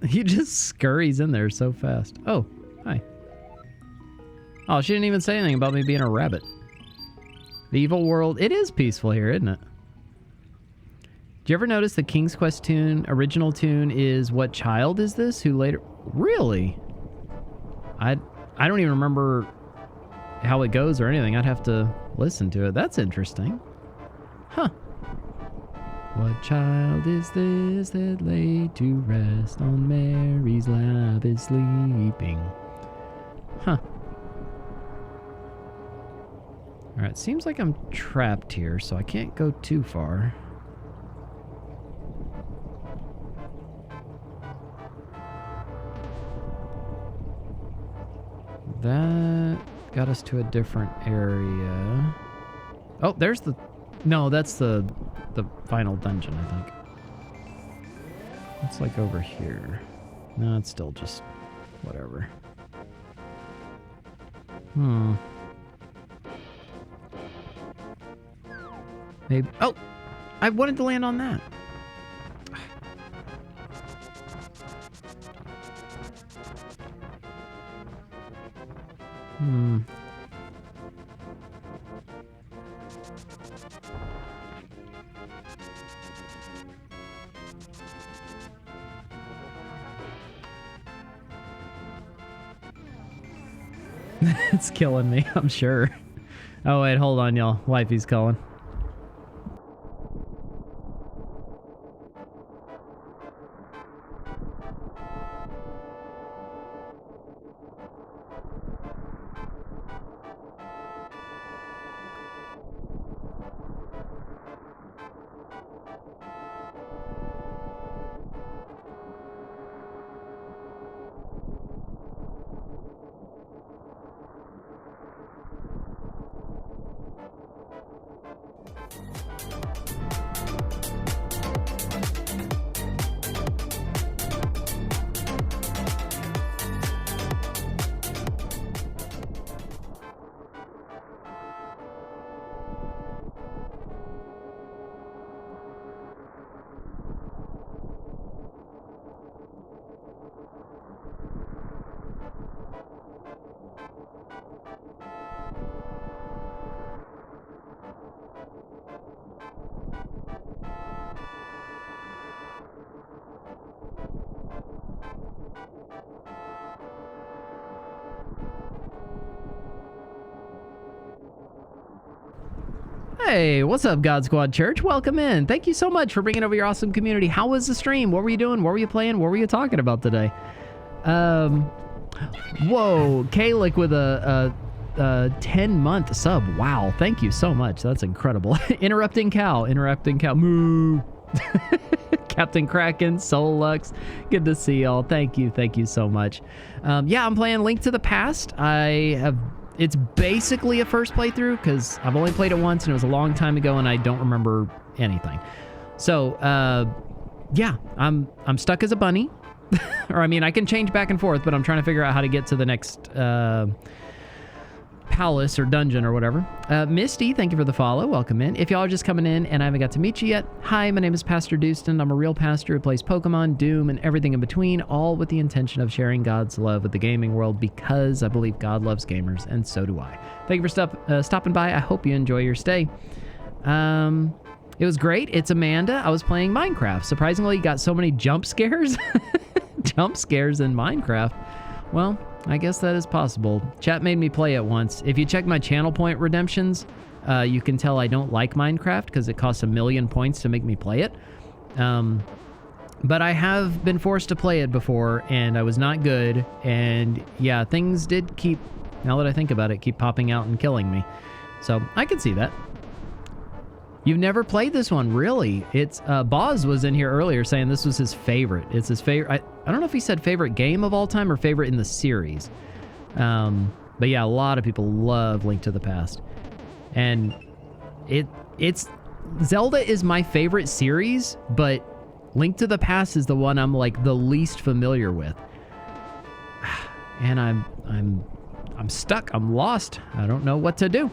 He just scurries in there so fast. Oh, hi. Oh, she didn't even say anything about me being a rabbit. The evil world. It is peaceful here, isn't it? Did you ever notice the King's Quest tune, original tune, is What Child Is This? Who later... Really? I don't even remember how it goes or anything. I'd have to listen to it. That's interesting. Huh. What child is this that lay to rest on Mary's lap is sleeping? Huh. Alright, seems like I'm trapped here, so I can't go too far. That got us to a different area. Oh, there's the... No, that's the final dungeon, I think. It's like over here. No, it's still just whatever. Maybe... Oh! I wanted to land on that. It's killing me, I'm sure. Oh, wait, hold on, y'all. Wifey's calling. Hey, what's up, God Squad Church? Welcome in. Thank you so much for bringing over your awesome community. How was the stream? What were you doing? What were you playing? What were you talking about today? Whoa, Kalik with a 10-month sub. Wow, thank you so much. That's incredible. Interrupting cow. Moo. Captain Kraken, Solux. Good to see y'all. Thank you so much. Yeah, I'm playing Link to the Past. It's basically a first playthrough because I've only played it once and it was a long time ago and I don't remember anything. So, yeah, I'm stuck as a bunny. Or, I mean, I can change back and forth, but I'm trying to figure out how to get to the next palace or dungeon or whatever. Misty, thank you for the follow. Welcome in. If y'all are just coming in and I haven't got to meet you yet, hi, my name is PastorDoostyn. I'm a real pastor who plays Pokemon, Doom, and everything in between, all with the intention of sharing God's love with the gaming world because I believe God loves gamers, and so do I. Thank you for stopping by. I hope you enjoy your stay. It was great. It's Amanda. I was playing Minecraft. Surprisingly, got so many jump scares. Jump scares in Minecraft. Well, I guess that is possible. Chat made me play it once. If you check my channel point redemptions, you can tell I don't like Minecraft because it costs 1,000,000 points to make me play it. But I have been forced to play it before, and I was not good. And yeah, things did keep, now that I think about it, keep popping out and killing me. So I can see that. You've never played this one, really? It's Boz was in here earlier saying this was his favorite. It's his favorite. I don't know if he said favorite game of all time or favorite in the series. But yeah, a lot of people love Link to the Past. And it's Zelda is my favorite series, but Link to the Past is the one I'm like the least familiar with. And I'm stuck. I'm lost. I don't know what to do.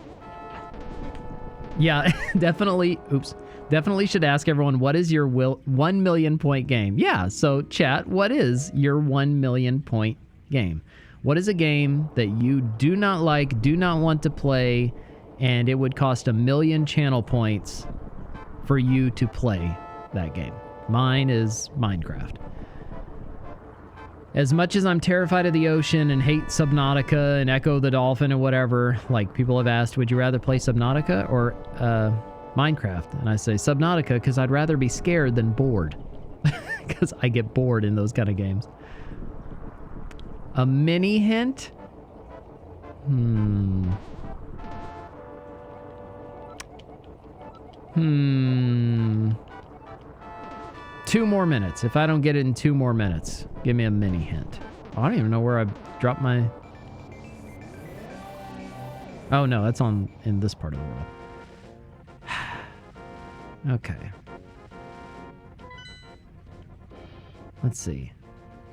Yeah, definitely. Oops. Definitely should ask everyone, what is your 1 million point game? Yeah, so chat, what is your 1 million point game? What is a game that you do not like, do not want to play, and it would cost 1,000,000 channel points for you to play that game? Mine is Minecraft. As much as I'm terrified of the ocean and hate Subnautica and Echo the Dolphin and whatever, like people have asked, would you rather play Subnautica or Minecraft? And I say Subnautica because I'd rather be scared than bored. Because I get bored in those kind of games. A mini hint? 2 more minutes. If I don't get it in 2 more minutes, give me a mini hint. Oh, I don't even know where I dropped my... Oh, no, that's in this part of the world. Okay. Let's see.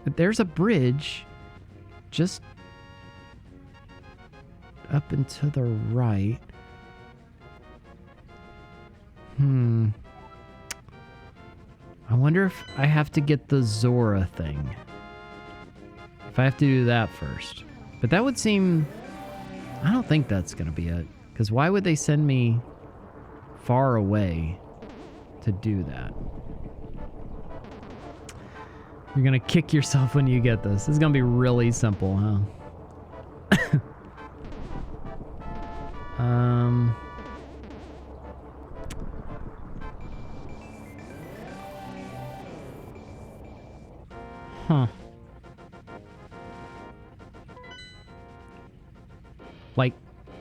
But there's a bridge just up and to the right. I wonder if I have to get the Zora thing. If I have to do that first. But that would seem... I don't think that's going to be it. Because why would they send me far away to do that? You're going to kick yourself when you get this. This is going to be really simple, huh? Like,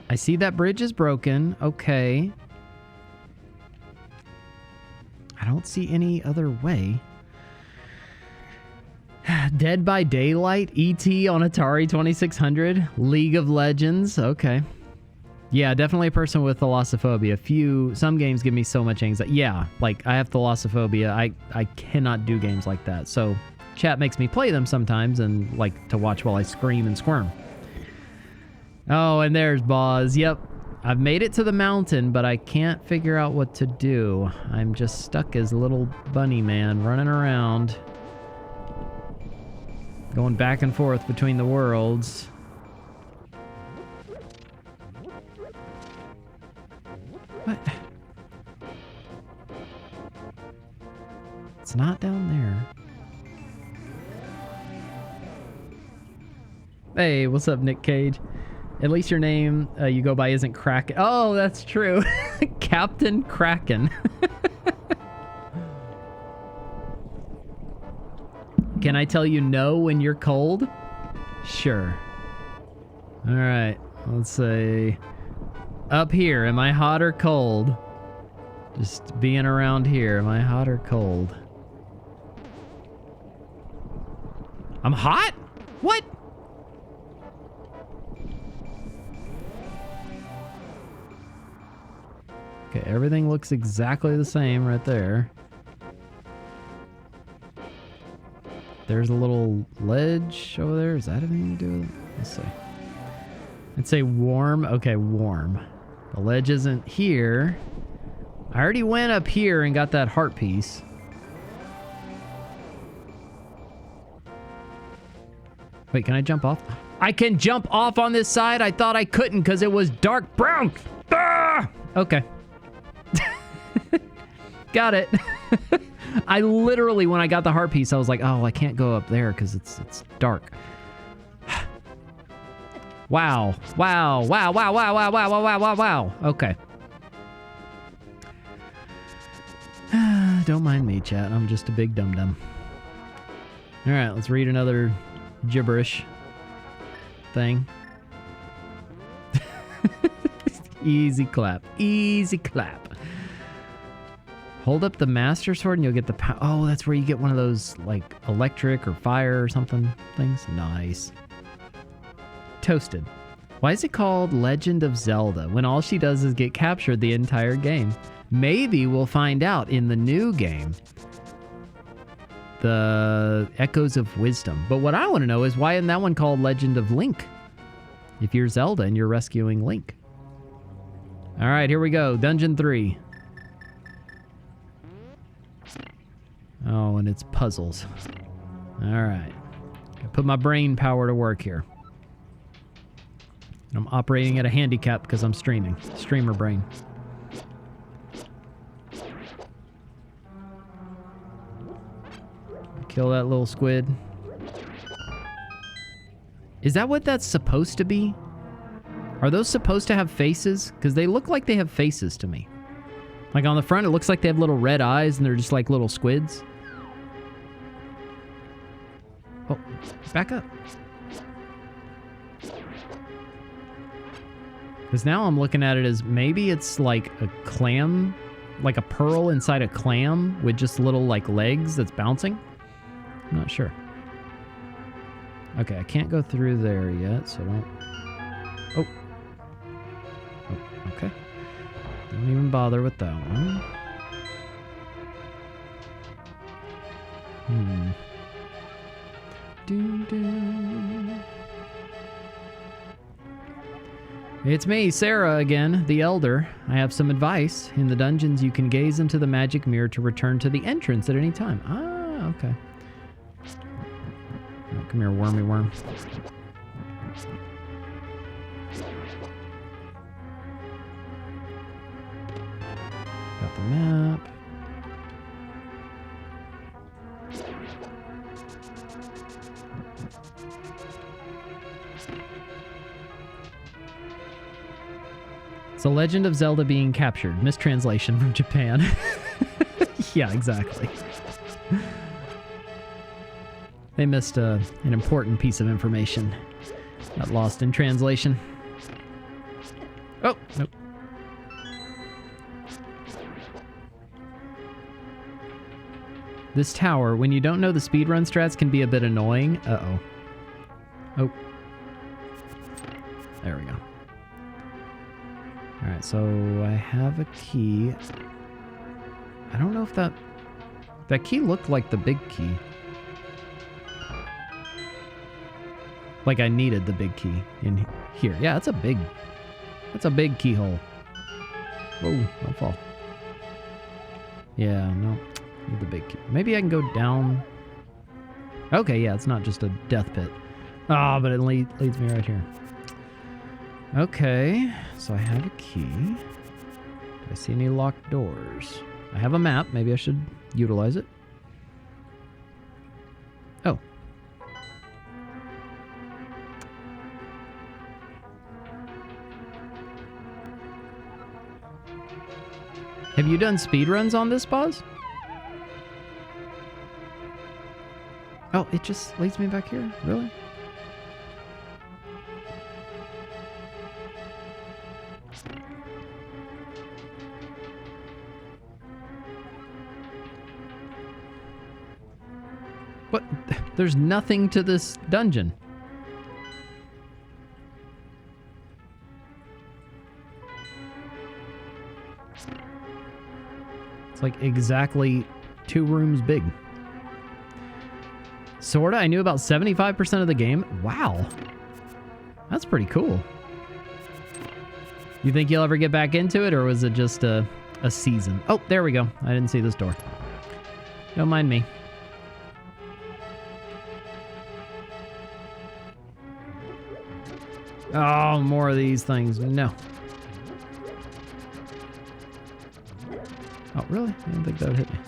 I see that bridge is broken. Okay. I don't see any other way. Dead by Daylight, E.T. on Atari 2600, League of Legends. Okay. Yeah, definitely a person with thalassophobia. Some games give me so much anxiety. Yeah, like I have thalassophobia. I cannot do games like that. So chat makes me play them sometimes and like to watch while I scream and squirm. Oh, and there's Boz. Yep. I've made it to the mountain, but I can't figure out what to do. I'm just stuck as little bunny man running around. Going back and forth between the worlds. What? It's not down there. Hey, what's up, Nick Cage? At least your name you go by isn't Kraken. Oh, that's true. Captain Kraken. Can I tell you no when you're cold? Sure. All right. Let's say up here. Am I hot or cold? Just being around here. Am I hot or cold? I'm hot? What? Okay, everything looks exactly the same right there. There's a little ledge over there. Is that anything to do with it? Let's see. Let's say warm. Okay, warm. The ledge isn't here. I already went up here and got that heart piece. Wait, can I jump off? I can jump off on this side? I thought I couldn't because it was dark brown. Ah! Okay. Got it. I literally, when I got the heart piece, I was like, oh, I can't go up there because it's dark. Wow. Wow. Wow. Wow. Wow. Wow. Wow. Wow. Wow. Wow. Wow. Okay. Don't mind me, chat. I'm just a big dum-dum. All right, let's read another gibberish thing. Easy clap. Easy clap. Hold up the Master Sword and you'll get the power. Oh, that's where you get one of those, like, electric or fire or something things. Nice. Toasted. Why is it called Legend of Zelda when all she does is get captured the entire game? Maybe we'll find out in the new game. The Echoes of Wisdom. But what I want to know is why isn't that one called Legend of Link? If you're Zelda and you're rescuing Link. All right, here we go. Dungeon 3. Oh, and it's puzzles. All right. I put my brain power to work here. I'm operating at a handicap because I'm streaming. Streamer brain. Kill that little squid. Is that what that's supposed to be? Are those supposed to have faces? Because they look like they have faces to me. Like on the front, it looks like they have little red eyes and they're just like little squids. Oh, back up. Because now I'm looking at it as maybe it's like a clam, like a pearl inside a clam with just little like legs that's bouncing. I'm not sure. Okay, I can't go through there yet, so don't... Oh. Oh, okay. Don't even bother with that one. It's me, Sarah, again, the Elder. I have some advice. In the dungeons, you can gaze into the magic mirror to return to the entrance at any time. Ah, okay. Oh, come here, wormy worm. Got the map. It's a Legend of Zelda being captured. Mistranslation from Japan. Yeah, exactly. They missed an important piece of information. Got lost in translation. Oh, nope. This tower, when you don't know the speedrun strats, can be a bit annoying. Uh-oh. Oh. There we go. Alright, so I have a key. I don't know if that key looked like the big key. Like I needed the big key in here. Yeah, that's a big keyhole. Whoa, don't fall. Yeah, no. Need the big key. Maybe I can go down. Okay, yeah, it's not just a death pit. Ah, but it leads me right here. Okay, so I have a key. Do I see any locked doors? I have a map. Maybe I should utilize it. Oh. Have you done speedruns on this, Boz? Oh, it just leads me back here? Really? What? There's nothing to this dungeon. It's like exactly 2 rooms big. Sorta, I knew about 75% of the game. Wow. That's pretty cool. You think you'll ever get back into it, or was it just a season? Oh, there we go. I didn't see this door. Don't mind me. Oh, more of these things. No. Oh, really? I didn't think that would hit me.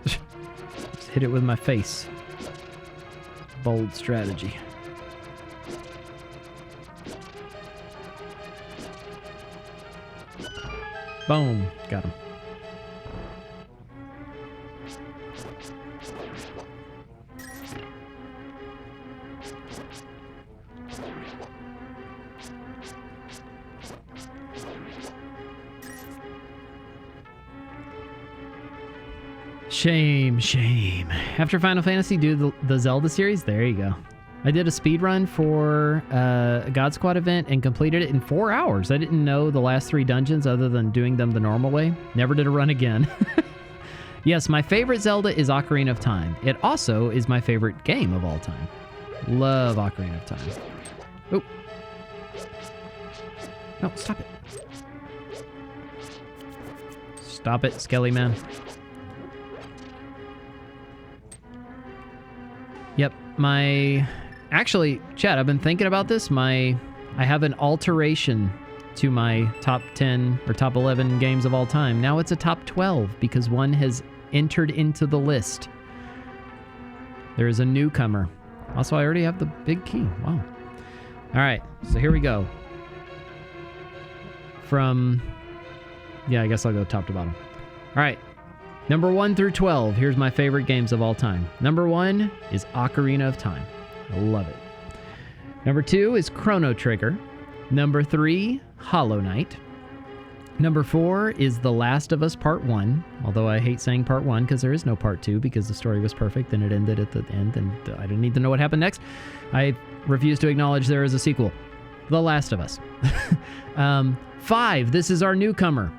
Just hit it with my face. Bold strategy. Boom. Got him. Shame, shame. After Final Fantasy, do the Zelda series? There you go. I did a speed run for a God Squad event and completed it in 4 hours. I didn't know the last 3 dungeons other than doing them the normal way. Never did a run again. Yes, my favorite Zelda is Ocarina of Time. It also is my favorite game of all time. Love Ocarina of Time. Oh. No, stop it. Stop it, Skelly Man. Yep, Actually, Chad, I've been thinking about this. I have an alteration to my top 10 or top 11 games of all time. Now it's a top 12 because one has entered into the list. There is a newcomer. Also, I already have the big key. Wow. All right, so here we go. Yeah, I guess I'll go top to bottom. All right, number 1 through 12. Here's my favorite games of all time. Number 1 is Ocarina of Time. I love it. Number 2 is Chrono Trigger. Number 3, Hollow Knight. Number 4 is The Last of Us Part 1, although I hate saying Part 1 because there is no Part 2 because the story was perfect and it ended at the end and I didn't need to know what happened next. I refuse to acknowledge there is a sequel. The Last of Us. 5, this is our newcomer.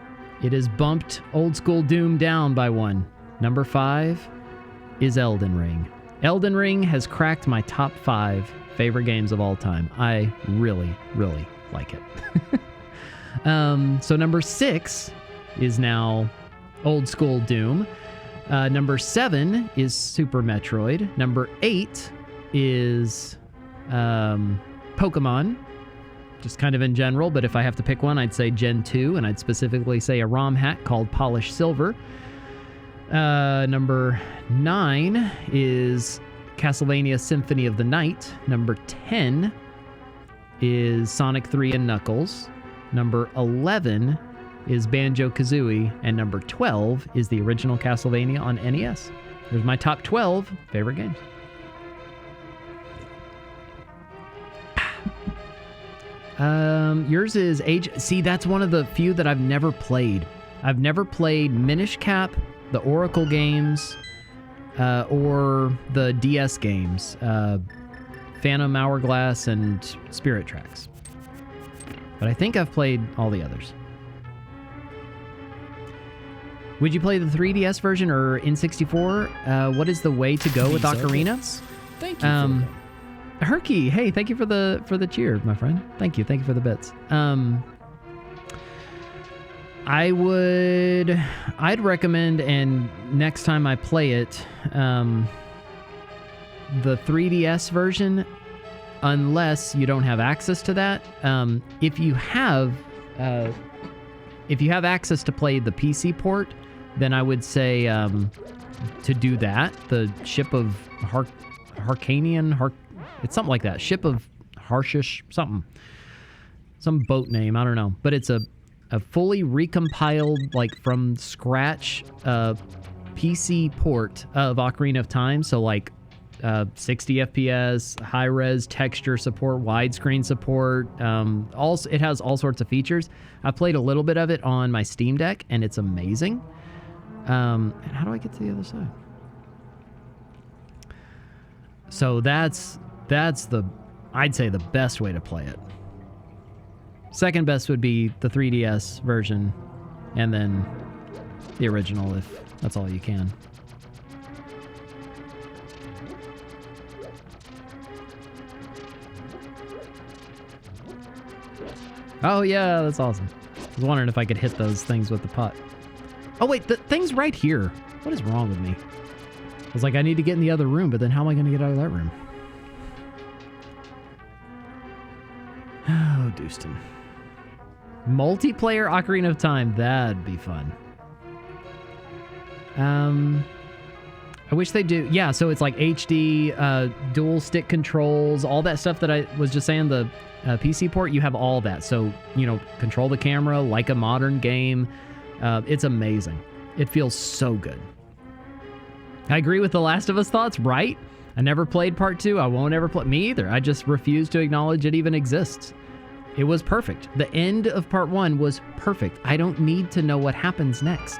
It has bumped old school Doom down by 1. Number 5 is Elden Ring. Elden Ring has cracked my top 5 favorite games of all time. I really, really like it. So number 6 is now old school Doom. Number 7 is Super Metroid. Number 8 is Pokemon, just kind of in general, but if I have to pick one, I'd say Gen 2, and I'd specifically say a ROM hack called Polished Silver. Number 9 is Castlevania Symphony of the Night. Number 10 is Sonic 3 and Knuckles. Number 11 is Banjo-Kazooie. And number 12 is the original Castlevania on NES. There's my top 12 favorite games. Yours is Age... See, that's one of the few that I've never played. I've never played Minish Cap, the Oracle games, or the DS games, Phantom Hourglass and Spirit Tracks. But I think I've played all the others. Would you play the 3DS version or N64? What is the way to go with Ocarina? Thank you. For them. Herky, hey, thank you for the cheer, my friend. Thank you for the bits. I'd recommend, and next time I play it, the 3DS version, unless you don't have access to that. If you have access to play the PC port, then I would say to do that. The Ship of Harkanian, it's something like that. Ship of Harshish, something. Some boat name, I don't know. But it's a fully recompiled, like from scratch, PC port of Ocarina of Time. So like 60 FPS, high-res texture support, widescreen support. Also, it has all sorts of features. I played a little bit of it on my Steam Deck, and it's amazing. And how do I get to the other side? So that's I'd say the best way to play it. Second best would be the 3DS version, and then the original if that's all you can. Oh yeah, that's awesome. I was wondering if I could hit those things with the putt. Oh wait, the thing's right here. What is wrong with me? I was like, I need to get in the other room, but then how am I going to get out of that room? Oh, Doostyn. Multiplayer Ocarina of Time. That'd be fun. I wish they do. Yeah, so it's like HD, dual stick controls, all that stuff that I was just saying, the PC port, you have all that. So, control the camera like a modern game. It's amazing. It feels so good. I agree with The Last of Us thoughts, right? I never played part 2. I won't ever play. Me either. I just refuse to acknowledge it even exists. It was perfect. The end of part 1 was perfect. I don't need to know what happens next.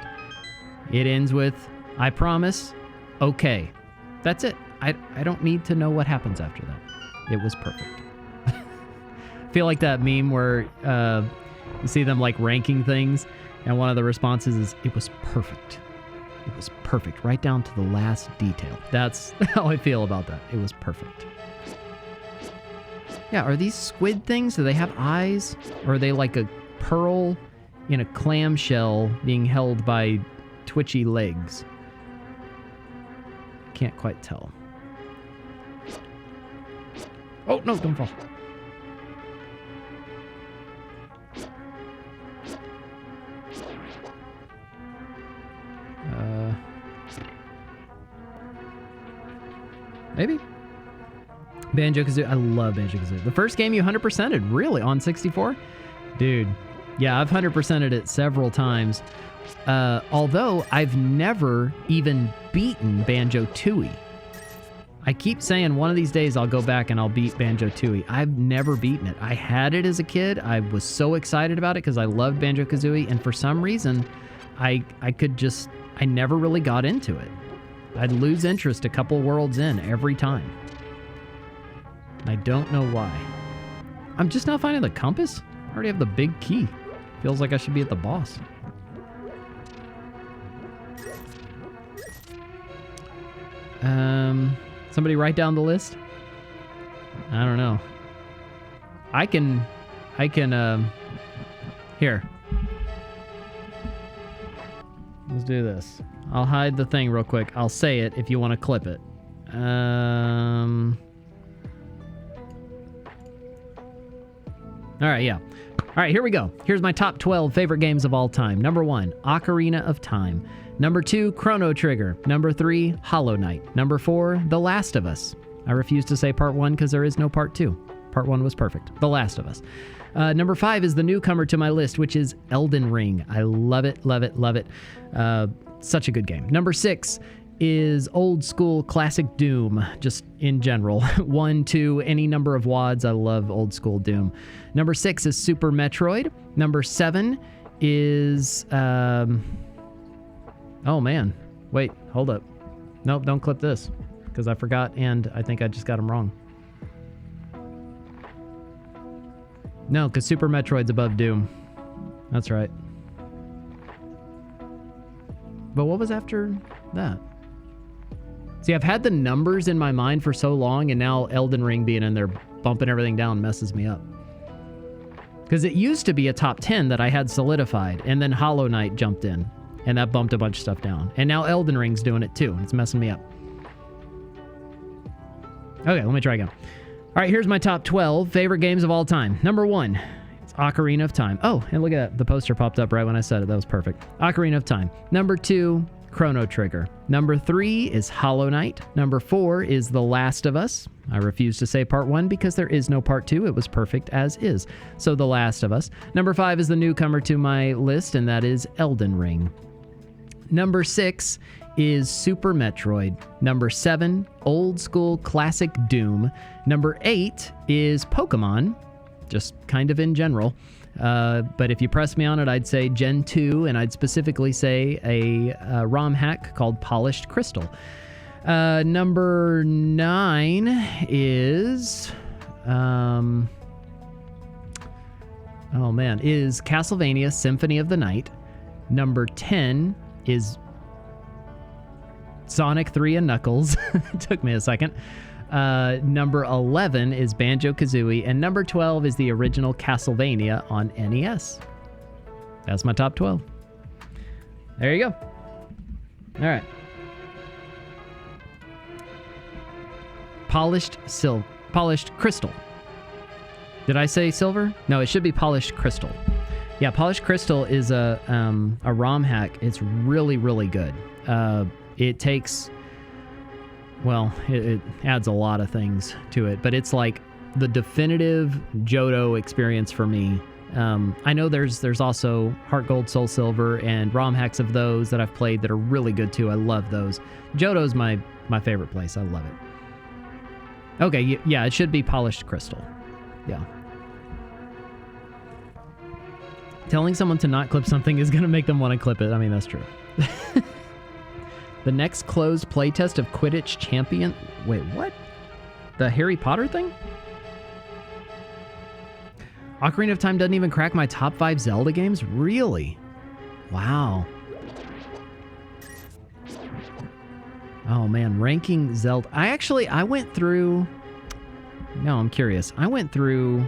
It ends with, I promise, okay. That's it. I don't need to know what happens after that. It was perfect. I feel like that meme where you see them like ranking things, and one of the responses is, it was perfect. It was perfect, right down to the last detail. That's how I feel about that. It was perfect. Yeah, are these squid things? Do they have eyes? Or are they like a pearl in a clamshell being held by twitchy legs? Can't quite tell. Oh, no, don't fall. Maybe. Banjo-Kazooie. I love Banjo-Kazooie. The first game you 100%ed, really, on 64? Dude. Yeah, I've 100%ed it several times. Although, I've never even beaten Banjo-Tooie. I keep saying one of these days I'll go back and I'll beat Banjo-Tooie. I've never beaten it. I had it as a kid. I was so excited about it because I loved Banjo-Kazooie, and for some reason, I never really got into it. I'd lose interest a couple worlds in every time. I don't know why. I'm just not finding the compass. I already have the big key. Feels like I should be at the boss. Somebody write down the list? I don't know. I can, here. Let's do this. I'll hide the thing real quick. I'll say it if you want to clip it. All right, yeah. All right, here we go. Here's my top 12 favorite games of all time. Number 1, Ocarina of Time. Number 2, Chrono Trigger. Number 3, Hollow Knight. Number 4, The Last of Us. I refuse to say part 1 because there is no part 2. Part 1 was perfect. The Last of Us. Number 5 is the newcomer to my list, which is Elden Ring. I love it, love it, love it. Such a good game. Number 6 is old school classic Doom, just in general. 1, 2, any number of WODs. I love old school Doom. Number 6 is Super Metroid. Number 7 is... oh, man. Wait, hold up. Nope, don't clip this, because I forgot, and I think I just got them wrong. No, because Super Metroid's above Doom. That's right. But what was after that? See, I've had the numbers in my mind for so long, and now Elden Ring being in there bumping everything down messes me up. Because it used to be a top 10 that I had solidified, and then Hollow Knight jumped in, and that bumped a bunch of stuff down. And now Elden Ring's doing it too, and it's messing me up. Okay, let me try again. All right, here's my top 12 favorite games of all time. Number 1, it's Ocarina of Time. Oh, and look at that. The poster popped up right when I said it. That was perfect. Ocarina of Time. Number 2, Chrono Trigger. Number 3 is Hollow Knight. Number 4 is The Last of Us. I refuse to say part 1 because there is no part 2. It was perfect as is. So The Last of Us. Number 5 is the newcomer to my list, and that is Elden Ring. Number 6 is Super Metroid. Number 7, old school classic Doom. Number 8 is Pokemon, just kind of in general. But if you press me on it, I'd say Gen 2, and I'd specifically say a ROM hack called Polished Crystal. Number 9 is... is Castlevania Symphony of the Night. Number 10 is Sonic 3 and Knuckles. It took me a second. Number 11 is Banjo-Kazooie, and number 12 is the original Castlevania on NES. That's my top 12. There you go. All right. Polished Crystal. Did I say silver? No, it should be Polished Crystal. Yeah, Polished Crystal is a ROM hack. It's really, really good. It takes... Well, it adds a lot of things to it, but it's like the definitive Johto experience for me. I know there's also Heart Gold, Soul Silver, and ROM hacks of those that I've played that are really good too. I love those. Johto's my favorite place. I love it. Okay, yeah, it should be Polished Crystal. Yeah. Telling someone to not clip something is going to make them want to clip it. I mean, that's true. The next closed playtest of Quidditch Champion... Wait, what? The Harry Potter thing? Ocarina of Time doesn't even crack my top 5 Zelda games? Really? Wow. Oh, man. Ranking Zelda... I went through... No, I'm curious. I went through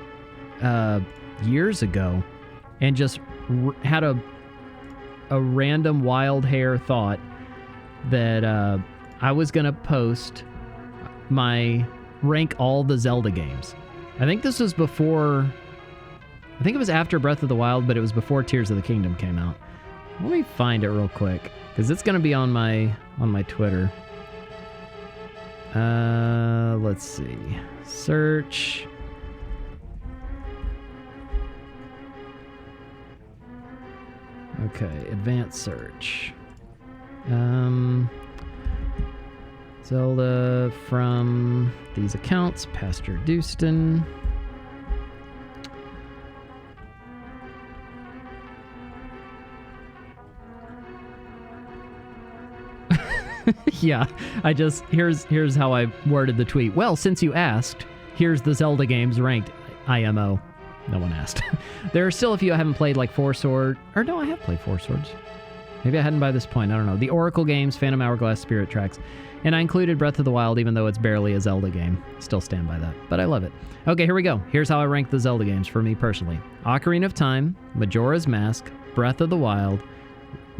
years ago and just had a random wild hair thought that I was going to post my rank all the Zelda games. I think this was before... I think it was after Breath of the Wild, but it was before Tears of the Kingdom came out. Let me find it real quick, because it's going to be on my Twitter. Let's see. Search. Okay, advanced search. Zelda from these accounts, PastorDoostyn. Yeah, here's how I worded the tweet. Well, since you asked, here's the Zelda games ranked. IMO. No one asked. There are still a few I haven't played, like Four Sword. Or no, I have played Four Swords. Maybe I hadn't by this point. I don't know. The Oracle games, Phantom Hourglass, Spirit Tracks. And I included Breath of the Wild, even though it's barely a Zelda game. Still stand by that. But I love it. Okay, here we go. Here's how I rank the Zelda games for me personally. Ocarina of Time, Majora's Mask, Breath of the Wild,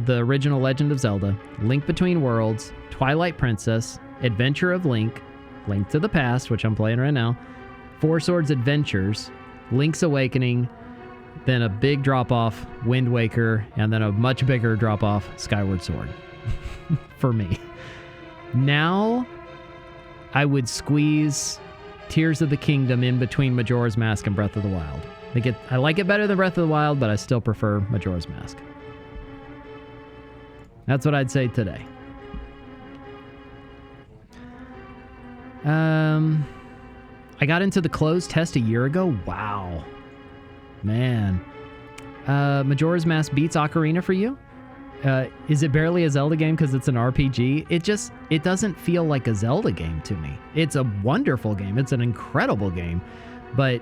the original Legend of Zelda, Link Between Worlds, Twilight Princess, Adventure of Link, Link to the Past, which I'm playing right now, Four Swords Adventures, Link's Awakening, then a big drop-off, Wind Waker, and then a much bigger drop-off, Skyward Sword. For me. Now, I would squeeze Tears of the Kingdom in between Majora's Mask and Breath of the Wild. I like it better than Breath of the Wild, but I still prefer Majora's Mask. That's what I'd say today. I got into the closed test a year ago. Wow. Man. Majora's Mask beats Ocarina for you? Is it barely a Zelda game because it's an RPG? It doesn't feel like a Zelda game to me. It's a wonderful game. It's an incredible game. But,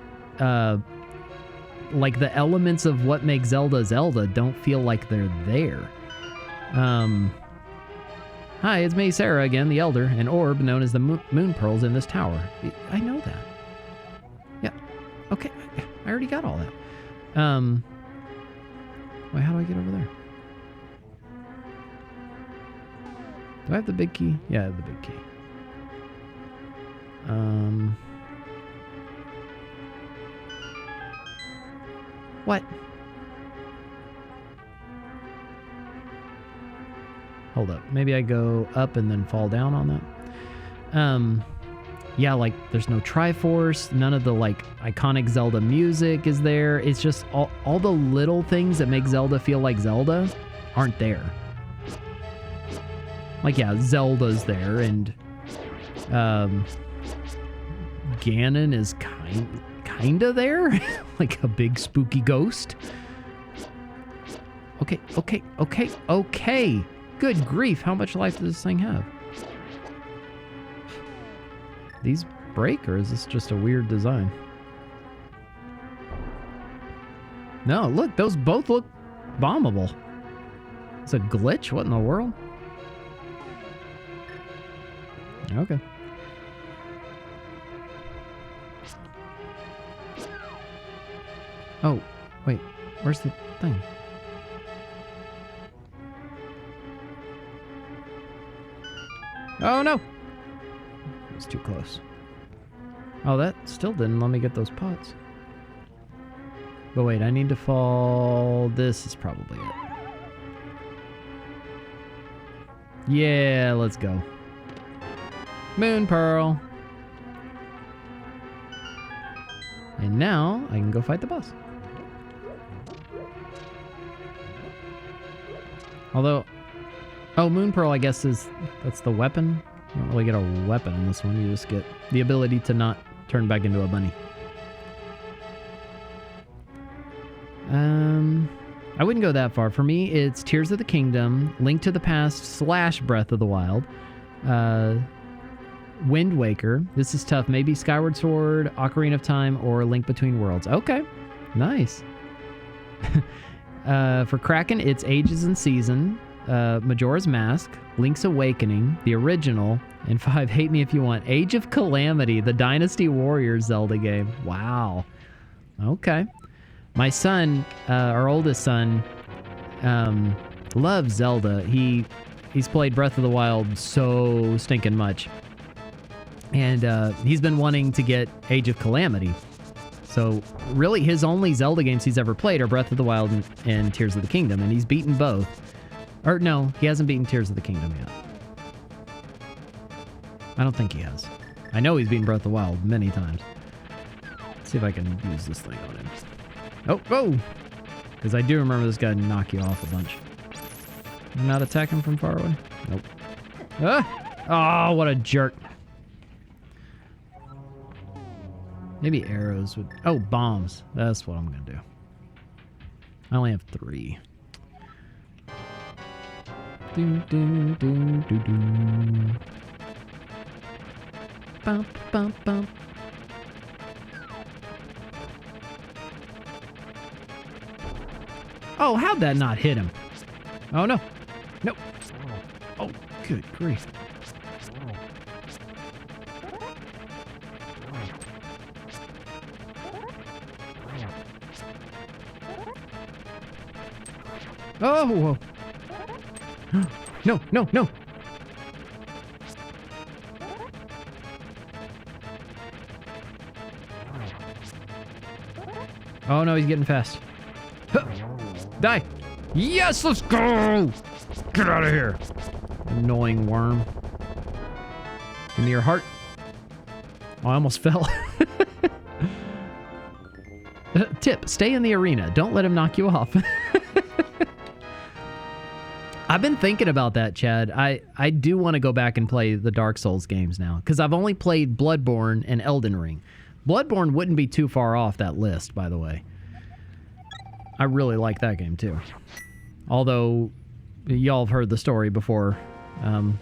like, the elements of what makes Zelda Zelda don't feel like they're there. Hi, it's me, Sarah, again, the Elder, an orb known as the Moon Pearls in this tower. I know that. Yeah. Okay, I already got all that. Wait, how do I get over there? Do I have the big key? Yeah, I have the big key. What? Hold up. Maybe I go up and then fall down on that. Yeah, like, there's no Triforce. None of the, like, iconic Zelda music is there. It's just all the little things that make Zelda feel like Zelda aren't there. Like, yeah, Zelda's there, and Ganon is kinda there. Like a big spooky ghost. Okay. Good grief, how much life does this thing have? These break, or is this just a weird design? No, look, those both look bombable. It's a glitch? What in the world? Okay. Oh, wait, where's the thing? Oh no! It's too close. Oh, that still didn't let me get those pots. But wait, I need to fall... This is probably it. Yeah, let's go. Moon Pearl. And now, I can go fight the boss. Although... Oh, Moon Pearl, I guess, that's the weapon. You don't really get a weapon in this one. You just get the ability to not turn back into a bunny. I wouldn't go that far. For me, it's Tears of the Kingdom, Link to the Past / Breath of the Wild, Wind Waker. This is tough. Maybe Skyward Sword, Ocarina of Time, or Link Between Worlds. Okay, nice. For Kraken, it's Ages and Season, Majora's Mask, Link's Awakening, the original, and 5, hate me if you want, Age of Calamity, the Dynasty Warriors Zelda game. Wow. Okay. My son, our oldest son, loves Zelda. He's played Breath of the Wild so stinking much. And he's been wanting to get Age of Calamity. So really his only Zelda games he's ever played are Breath of the Wild and Tears of the Kingdom, and he's beaten both. Or no, he hasn't beaten Tears of the Kingdom yet. I don't think he has. I know he's beaten Breath of the Wild many times. Let's see if I can use this thing on him. Oh, oh! Because I do remember this guy knock you off a bunch. Not attack him from far away? Nope. Ah! Oh, what a jerk. Maybe arrows would... Oh, bombs. That's what I'm going to do. I only have 3. Do, do, do, do, do. Bump, bump, bump. Oh, how'd that not hit him? Oh, no. No. Oh, good grief. Oh, whoa. No, no, no. Oh, no, he's getting fast. Huh. Die. Yes, let's go. Get out of here. Annoying worm. Give me your heart. Oh, I almost fell. Tip, stay in the arena. Don't let him knock you off. I've been thinking about that, Chad. I do want to go back and play the Dark Souls games now, because I've only played Bloodborne and Elden Ring. Bloodborne wouldn't be too far off that list, by the way. I really like that game, too. Although, y'all have heard the story before.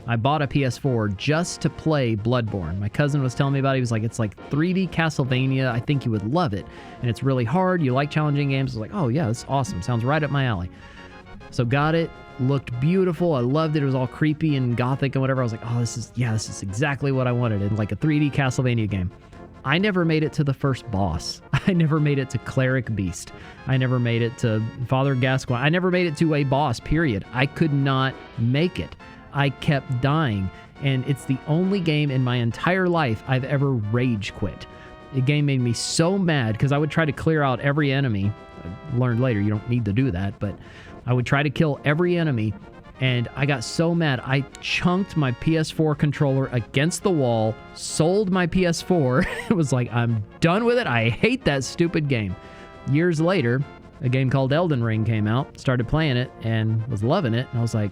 I bought a PS4 just to play Bloodborne. My cousin was telling me about it. He was like, it's like 3D Castlevania. I think you would love it. And it's really hard. You like challenging games. I was like, oh, yeah, that's awesome. Sounds right up my alley. So got it. Looked beautiful. I loved it. It was all creepy and gothic and whatever. I was like, oh, this is exactly what I wanted in like a 3D Castlevania game. I never made it to the first boss. I never made it to Cleric Beast. I never made it to Father Gascoigne. I never made it to a boss, period. I could not make it. I kept dying, and it's the only game in my entire life I've ever rage quit. The game made me so mad because I would try to clear out every enemy. I learned later you don't need to do that, but I would try to kill every enemy, and I got so mad, I chunked my PS4 controller against the wall, sold my PS4. It was like, I'm done with it. I hate that stupid game. Years later, a game called Elden Ring came out, started playing it, and was loving it, and I was like,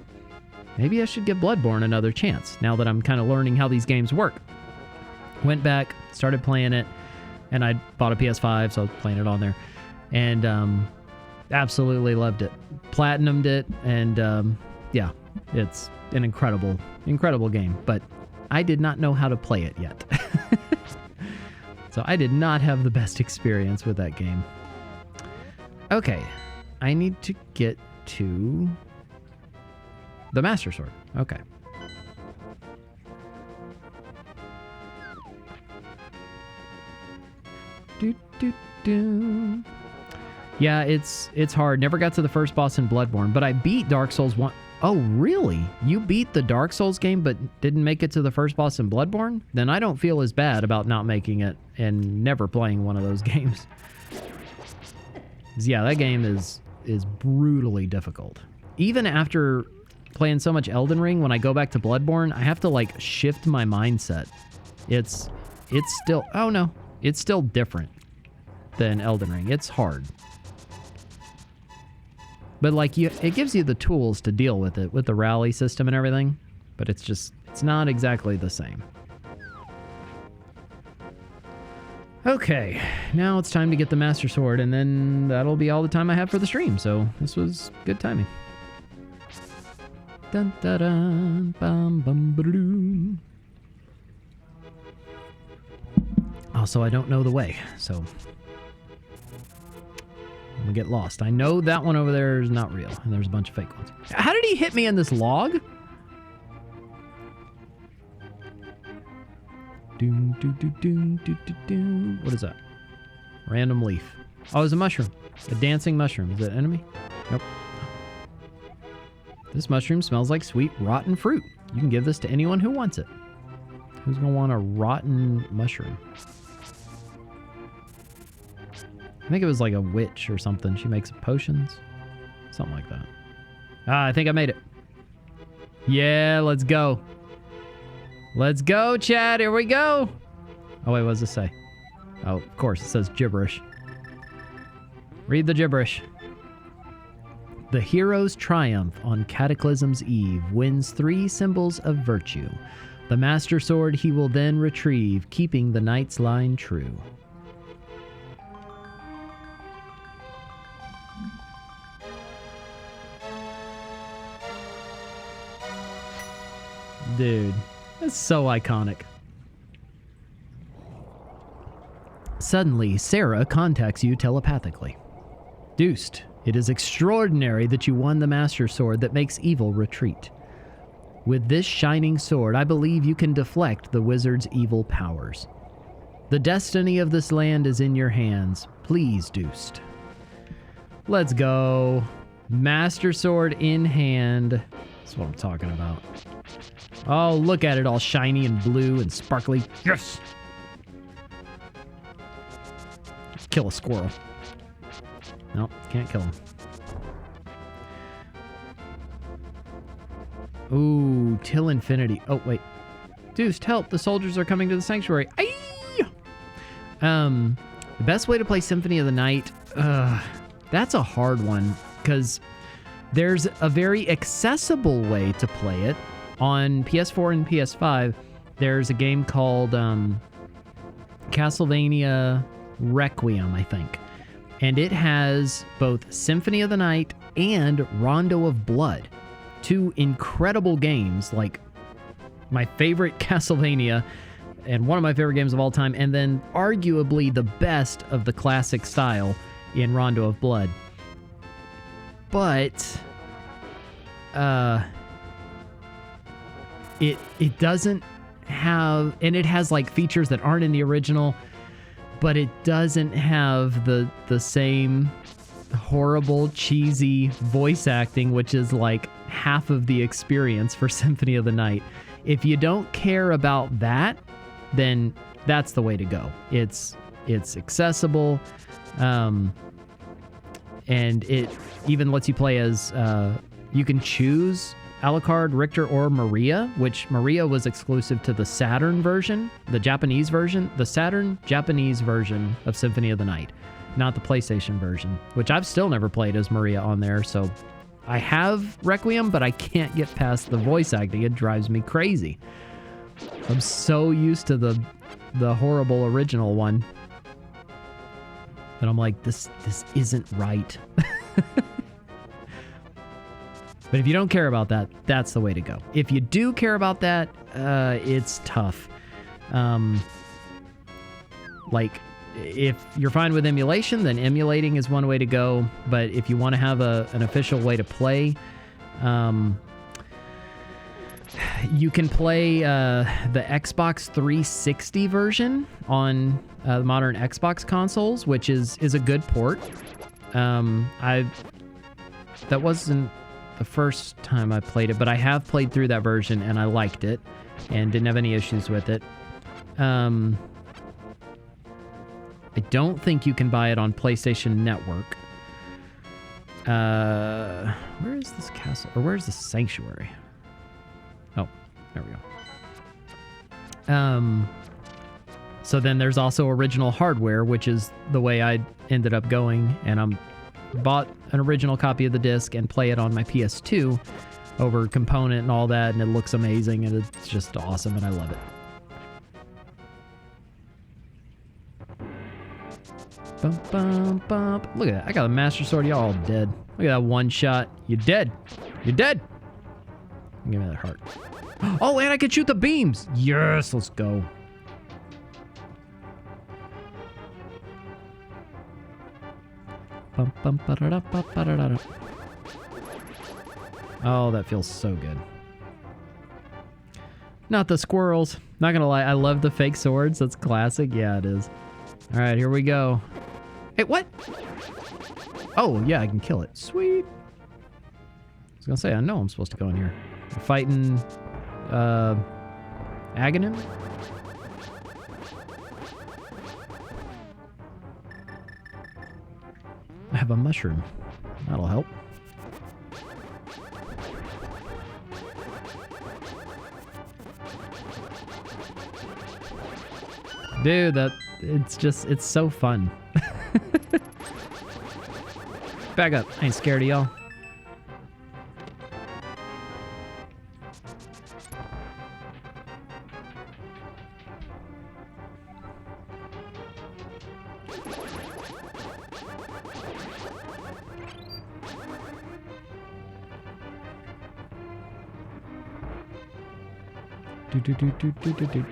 maybe I should give Bloodborne another chance, now that I'm kind of learning how these games work. Went back, started playing it, and I bought a PS5, so I was playing it on there, and absolutely loved it. Platinumed it, and yeah, it's an incredible, incredible game, but I did not know how to play it yet. So I did not have the best experience with that game. Okay, I need to get to the Master Sword. Okay. Do, do, do. Yeah, it's hard. Never got to the first boss in Bloodborne, but I beat Dark Souls 1. Oh, really? You beat the Dark Souls game but didn't make it to the first boss in Bloodborne? Then I don't feel as bad about not making it and never playing one of those games. Yeah, that game is brutally difficult. Even after playing so much Elden Ring, when I go back to Bloodborne, I have to like shift my mindset. It's still, oh no, it's still different than Elden Ring. It's hard. But like it gives you the tools to deal with it, with the rally system and everything, but it's not exactly the same. Okay, now it's time to get the Master Sword, and then that'll be all the time I have for the stream, so this was good timing. Dun, da, dun, bum, bum, ba-da-doo. Also, I don't know the way, so I'm gonna get lost. I know that one over there is not real, and there's a bunch of fake ones. How did he hit me in this log? Doom, doo, doo, doom, doo, doo, doo. What is that? Random leaf. Oh, it's a mushroom. A dancing mushroom. Is that an enemy? Nope. This mushroom smells like sweet, rotten fruit. You can give this to anyone who wants it. Who's gonna want a rotten mushroom? I think it was like a witch or something. She makes potions. Something like that. Ah, I think I made it. Yeah, let's go. Let's go, Chad. Here we go. Oh, wait, what does this say? Oh, of course, it says gibberish. Read the gibberish. The hero's triumph on Cataclysm's eve wins 3 symbols of virtue. The Master Sword he will then retrieve, keeping the knight's line true. Dude, that's so iconic. Suddenly, Sarah contacts you telepathically. Doostyn, it is extraordinary that you won the Master Sword that makes evil retreat. With this shining sword, I believe you can deflect the wizard's evil powers. The destiny of this land is in your hands. Please, Doostyn. Let's go. Master Sword in hand. That's what I'm talking about. Oh, look at it, all shiny and blue and sparkly. Yes! Kill a squirrel. Nope, can't kill him. Ooh, till infinity. Oh, wait. Doostyn, help. The soldiers are coming to the sanctuary. Aye! The best way to play Symphony of the Night, that's a hard one, because there's a very accessible way to play it. On PS4 and PS5, there's a game called Castlevania Requiem, I think. And it has both Symphony of the Night and Rondo of Blood. 2 incredible games, like my favorite Castlevania and one of my favorite games of all time, and then arguably the best of the classic style in Rondo of Blood. But it doesn't have, and it has like features that aren't in the original, but it doesn't have the same horrible, cheesy voice acting, which is like half of the experience for Symphony of the Night. If you don't care about that, then that's the way to go. It's accessible, and it even lets you play as you can choose Alucard, Richter, or Maria, which Maria was exclusive to the Saturn version, the Japanese version, the Saturn Japanese version of Symphony of the Night, not the PlayStation version, which I've still never played as Maria on there. So I have Requiem, but I can't get past the voice acting. It drives me crazy. I'm so used to the horrible original one that I'm like, this isn't right. But if you don't care about that, that's the way to go. If you do care about that, it's tough. Like, if you're fine with emulation, then emulating is one way to go. But if you want to have an official way to play, you can play the Xbox 360 version on the modern Xbox consoles, which is a good port. That wasn't the first time I played it, but I have played through that version and I liked it and didn't have any issues with it. I don't think you can buy it on PlayStation Network. Where is this castle? Or where's the sanctuary? Oh, there we go. So then there's also original hardware, which is the way I ended up going, and I'm bought an original copy of the disc and play it on my PS2 over component and all that, and it looks amazing and it's just awesome and I love it. Bum, bum, bum. Look at that. I got a Master Sword. Y'all all dead. Look at that one shot. You dead. You're dead. Give me that heart. Oh, and I can shoot the beams. Yes, let's go. Oh, that feels so good. Not the squirrels. Not gonna lie, I love the fake swords. That's classic. Yeah, it is. All right, here we go. Hey, what? Oh, yeah, I can kill it. Sweet. I was gonna say, I know I'm supposed to go in here. We're fighting, Aghanim? have a mushroom. That'll help. Dude, it's so fun. Back up. I ain't scared of y'all. Do.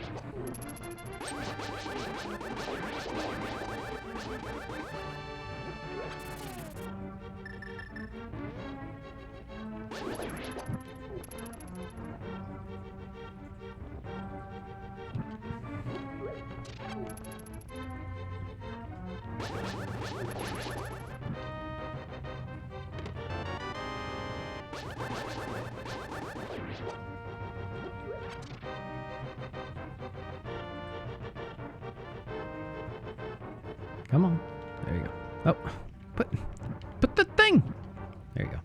Come on. There you go. Oh, put the thing. There you go.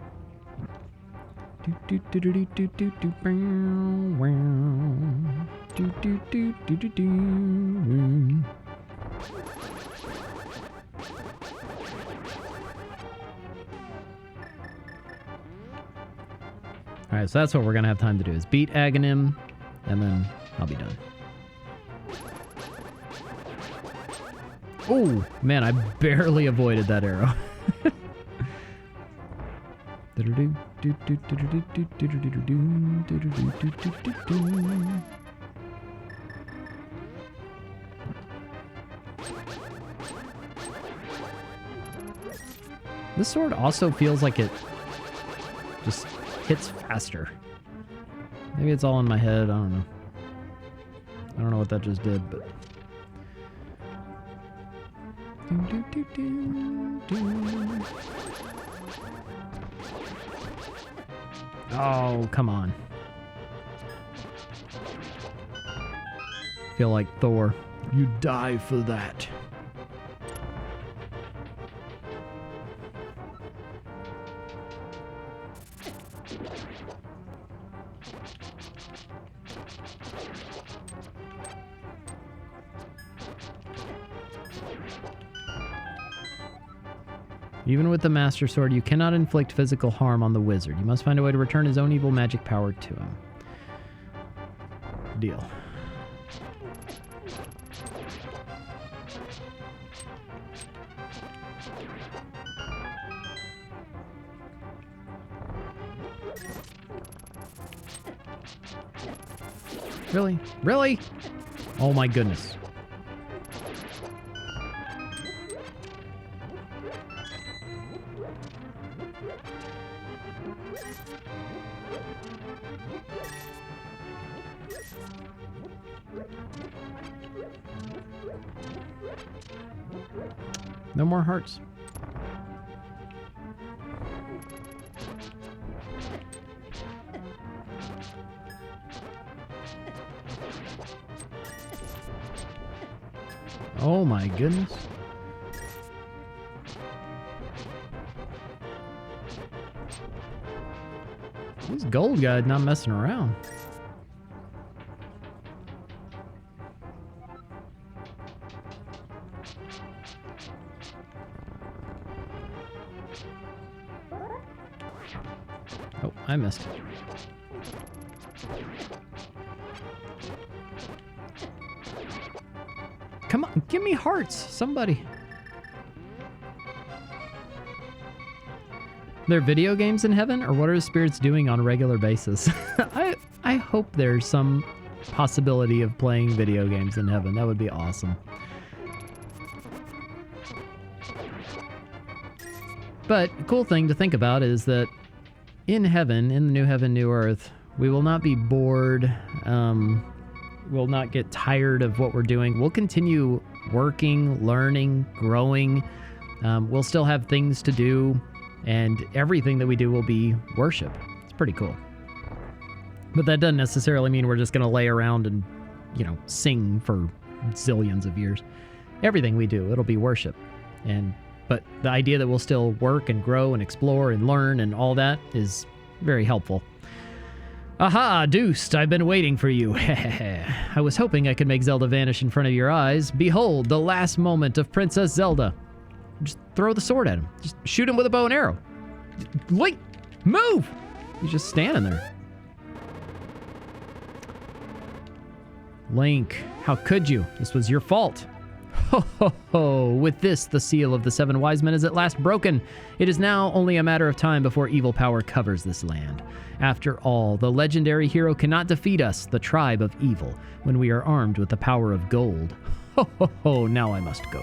All right, so that's what we're gonna have time to do is beat Aghanim, and then I'll be done. Oh, man, I barely avoided that arrow. This sword also feels like it just hits faster. Maybe it's all in my head, I don't know. I don't know what that just did, but... Oh, come on. Feel like Thor. You die for that. Even with the Master Sword, you cannot inflict physical harm on the wizard. You must find a way to return his own evil magic power to him. Deal. Really? Really? Oh my goodness. No more hearts. Oh my goodness. This gold guy not messing around. Oh, I missed it. Come on, give me hearts, somebody. There are video games in heaven, or what are spirits doing on a regular basis? I hope there's some possibility of playing video games in heaven. That would be awesome. But a cool thing to think about is that in heaven, in the new heaven, new earth, we will not be bored. We'll not get tired of what we're doing. We'll continue working, learning, growing. We'll still have things to do, and everything that we do will be worship. It's pretty cool. But that doesn't necessarily mean we're just going to lay around and, you know, sing for zillions of years. Everything we do, it'll be worship. And But the idea that we'll still work and grow and explore and learn and all that is very helpful. Aha, Doostyn, I've been waiting for you. I was hoping I could make Zelda vanish in front of your eyes. Behold, the last moment of Princess Zelda. Just throw the sword at him. Just shoot him with a bow and arrow. Link, move! He's just standing there. Link, how could you? This was your fault. Ho, ho, ho. With this, the seal of the 7 wise men is at last broken. It is now only a matter of time before evil power covers this land. After all, the legendary hero cannot defeat us, the tribe of evil, when we are armed with the power of gold. Ho, ho, ho. Now I must go.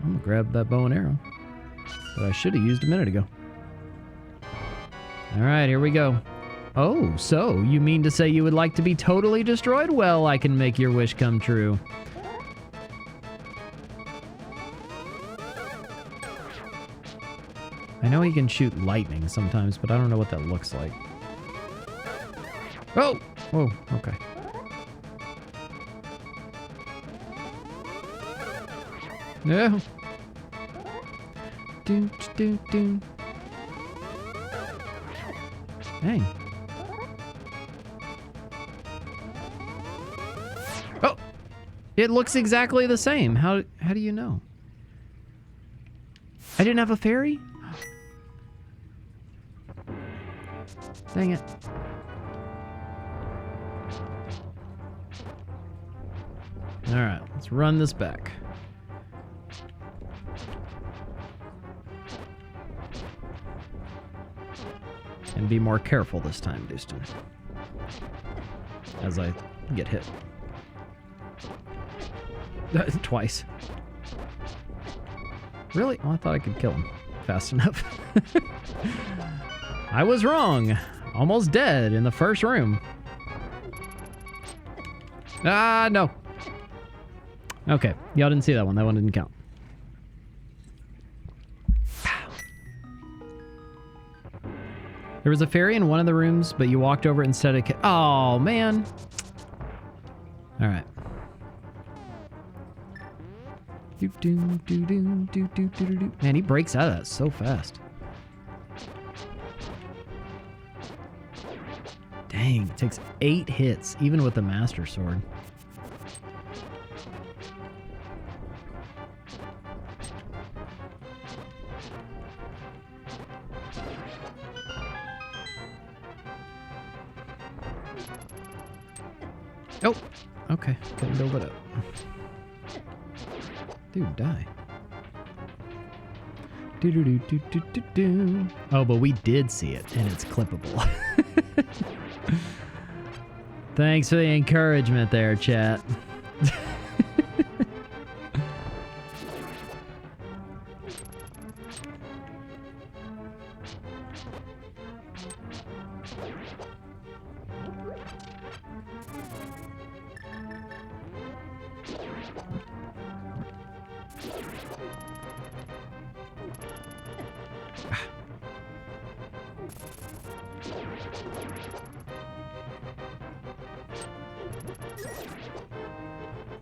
I'm gonna grab that bow and arrow that I should have used a minute ago. All right, here we go. Oh, so you mean to say you would like to be totally destroyed? Well, I can make your wish come true. I know he can shoot lightning sometimes, but I don't know what that looks like. Oh! Whoa, okay. No! Do, do, do. Dang. Oh! It looks exactly the same. How do you know? I didn't have a fairy? Dang it. Alright, let's run this back. And be more careful this time, Doostyn. As I get hit. Twice. Really? Oh, I thought I could kill him fast enough. I was wrong. Almost dead in the first room. Ah, no. Okay, y'all didn't see that one. That one didn't count. There was a fairy in one of the rooms, but you walked over instead of... Oh, man. All right. Man, he breaks out of that so fast. Dang, it takes 8 hits, even with the Master Sword. Oh, okay, couldn't build it up. Dude, die. Oh, but we did see it, and it's clippable. Thanks for the encouragement there, chat.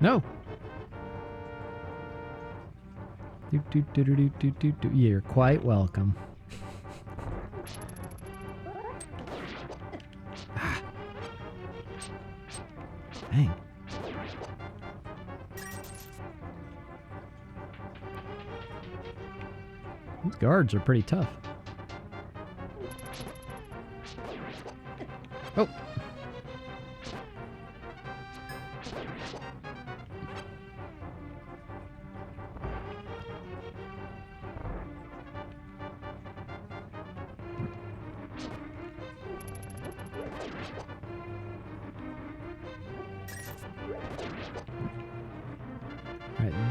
No. You're quite welcome. Dang. These guards are pretty tough. Oh.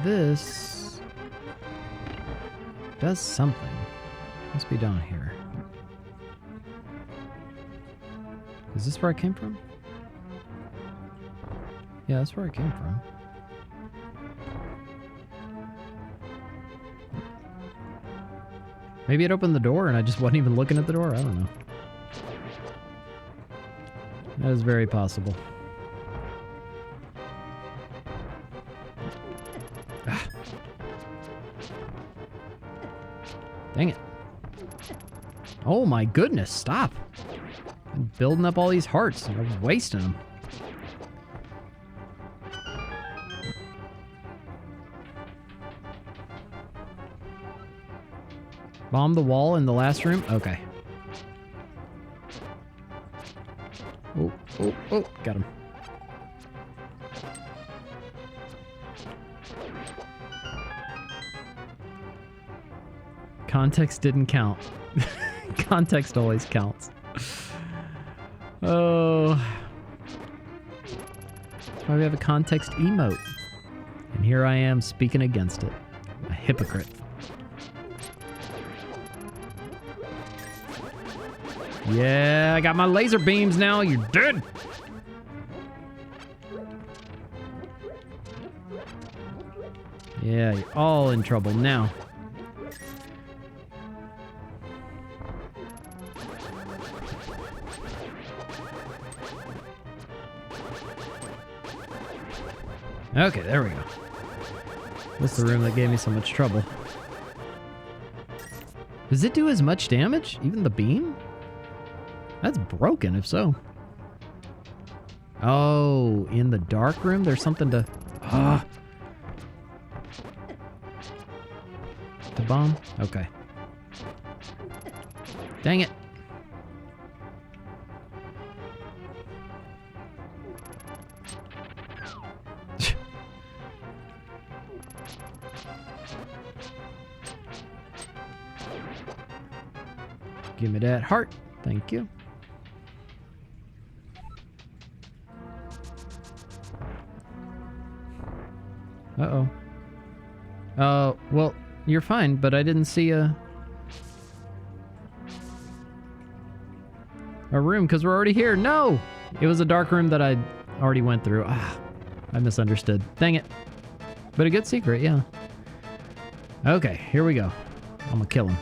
This does something. Must be down here. Is this where I came from? Yeah, that's where I came from. Maybe it opened the door and I just wasn't even looking at the door. I don't know. That is very possible. Ah. Dang it. Oh my goodness, stop. I'm building up all these hearts. I'm wasting them. Bomb the wall in the last room? Okay. Oh, oh, oh, got him. Context didn't count. Context always counts. Oh. That's why we have a context emote. And here I am speaking against it. A hypocrite. Yeah, I got my laser beams now. You're dead. Yeah, you're all in trouble now. Okay, there we go. That's the room that gave me so much trouble. Does it do as much damage? Even the beam? That's broken, if so. Oh, in the dark room, there's something to... To bomb? Okay. Dang it. Give me that heart. Thank you. Uh-oh. Oh, well, you're fine, but I didn't see a room because we're already here. No! It was a dark room that I already went through. Ah, I misunderstood. Dang it. But a good secret, yeah. Okay, here we go. I'm gonna kill him.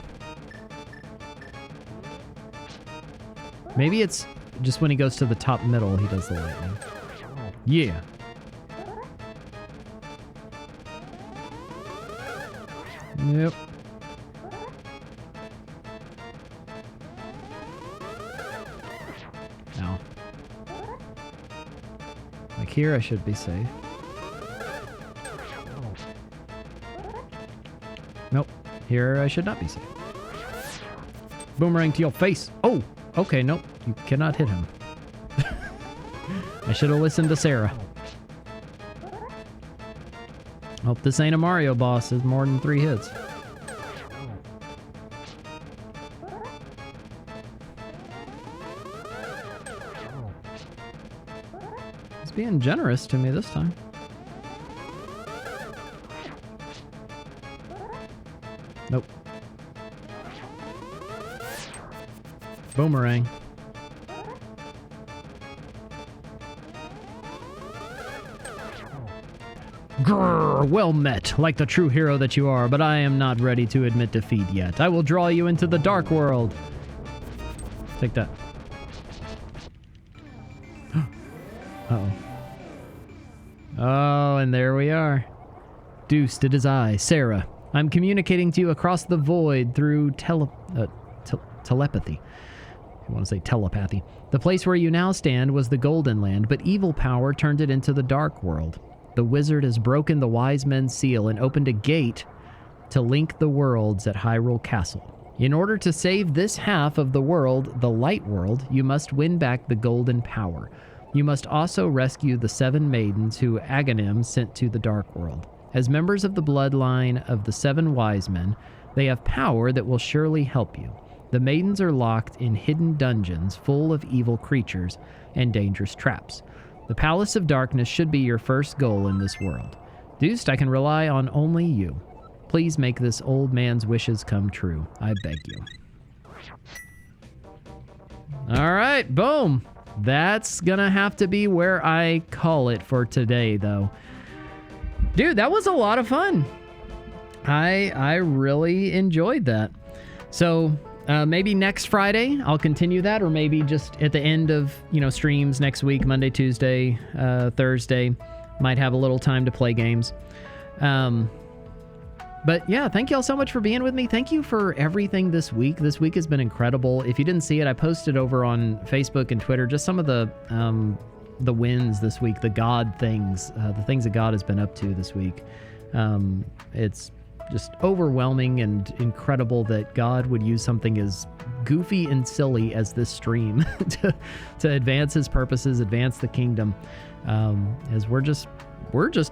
Maybe it's just when he goes to the top middle, he does the lightning. Yeah. Yep. Ow. Like here, I should be safe. Nope. Here, I should not be safe. Boomerang to your face. Oh! Okay, nope. You cannot hit him. I should have listened to Sarah. Hope this ain't a Mario boss. There's more than 3 hits. He's being generous to me this time. Nope. Boomerang. Grrr, well met, like the true hero that you are, but I am not ready to admit defeat yet. I will draw you into the dark world. Take that. Uh-oh. Oh, and there we are. Deuced, it is I, Sarah. I'm communicating to you across the void through telepathy. I want to say telepathy. The place where you now stand was the Golden Land, but evil power turned it into the Dark World. The wizard has broken the wise men's seal and opened a gate to link the worlds at Hyrule Castle. In order to save this half of the world, the Light World, you must win back the golden power. You must also rescue the 7 maidens who Aghanim sent to the Dark World. As members of the bloodline of the 7 wise men, they have power that will surely help you. The maidens are locked in hidden dungeons full of evil creatures and dangerous traps. The Palace of Darkness should be your first goal in this world. Deuced, I can rely on only you. Please make this old man's wishes come true. I beg you. All right, boom. That's gonna have to be where I call it for today, though. Dude, that was a lot of fun. I really enjoyed that. So maybe next Friday I'll continue that, or maybe just at the end of, streams next week, Monday, Tuesday, Thursday, might have a little time to play games. But yeah, thank you all so much for being with me. Thank you for everything this week. This week has been incredible. If you didn't see it, I posted over on Facebook and Twitter just some of the wins this week, the God things, the things that God has been up to this week. It's just overwhelming and incredible that God would use something as goofy and silly as this stream to advance his purposes, advance the kingdom, as we're just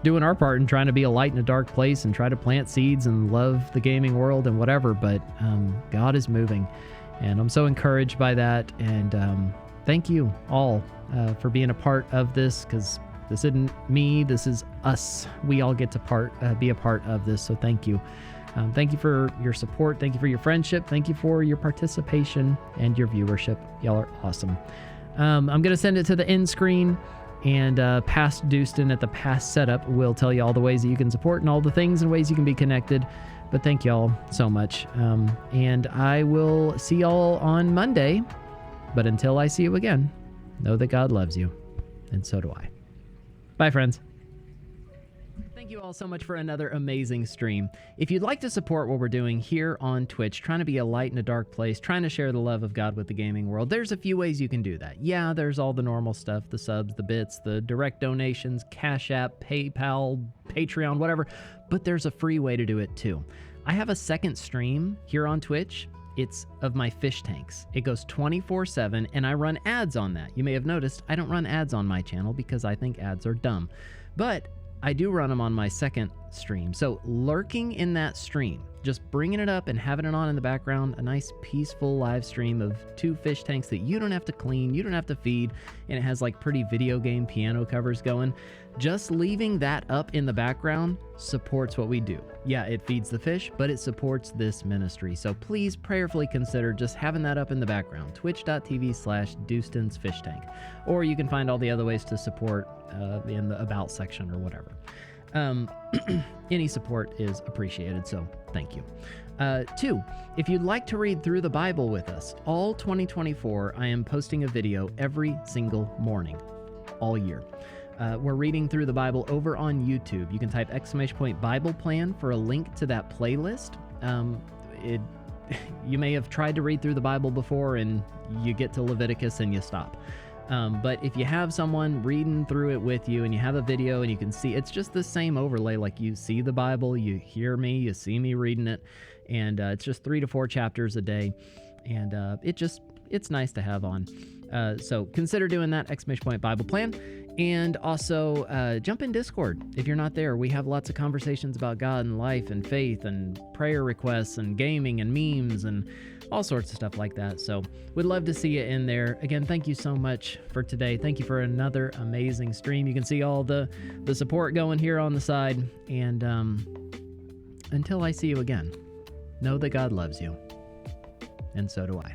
doing our part and trying to be a light in a dark place and try to plant seeds and love the gaming world and whatever. But God is moving, and I'm so encouraged by that. And thank you all for being a part of this, because this isn't me, this is us. We all get to be a part of this, so thank you. Thank you for your support. Thank you for your friendship. Thank you for your participation and your viewership. Y'all are awesome. I'm going to send it to the end screen, and PastorDoostyn at the Past Setup will tell you all the ways that you can support and all the things and ways you can be connected. But thank y'all so much. And I will see y'all on Monday. But until I see you again, know that God loves you, and so do I. Bye, friends. Thank you all so much for another amazing stream. If you'd like to support what we're doing here on Twitch, trying to be a light in a dark place, trying to share the love of God with the gaming world, there's a few ways you can do that. Yeah, there's all the normal stuff, the subs, the bits, the direct donations, Cash App, PayPal, Patreon, whatever, but there's a free way to do it too. I have a second stream here on Twitch. It's of my fish tanks. It goes 24/7, and I run ads on that. You may have noticed I don't run ads on my channel because I think ads are dumb, but I do run them on my second stream. So lurking in that stream, just bringing it up and having it on in the background, a nice peaceful live stream of 2 fish tanks that you don't have to clean, you don't have to feed, and it has like pretty video game piano covers going. Just leaving that up in the background supports what we do. Yeah, it feeds the fish, but it supports this ministry. So please prayerfully consider just having that up in the background, twitch.tv/Doostyn's Fish Tank. Or you can find all the other ways to support in the About section or whatever. Any support is appreciated, so thank you. 2, if you'd like to read through the Bible with us, all 2024, I am posting a video every single morning, all year. We're reading through the Bible over on YouTube. You can type !Bible plan for a link to that playlist. You may have tried to read through the Bible before and you get to Leviticus and you stop. But if you have someone reading through it with you and you have a video and you can see, it's just the same overlay. Like you see the Bible, you hear me, you see me reading it, and it's just 3 to 4 chapters a day. And it's nice to have on. So consider doing that, !Bible plan. And also jump in Discord if you're not there. We have lots of conversations about God and life and faith and prayer requests and gaming and memes and all sorts of stuff like that. So we'd love to see you in there. Again, thank you so much for today. Thank you for another amazing stream. You can see all the support going here on the side. And until I see you again, know that God loves you. And so do I.